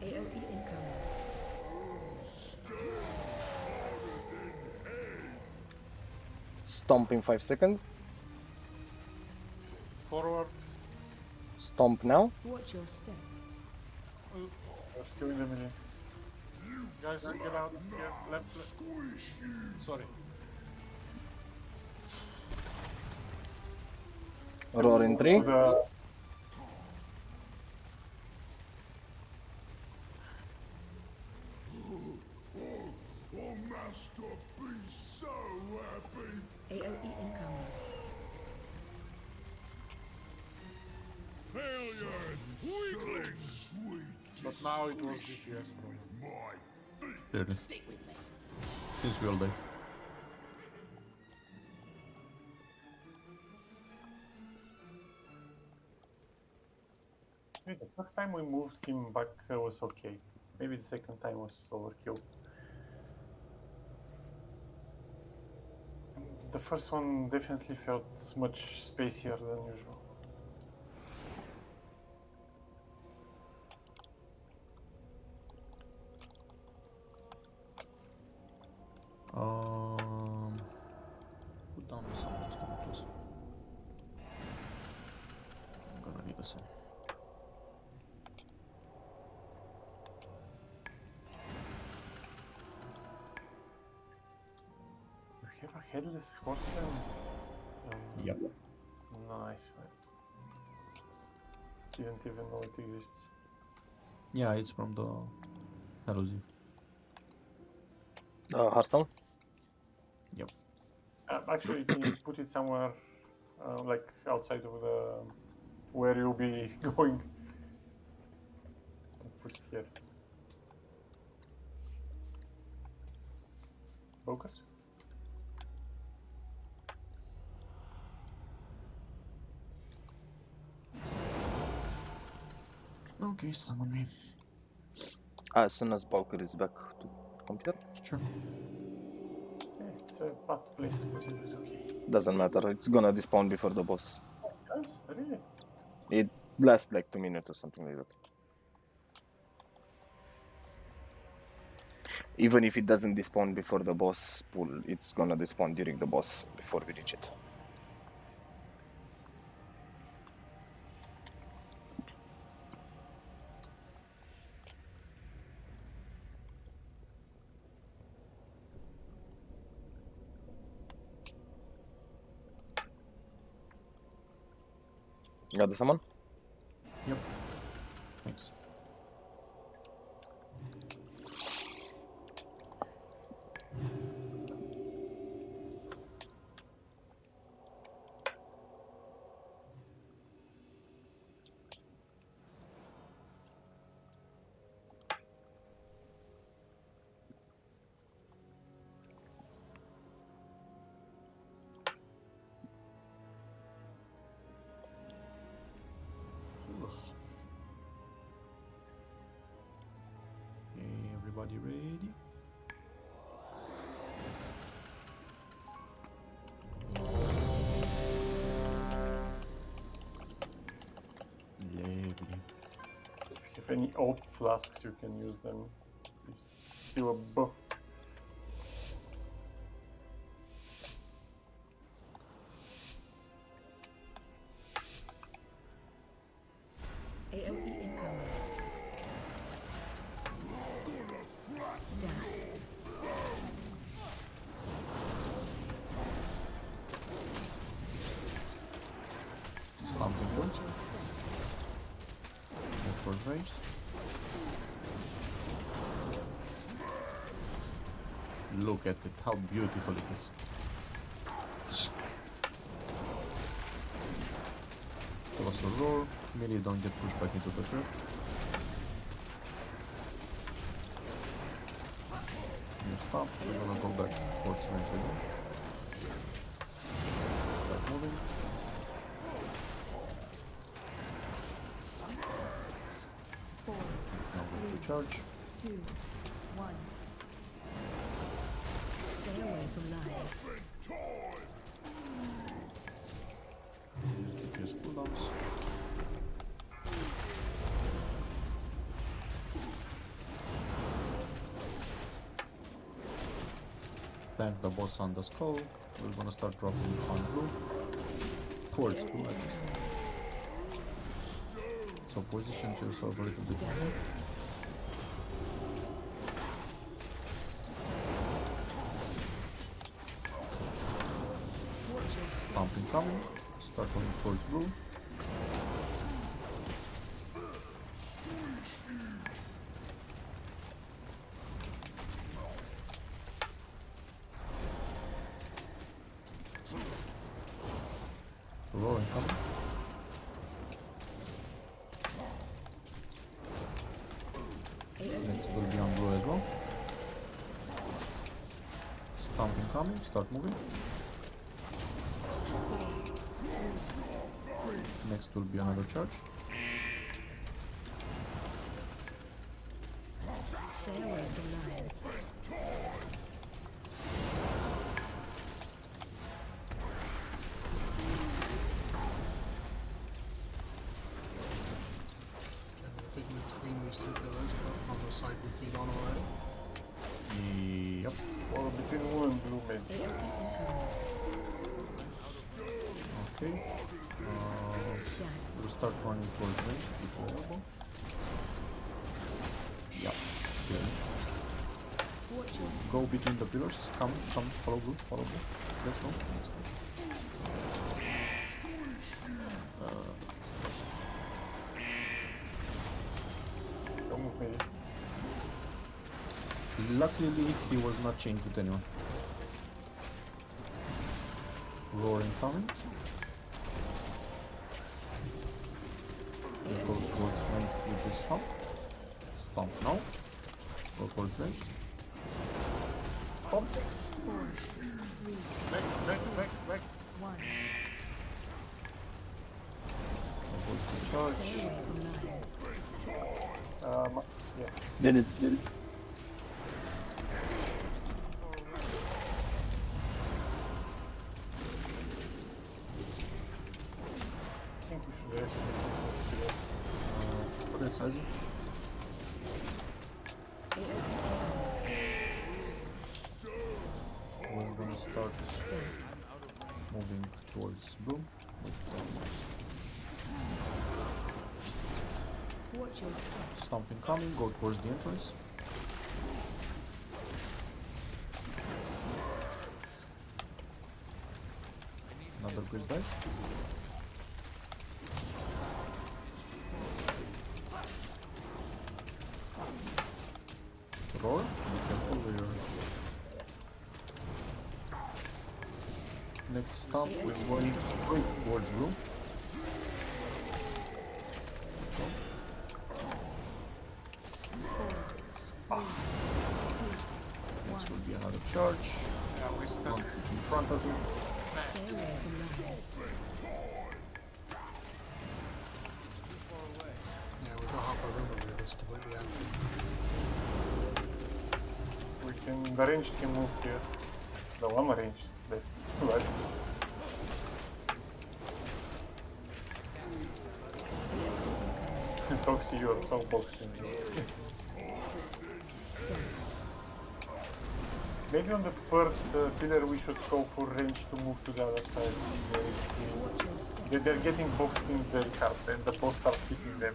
AOE incoming. Stomp in 5 seconds. Forward. Stomp now. Watch your step. We're still in the middle. Guys, get out. Get left. Sorry. Roar in 3. AOE incoming. But now it was DPS problem. Clearly. Since we all die. The first time we moved him back was okay. Maybe the second time was overkill. The first one definitely felt much spacier than usual. Put down some of those tomatoes. I'm gonna need some. We have a headless horseman. Yep. Nice. Didn't even know it exists. Yeah, it's from the Hallows Eve. Hearthstone? Yep. Actually, can you put it somewhere, like outside of the where you'll be going? I'll put it here. Focus. Okay, summon me. As soon as Balker is back to computer. Sure. It's a bad place to put it. Doesn't matter. It's gonna despawn before the boss. Yes, really? It lasts like 2 minutes or something like that. Even if it doesn't despawn before the boss pool, it's gonna despawn during the boss before we reach it. Got the summon? Yep. Thanks. Everybody ready? Lovely. If you have any old flasks, you can use them. It's still a buff. AOE incoming. Stab. Stomping Watch punch. your step. Force range. Look at it, how beautiful it is. Colossal roar. Melee don't get pushed back into the trap. You stop. We're gonna go back towards range again. Start moving. Four, It's now going to charge. 2, 1. Stay away from lines. Use cooldowns. Tank the boss on the skull. We're gonna start dropping on blue. Towards blue at least. So position yourself a little bit better. Stomping coming. Start going towards blue. Roaring coming. Next will be on blue as well. Stomping coming. Start moving. Next will be another charge. Stay away from lines. Taking between these two pillars, but on the side we've been on already. Yep. Or between blue and blue, maybe. Okay. We'll start running towards range before elbow. Yep. Okay. Go between the pillars. Come, follow blue, follow blue. Let's go. Don't move me. Luckily, he was not chained with anyone. Roaring coming. Let's go towards range with this stomp. Stomp now. Go towards range. Stomp. 4, 3, Back. 1. Go towards the charge. Stay away from lines. Yeah. Did it. minutes, Isaac. We're gonna start moving towards Boom. Watch your step. Stomping coming, go towards the entrance. Another Grizz dive. Roar, be careful where you're. Next stomp, we're going straight towards Room. Next will be another charge. Yeah, we stand In front of you. Stay away from ladders. Yeah, we've got half a room over here that's completely empty. We can, the ranged can move here. The one ranged, left, right. Toxie, you're so boxing. Maybe on the third pillar we should go for range to move to the other side. They're getting boxed in very hard and the boss starts hitting them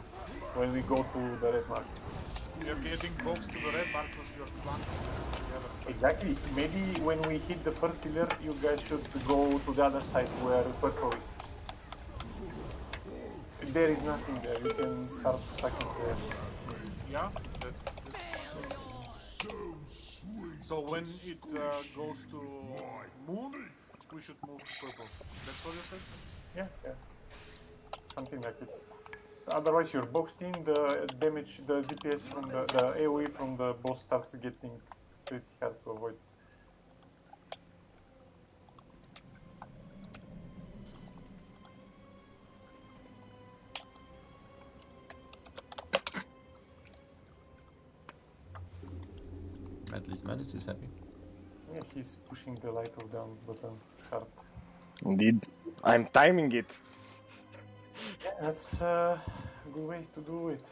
when we go to the red mark. You're getting boxed to the red mark because you're flanking the other side. Exactly. Maybe when we hit the third pillar, you guys should go to the other side where purple is. There is nothing there. You can start attacking there. Yeah? So when it goes to moon, we should move to purple. That's what you said? Yeah. Something like it. Otherwise you're boxed in, the damage, the DPS from the AoE from the boss starts getting pretty hard to avoid. At least Menace is happy. Yeah, he's pushing the light of down button hard. Indeed. I'm timing it. Yeah, that's a good way to do it.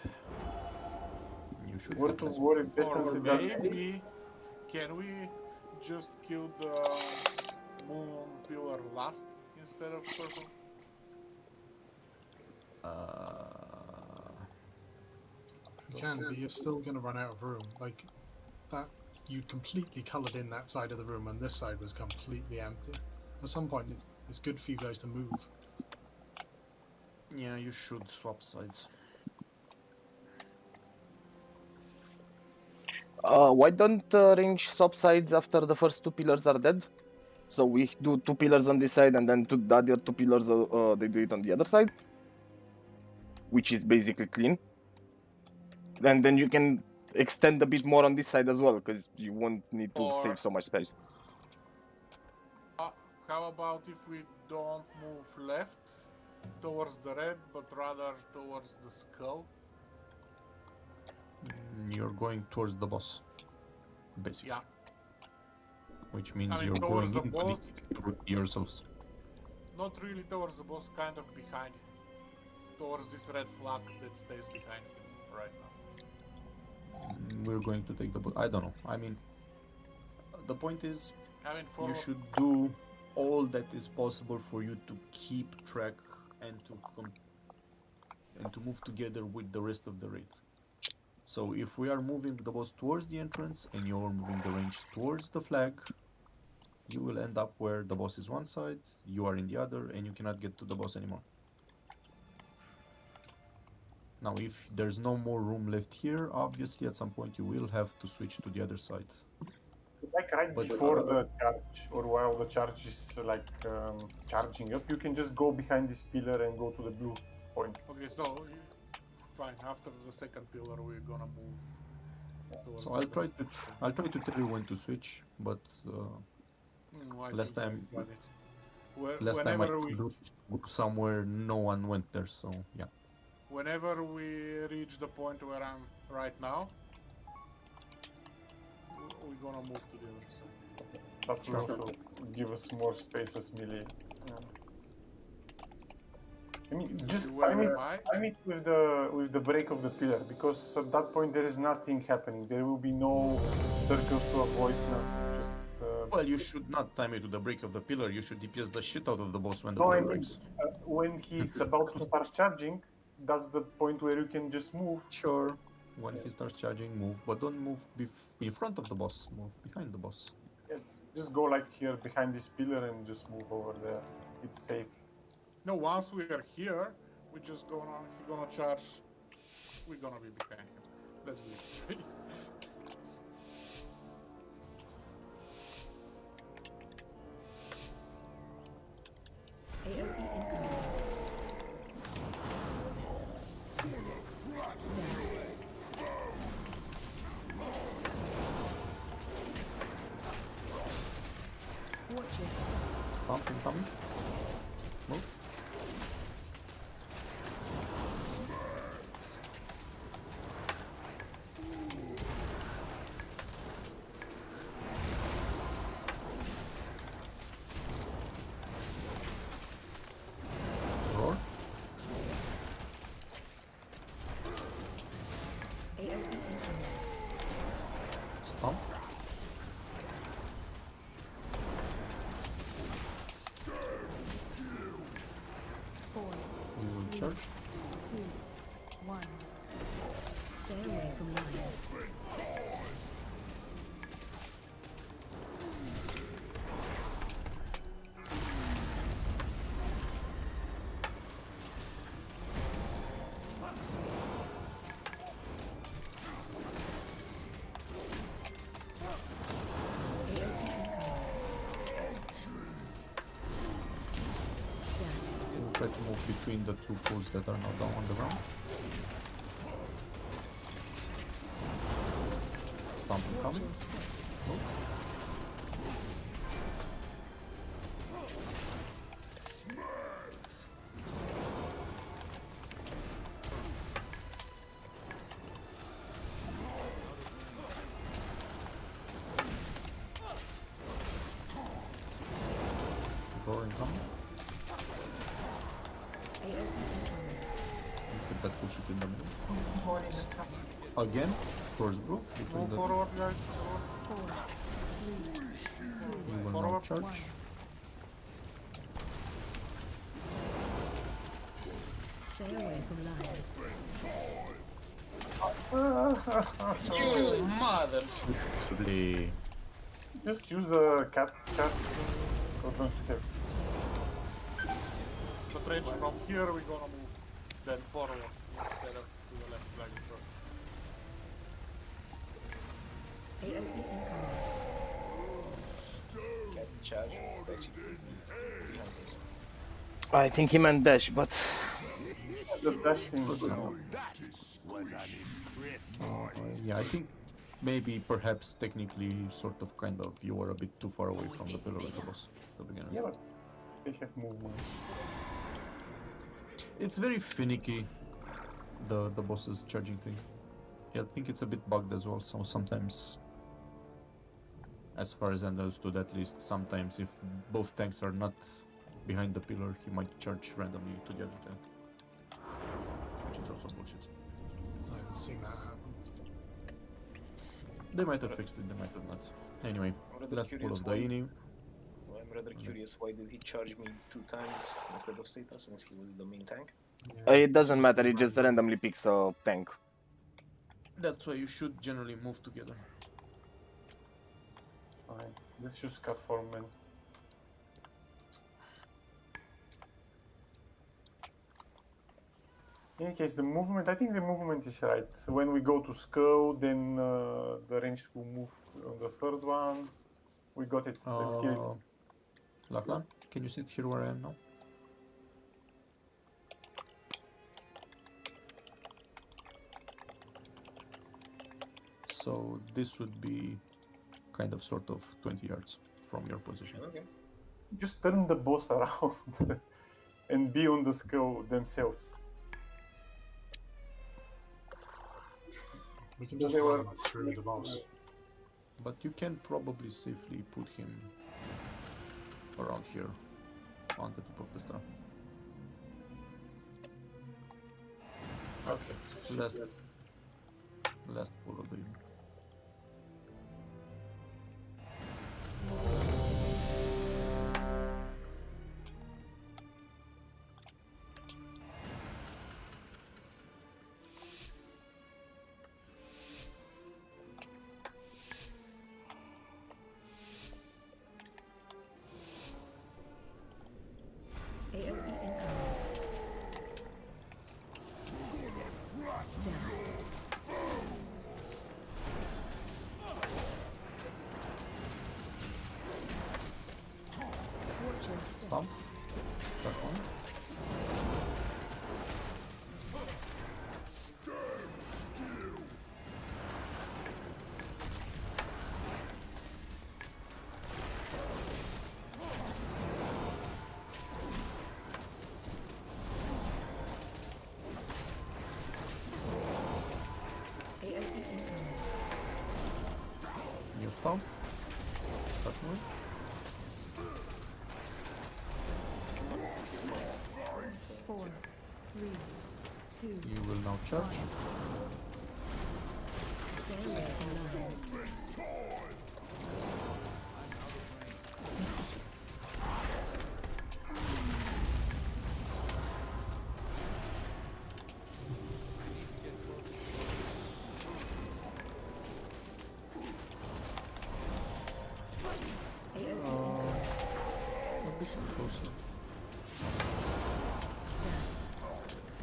You should Worth to worry Or definitely maybe, can we just kill the moon pillar last instead of purple? You can, but you're still going to run out of room. Like, that, you completely coloured in that side of the room and this side was completely empty. At some point, it's good for you guys to move. Yeah, you should swap sides. Why don't range swap sides after the first two pillars are dead? So we do two pillars on this side and then the other two pillars, they do it on the other side. Which is basically clean. And then you can extend a bit more on this side as well, because you won't need to save so much space. How about if we don't move left towards the red, but rather towards the skull? You're going towards the boss, basically. Yeah. Which means I mean, you're towards going the into boss. yourselves. Not really towards the boss, kind of behind him. Towards this red flag that stays behind him right now. We're going to take the boss. I don't know. I mean, the point is, I mean, you should do all that is possible for you to keep track and to move together with the rest of the raid. So if we are moving the boss towards the entrance and you're moving the range towards the flag, you will end up where the boss is one side, you are in the other, and you cannot get to the boss anymore. Now, if there's no more room left here, obviously at some point you will have to switch to the other side. Like right before the charge, or while the charge is like charging up, you can just go behind this pillar and go to the blue point. Okay, so fine. After the second pillar, we're gonna move. Towards So the I'll try to tell you when to switch, but last time I do somewhere no one went there, so yeah. Whenever we reach the point where I'm right now, we're gonna move to the other side. That will also give us more space as melee. I mean, just Where time am I? it with the break of the pillar, because at that point there is nothing happening. There will be no circles to avoid. No, just. Well, you should not time it with the break of the pillar. You should DPS the shit out of the boss when the No, I pillar mean, breaks. when he's about to start charging, that's the point where you can just move. Sure. When he starts charging, move, but don't move in front of the boss. Move behind the boss. Yeah, just go like here behind this pillar and just move over there. It's safe. No, once we are here, we're just gonna charge. We're gonna be behind him. Let's do it. Stomp incoming. Move. Roar. Stomp. We will charge. 2, 1. Stay away from lions. We'll try to move between the two pools that are now down on the ground. Stomp incoming. Move. Roar incoming. Put that bullshit in the middle. One in the trap. Again, towards blue. Between Move the forward, guys. 4, 3, 2, we will now Forward. charge. stay away from lions. You mother! The Just use the cat chat. Or don't you have? The trench from here we're gonna move then forward instead of to the left like before. AOE incoming. Get charge. I think he meant dash, but The dash thing. yeah, I think maybe perhaps technically sort of kind of you were a bit too far away from the pillar of the boss at the beginning. Yeah, but they have movement. It's very finicky, the boss's charging thing. Yeah, I think it's a bit bugged as well, so sometimes, as far as I understood at least, sometimes if both tanks are not behind the pillar, he might charge randomly to the other tank. Which is also bullshit. I haven't seen that happen. They might have fixed it, they might have not. Anyway, rather last pull curious of the why- ini. I'm rather curious why did he charge me 2 times instead of Seta since he was the main tank? it doesn't matter. It just randomly picks a tank. That's why you should generally move together. It's fine. Let's use cat form, man. In any case, the movement, I think the movement is right. When we go to skull, then the range will move on the third one. We got it. Let's kill it. Lachlan, can you sit here where I am now? So this would be kind of sort of 20 yards from your position. Okay. Just turn the boss around and be on the skull themselves. We can just They were- run through the boss. But you can probably safely put him around here on the tip of the star. Okay. Last pull of the evening. AOE incoming. Step. Watch your step. Stomp. That one. AOE incoming. New stomp. That one. 4, 3, 2. You will now charge. Stay away from lines. A bit closer.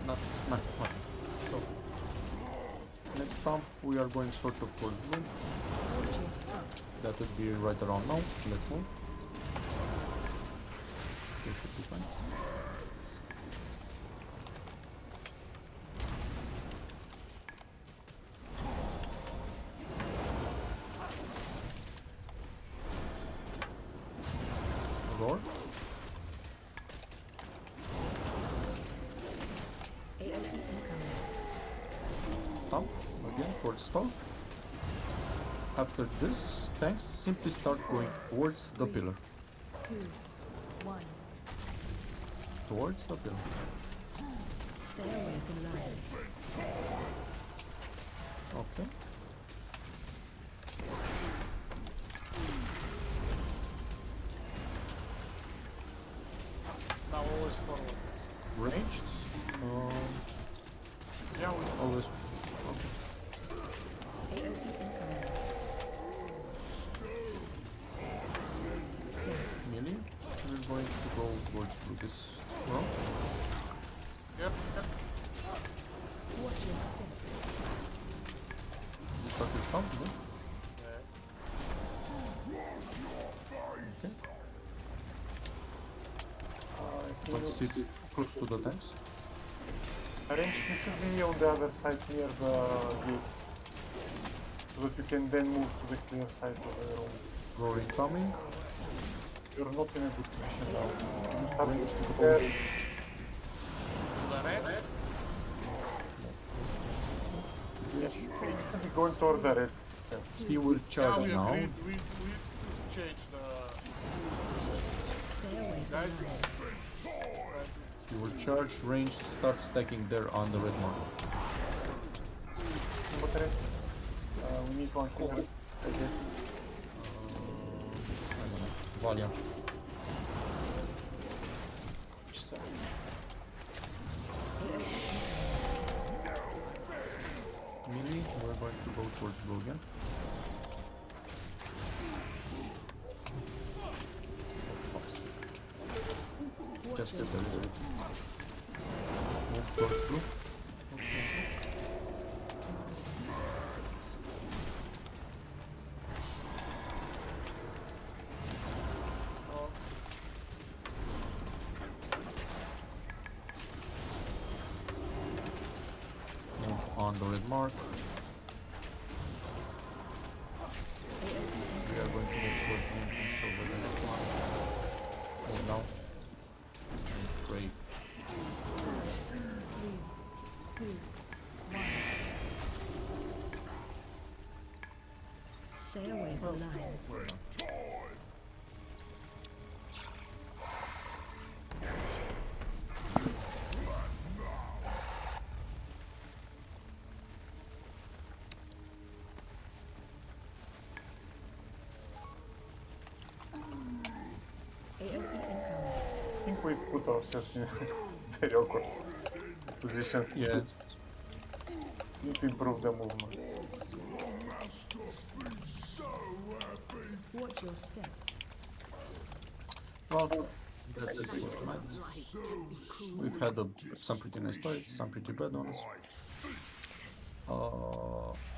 Not. So, next stomp we are going sort of towards blue. That would be right around now. Let's move. This should be fine. Roar. Stomp again for the spell. After this, tanks simply start going towards the pillar. 2, 1. Towards the pillar. Stay away from lines. Okay. Now always forward. Ranged. Yeah, we Always. AOE incoming. Stay. Melee. We're going to go towards blue this round. Yep. Watch your step. You start with stomp, no? Okay. But sit close to the tanks. Range, you should be on the other side near the gates. So that you can then move to the clear side of the room. Roar incoming. You're not in a good position now. You start Range to to prepare. go. Yes, you should be going toward the red. He will charge we now. agreed. We changed the... Stay away from Guys, lines. He will charge, range, start stacking there on the red mark. But we need one here, I guess. I don't know. Valia. Melee, we're going to go towards blue again. Oh, fuck's sake. Just sit there. Move towards blue. Move on the red mark. We are going to move towards the entrance over the next one. Move now. And pray. 3, 2, 1. Stay away from lines. think we put ourselves in a very awkward position. Yeah. Need to improve the movements. Watch your step. Well, that's it for tonight. We've had some pretty nice fights, some pretty bad ones.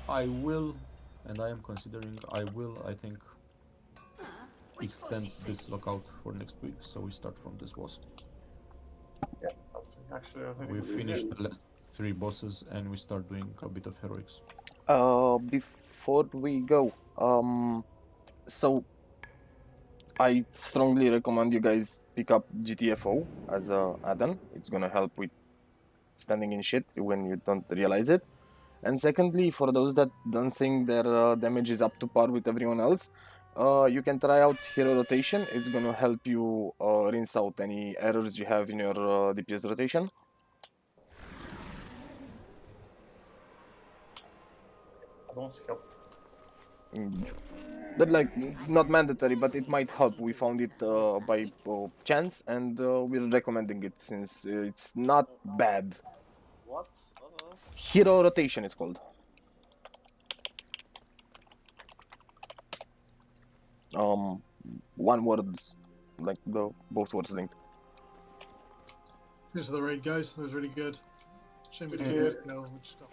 I will, and I am considering, I think, extend this lockout for next week, so we start from this boss. Yeah, that's actually a very We good finished idea. the last 3 bosses and we start doing a bit of heroics. Before we go, so I strongly recommend you guys pick up GTFO as a add-on. It's gonna help with standing in shit when you don't realize it. And secondly, for those that don't think their damage is up to par with everyone else, you can try out hero rotation. It's gonna help you rinse out any errors you have in your DPS rotation. Don't help. But like, not mandatory, but it might help. We found it by chance, and we're recommending it since it's not bad. What? Hero rotation is called. One word, like the both words linked. This is the raid, guys. It was really good. Shame we didn't Cheers. get to know which stuff.